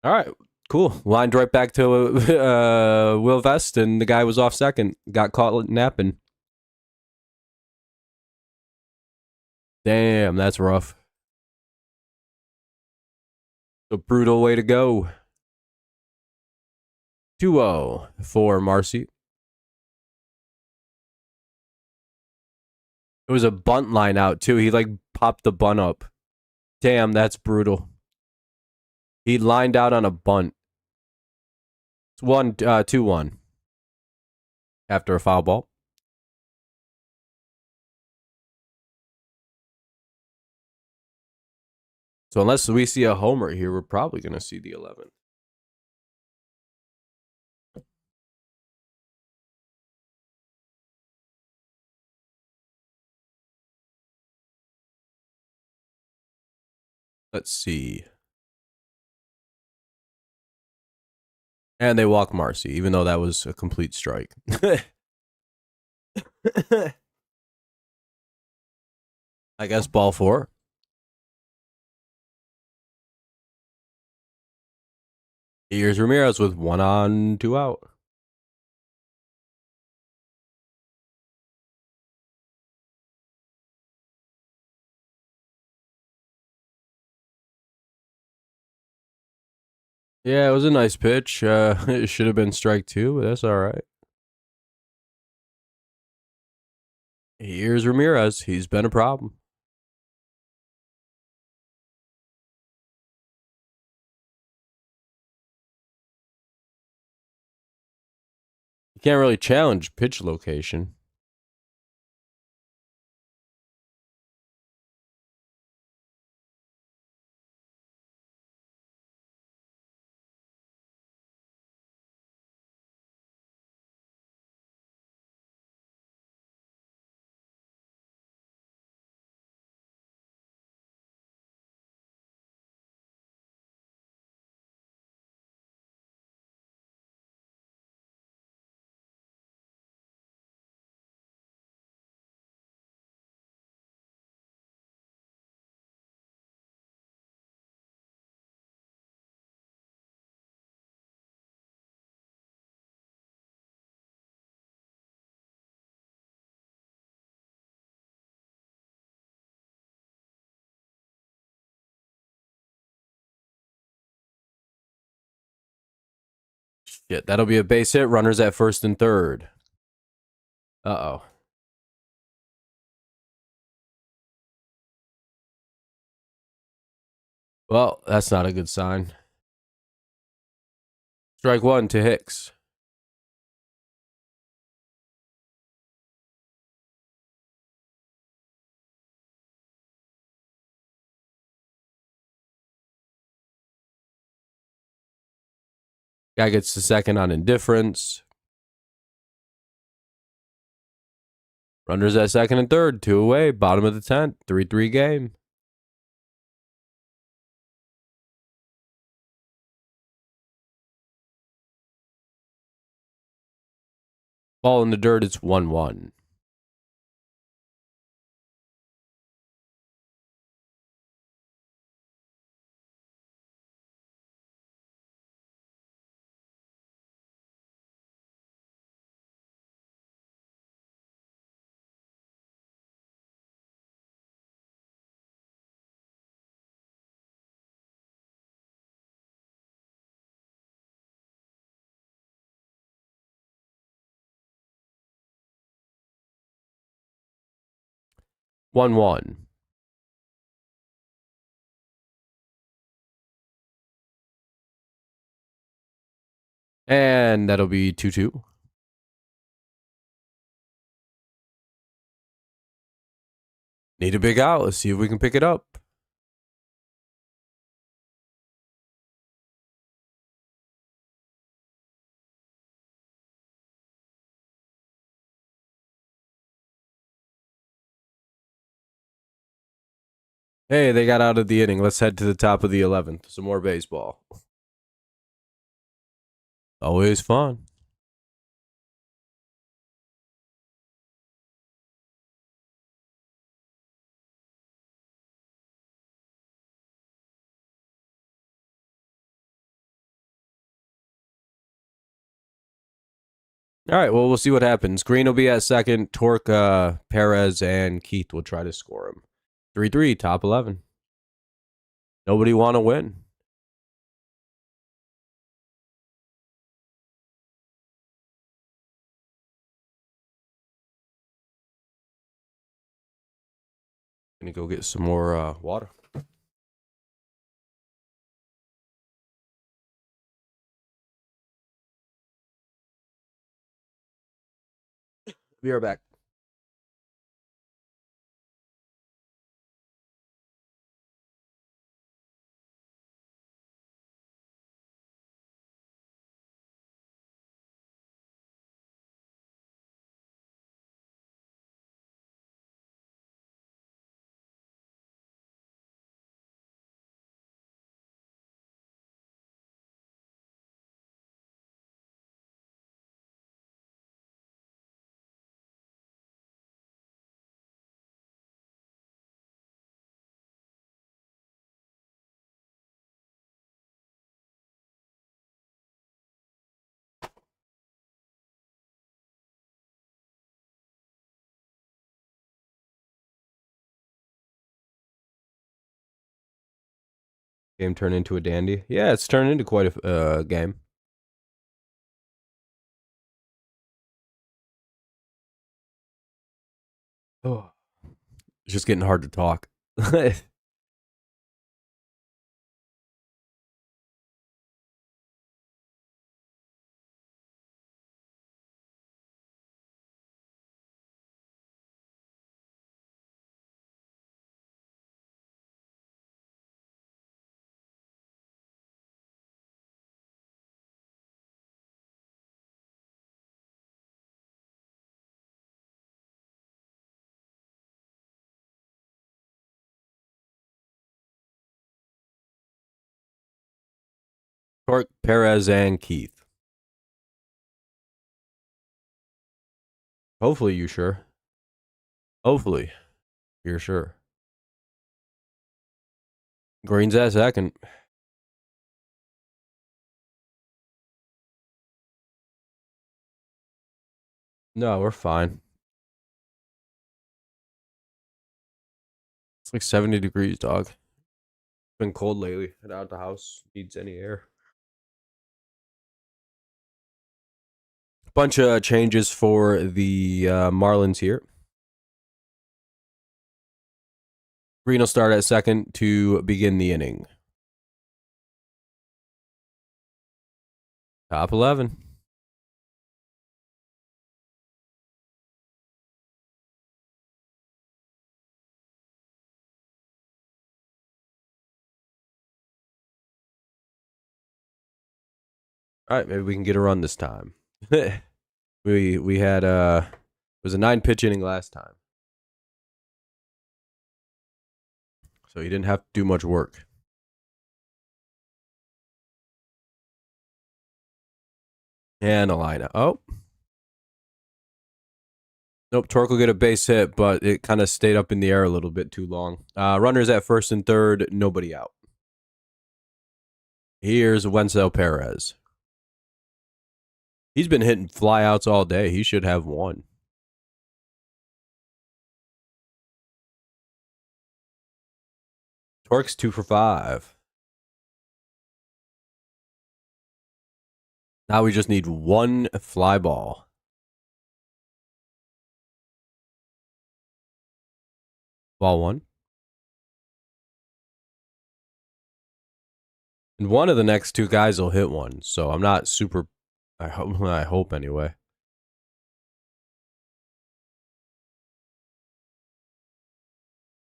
All right, cool. Lined right back to Will Vest, and the guy was off second. Got caught napping. Damn, that's rough. A brutal way to go. 2-0 for Marcy. It was a bunt line out, too. He, like, popped the bunt up. Damn, that's brutal. He lined out on a bunt. It's 2-1 after a foul ball. So unless we see a homer here, we're probably going to see the 11th. Let's see. And they walk Marcy, even though that was a complete strike. I guess ball 4. Here's Ramirez with 1 on, 2 out. Yeah, it was a nice pitch. It should have been strike 2, but that's all right. Here's Ramirez. He's been a problem. You can't really challenge pitch location. Shit, that'll be a base hit. Runners at first and third. Uh-oh. Well, that's not a good sign. Strike 1 to Hicks. Guy gets the second on indifference. Runners at second and third, 2 away, bottom of the 10th, 3-3 game. Ball in the dirt, it's 1-1. One one. And that'll be 2-2. Need a big out. Let's see if we can pick it up. Hey, they got out of the inning. Let's head to the top of the 11th. Some more baseball. Always fun. All right, well, we'll see what happens. Green will be at second. Torque, Perez, and Keith will try to score him. 3-3, top 11. Nobody want to win. Gonna go get some more water. Be right back. Game turned into a dandy. Yeah, it's turned into quite a game. Oh, it's just getting hard to talk. Torque, Perez, and Keith. Hopefully, you sure. Hopefully, you're sure. Green's at second. No, we're fine. It's like 70 degrees, dog. It's been cold lately. Get out the house. Needs any air. Bunch of changes for the Marlins here. Green will start at second to begin the inning. Top 11. All right, maybe we can get a run this time. we had it was a 9-pitch inning last time. So you didn't have to do much work. And a lineup. Oh. Nope, Torque will get a base hit, but it kind of stayed up in the air a little bit too long. Runners at first and third, nobody out. Here's Wenzel Perez. He's been hitting flyouts all day. He should have one. Torque's 2 for 5. Now we just need one fly ball. Ball one. And one of the next two guys will hit one. So I'm not super. I hope anyway.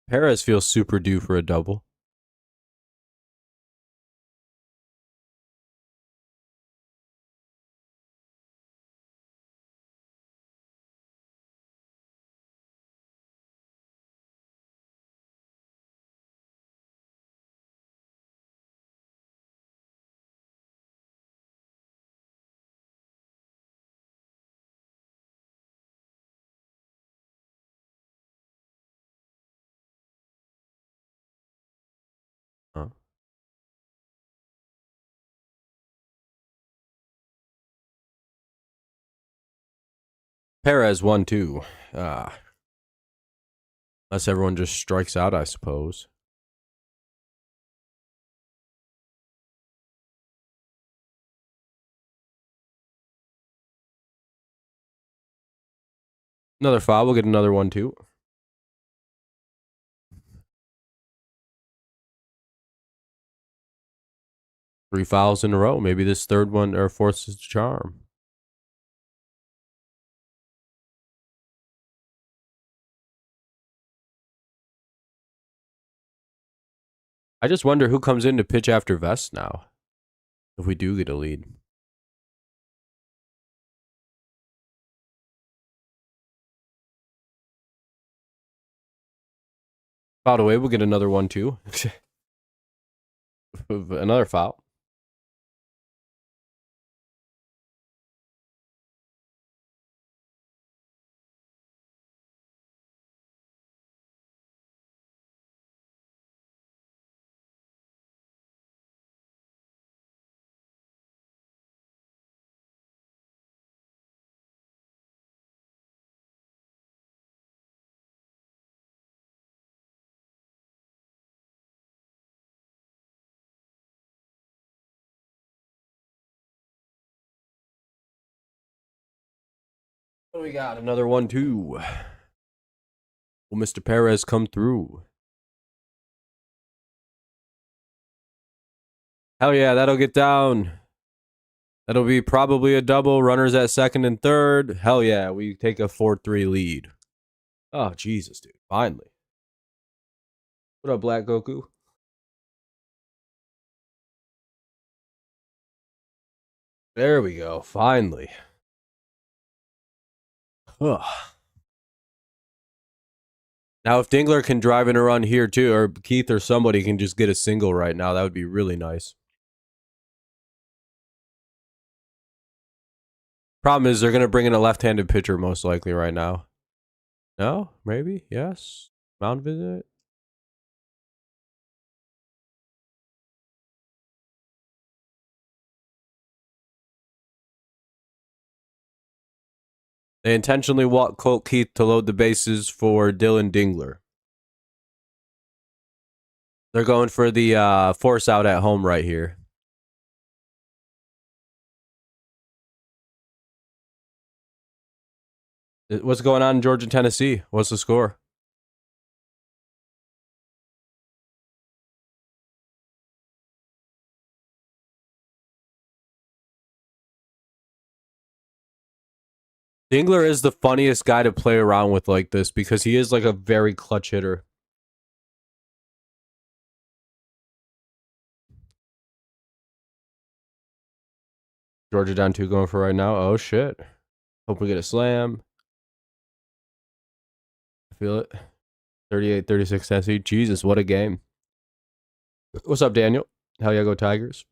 Perez feels super due for a double. Perez 1-2. Unless everyone just strikes out, I suppose. Another foul. We'll get another 1-2. 3 fouls in a row. Maybe this third one or fourth is the charm. I just wonder who comes in to pitch after Vest now. If we do get a lead. By the way, we'll get another 1-2. Another foul. What do we got? Another 1-2. Will Mr. Perez come through? Hell yeah, that'll get down. That'll be probably a double. Runners at second and third. Hell yeah, we take a 4-3 lead. Oh, Jesus, dude. Finally. What up, Black Goku? There we go. Finally. Ugh. Now, if Dingler can drive in a run here, too, or Keith or somebody can just get a single right now, that would be really nice. Problem is, they're going to bring in a left-handed pitcher most likely right now. No? Maybe? Yes? Mound visit? They intentionally walk Colt Keith to load the bases for Dylan Dingler. They're going for the force out at home right here. What's going on in Georgia, Tennessee? What's the score? Dingler is the funniest guy to play around with like this because he is like a very clutch hitter. Georgia down 2 going for right now. Oh, shit. Hope we get a slam. I feel it. 38-36 Tennessee. Jesus, what a game. What's up, Daniel? Hell yeah, go Tigers.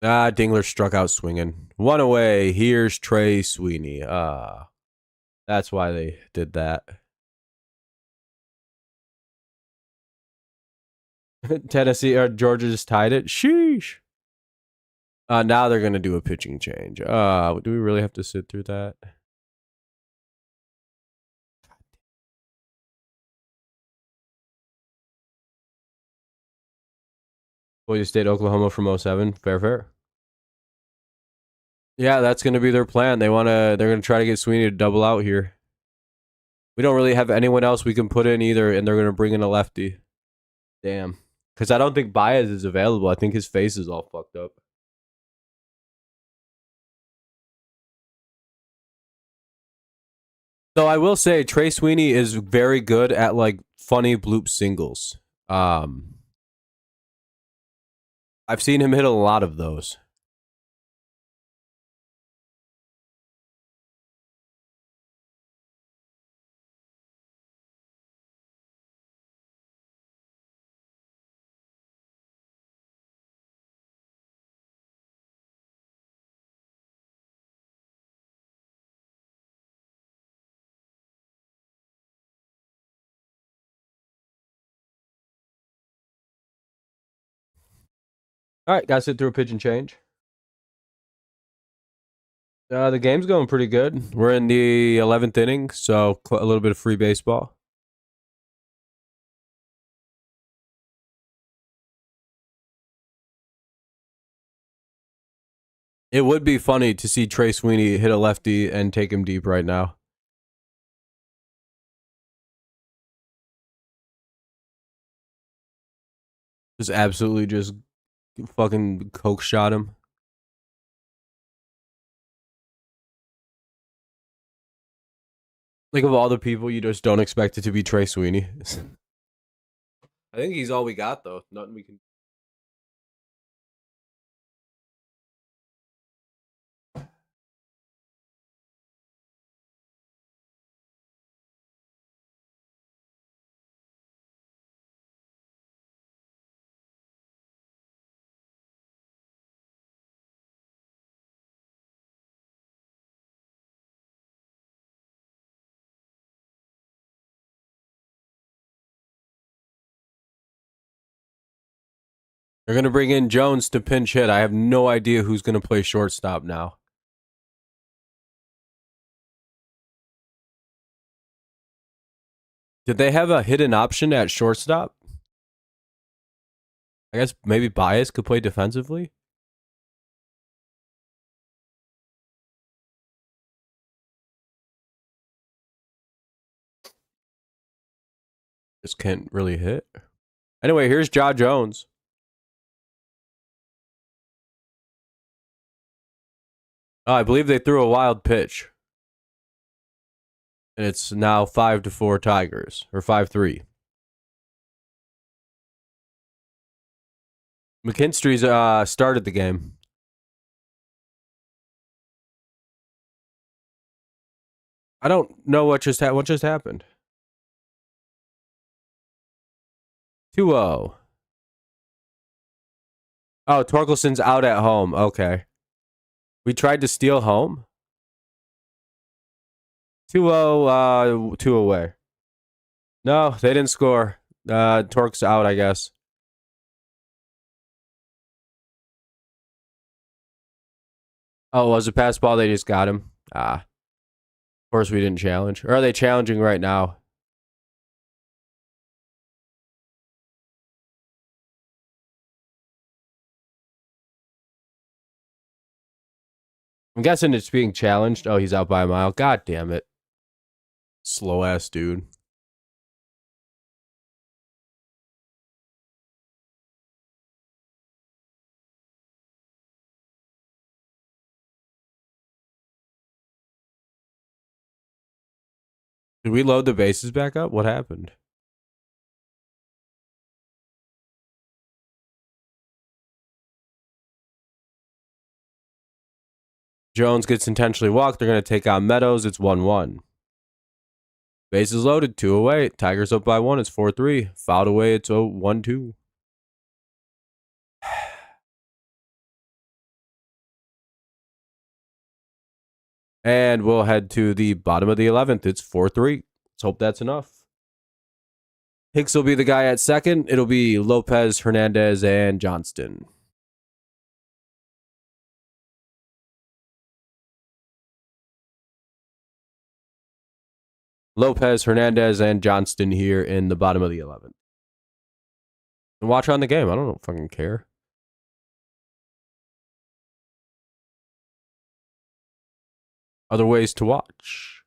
Dingler struck out swinging. 1 away. Here's Trey Sweeney. That's why they did that. Tennessee or Georgia just tied it. Sheesh. Now they're gonna do a pitching change. Do we really have to sit through that? Boise State, Oklahoma from 07. Fair. Yeah, that's gonna be their plan. They're gonna try to get Sweeney to double out here. We don't really have anyone else we can put in either, and they're gonna bring in a lefty. Damn. Because I don't think Baez is available. I think his face is all fucked up. So I will say Trey Sweeney is very good at like funny bloop singles. I've seen him hit a lot of those. All right, gotta sit through a pitch and change. The game's going pretty good. We're in the 11th inning, so a little bit of free baseball. It would be funny to see Trey Sweeney hit a lefty and take him deep right now. Just absolutely just fucking coke shot him. Like, of all the people, you just don't expect it to be Trey Sweeney. I think he's all we got, though. Nothing we can. They're going to bring in Jones to pinch hit. I have no idea who's going to play shortstop now. Did they have a hidden option at shortstop? I guess maybe Baez could play defensively. Just can't really hit. Anyway, here's Ja Jones. Oh, I believe they threw a wild pitch. And it's now 5-4 Tigers. Or 5-3. McKinstry's started the game. I don't know what just happened. 2-0. Oh, Torkelson's out at home. Okay. We tried to steal home. 2-0, 2 away. No, they didn't score. Torque's out, I guess. Oh, it was a pass ball. They just got him. Of course we didn't challenge. Or are they challenging right now? I'm guessing it's being challenged. Oh, he's out by a mile. God damn it. Slow ass dude. Did we load the bases back up? What happened? Jones gets intentionally walked. They're going to take on Meadows. It's 1-1. Bases loaded. 2 away. Tigers up by 1. It's 4-3. Fouled away. It's 1-2. And we'll head to the bottom of the 11th. It's 4-3. Let's hope that's enough. Hicks will be the guy at second. It'll be Lopez, Hernandez, and Johnston. Lopez, Hernandez, and Johnston here in the bottom of the 11th. And watch on the game. I don't fucking care. Other ways to watch.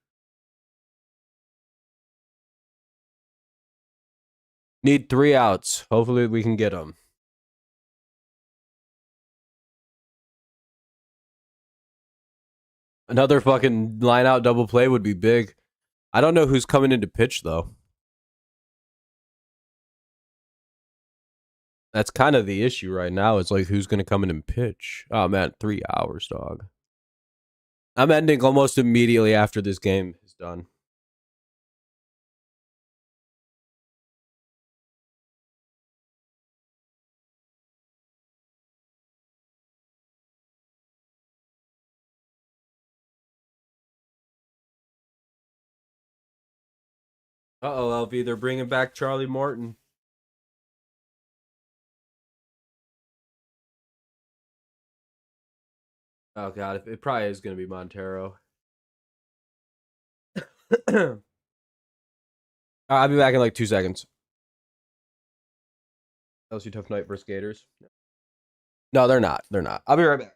Need 3 outs. Hopefully we can get them. Another fucking line out double play would be big. I don't know who's coming into pitch, though. That's kind of the issue right now. It's like, who's going to come in and pitch? Oh, man, 3 hours, dog. I'm ending almost immediately after this game is done. Uh-oh, LV, they're bringing back Charlie Morton. Oh god, it probably is gonna be Montero. I'll be back in like 2 seconds. LSU tough night versus Gators. No, they're not. They're not. I'll be right back.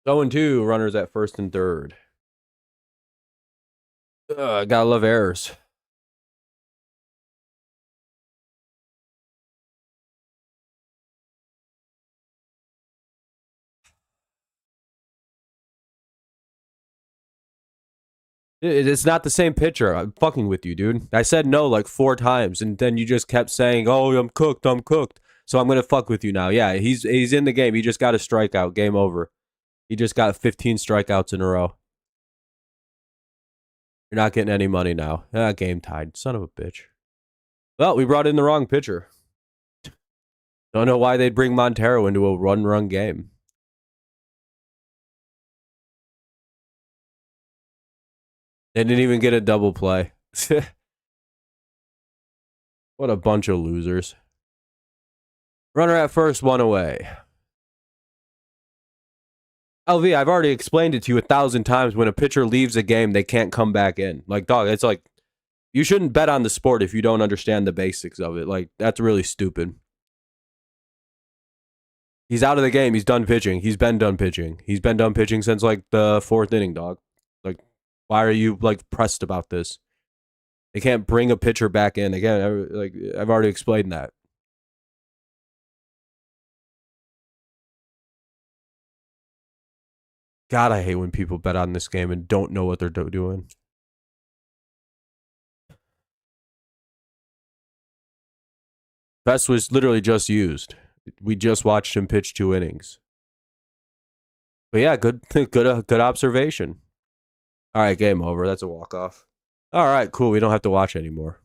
So and two runners at first and third. Gotta love errors. It's not the same pitcher. I'm fucking with you, dude. I said no like 4 times, and then you just kept saying, "Oh, I'm cooked. I'm cooked." So I'm gonna fuck with you now. Yeah, he's in the game. He just got a strikeout. Game over. He just got 15 strikeouts in a row. You're not getting any money now. Game tied. Son of a bitch. Well, we brought in the wrong pitcher. Don't know why they'd bring Montero into a run game. They didn't even get a double play. What a bunch of losers. Runner at first, one away. LV, I've already explained it to you 1,000 times. When a pitcher leaves a game, they can't come back in. Like, dog, it's like, you shouldn't bet on the sport if you don't understand the basics of it. Like, that's really stupid. He's out of the game. He's done pitching. He's been done pitching. He's been done pitching since, like, the 4th inning, dog. Like, why are you, like, pressed about this? They can't bring a pitcher back in. Again, like I've already explained that. God, I hate when people bet on this game and don't know what they're doing. Best was literally just used. We just watched him pitch 2 innings. But yeah, good observation. All right, game over. That's a walk-off. All right, cool. We don't have to watch anymore.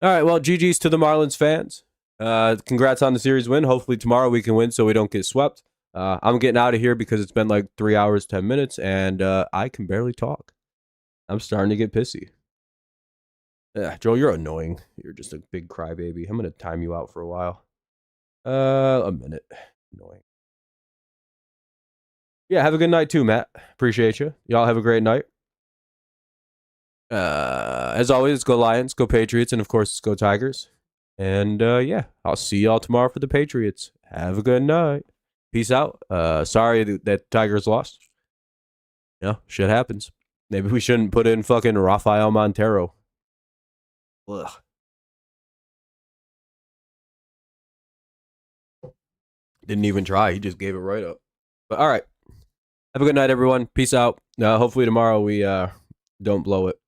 All right, well, GG's to the Marlins fans. Congrats on the series win. Hopefully tomorrow we can win so we don't get swept. I'm getting out of here because it's been like 3 hours, 10 minutes, and I can barely talk. I'm starting to get pissy. Yeah, Joe, you're annoying. You're just a big crybaby. I'm going to time you out for a while. A minute. Annoying. Yeah, have a good night too, Matt. Appreciate you. Y'all have a great night. As always, go Lions, go Patriots, and of course, go Tigers. And yeah, I'll see y'all tomorrow for the Patriots. Have a good night. Peace out. Sorry that Tigers lost. You know, shit happens. Maybe we shouldn't put in fucking Rafael Montero. Ugh. Didn't even try. He just gave it right up. But all right. Have a good night, everyone. Peace out. Hopefully tomorrow we don't blow it.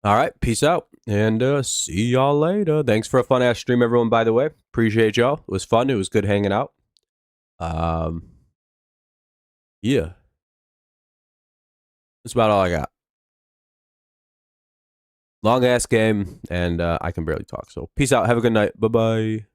All right. Peace out. And see y'all later. Thanks for a fun-ass stream, everyone, by the way. Appreciate y'all. It was fun. It was good hanging out. Yeah. That's about all I got. Long-ass game, and I can barely talk. So peace out. Have a good night. Bye-bye.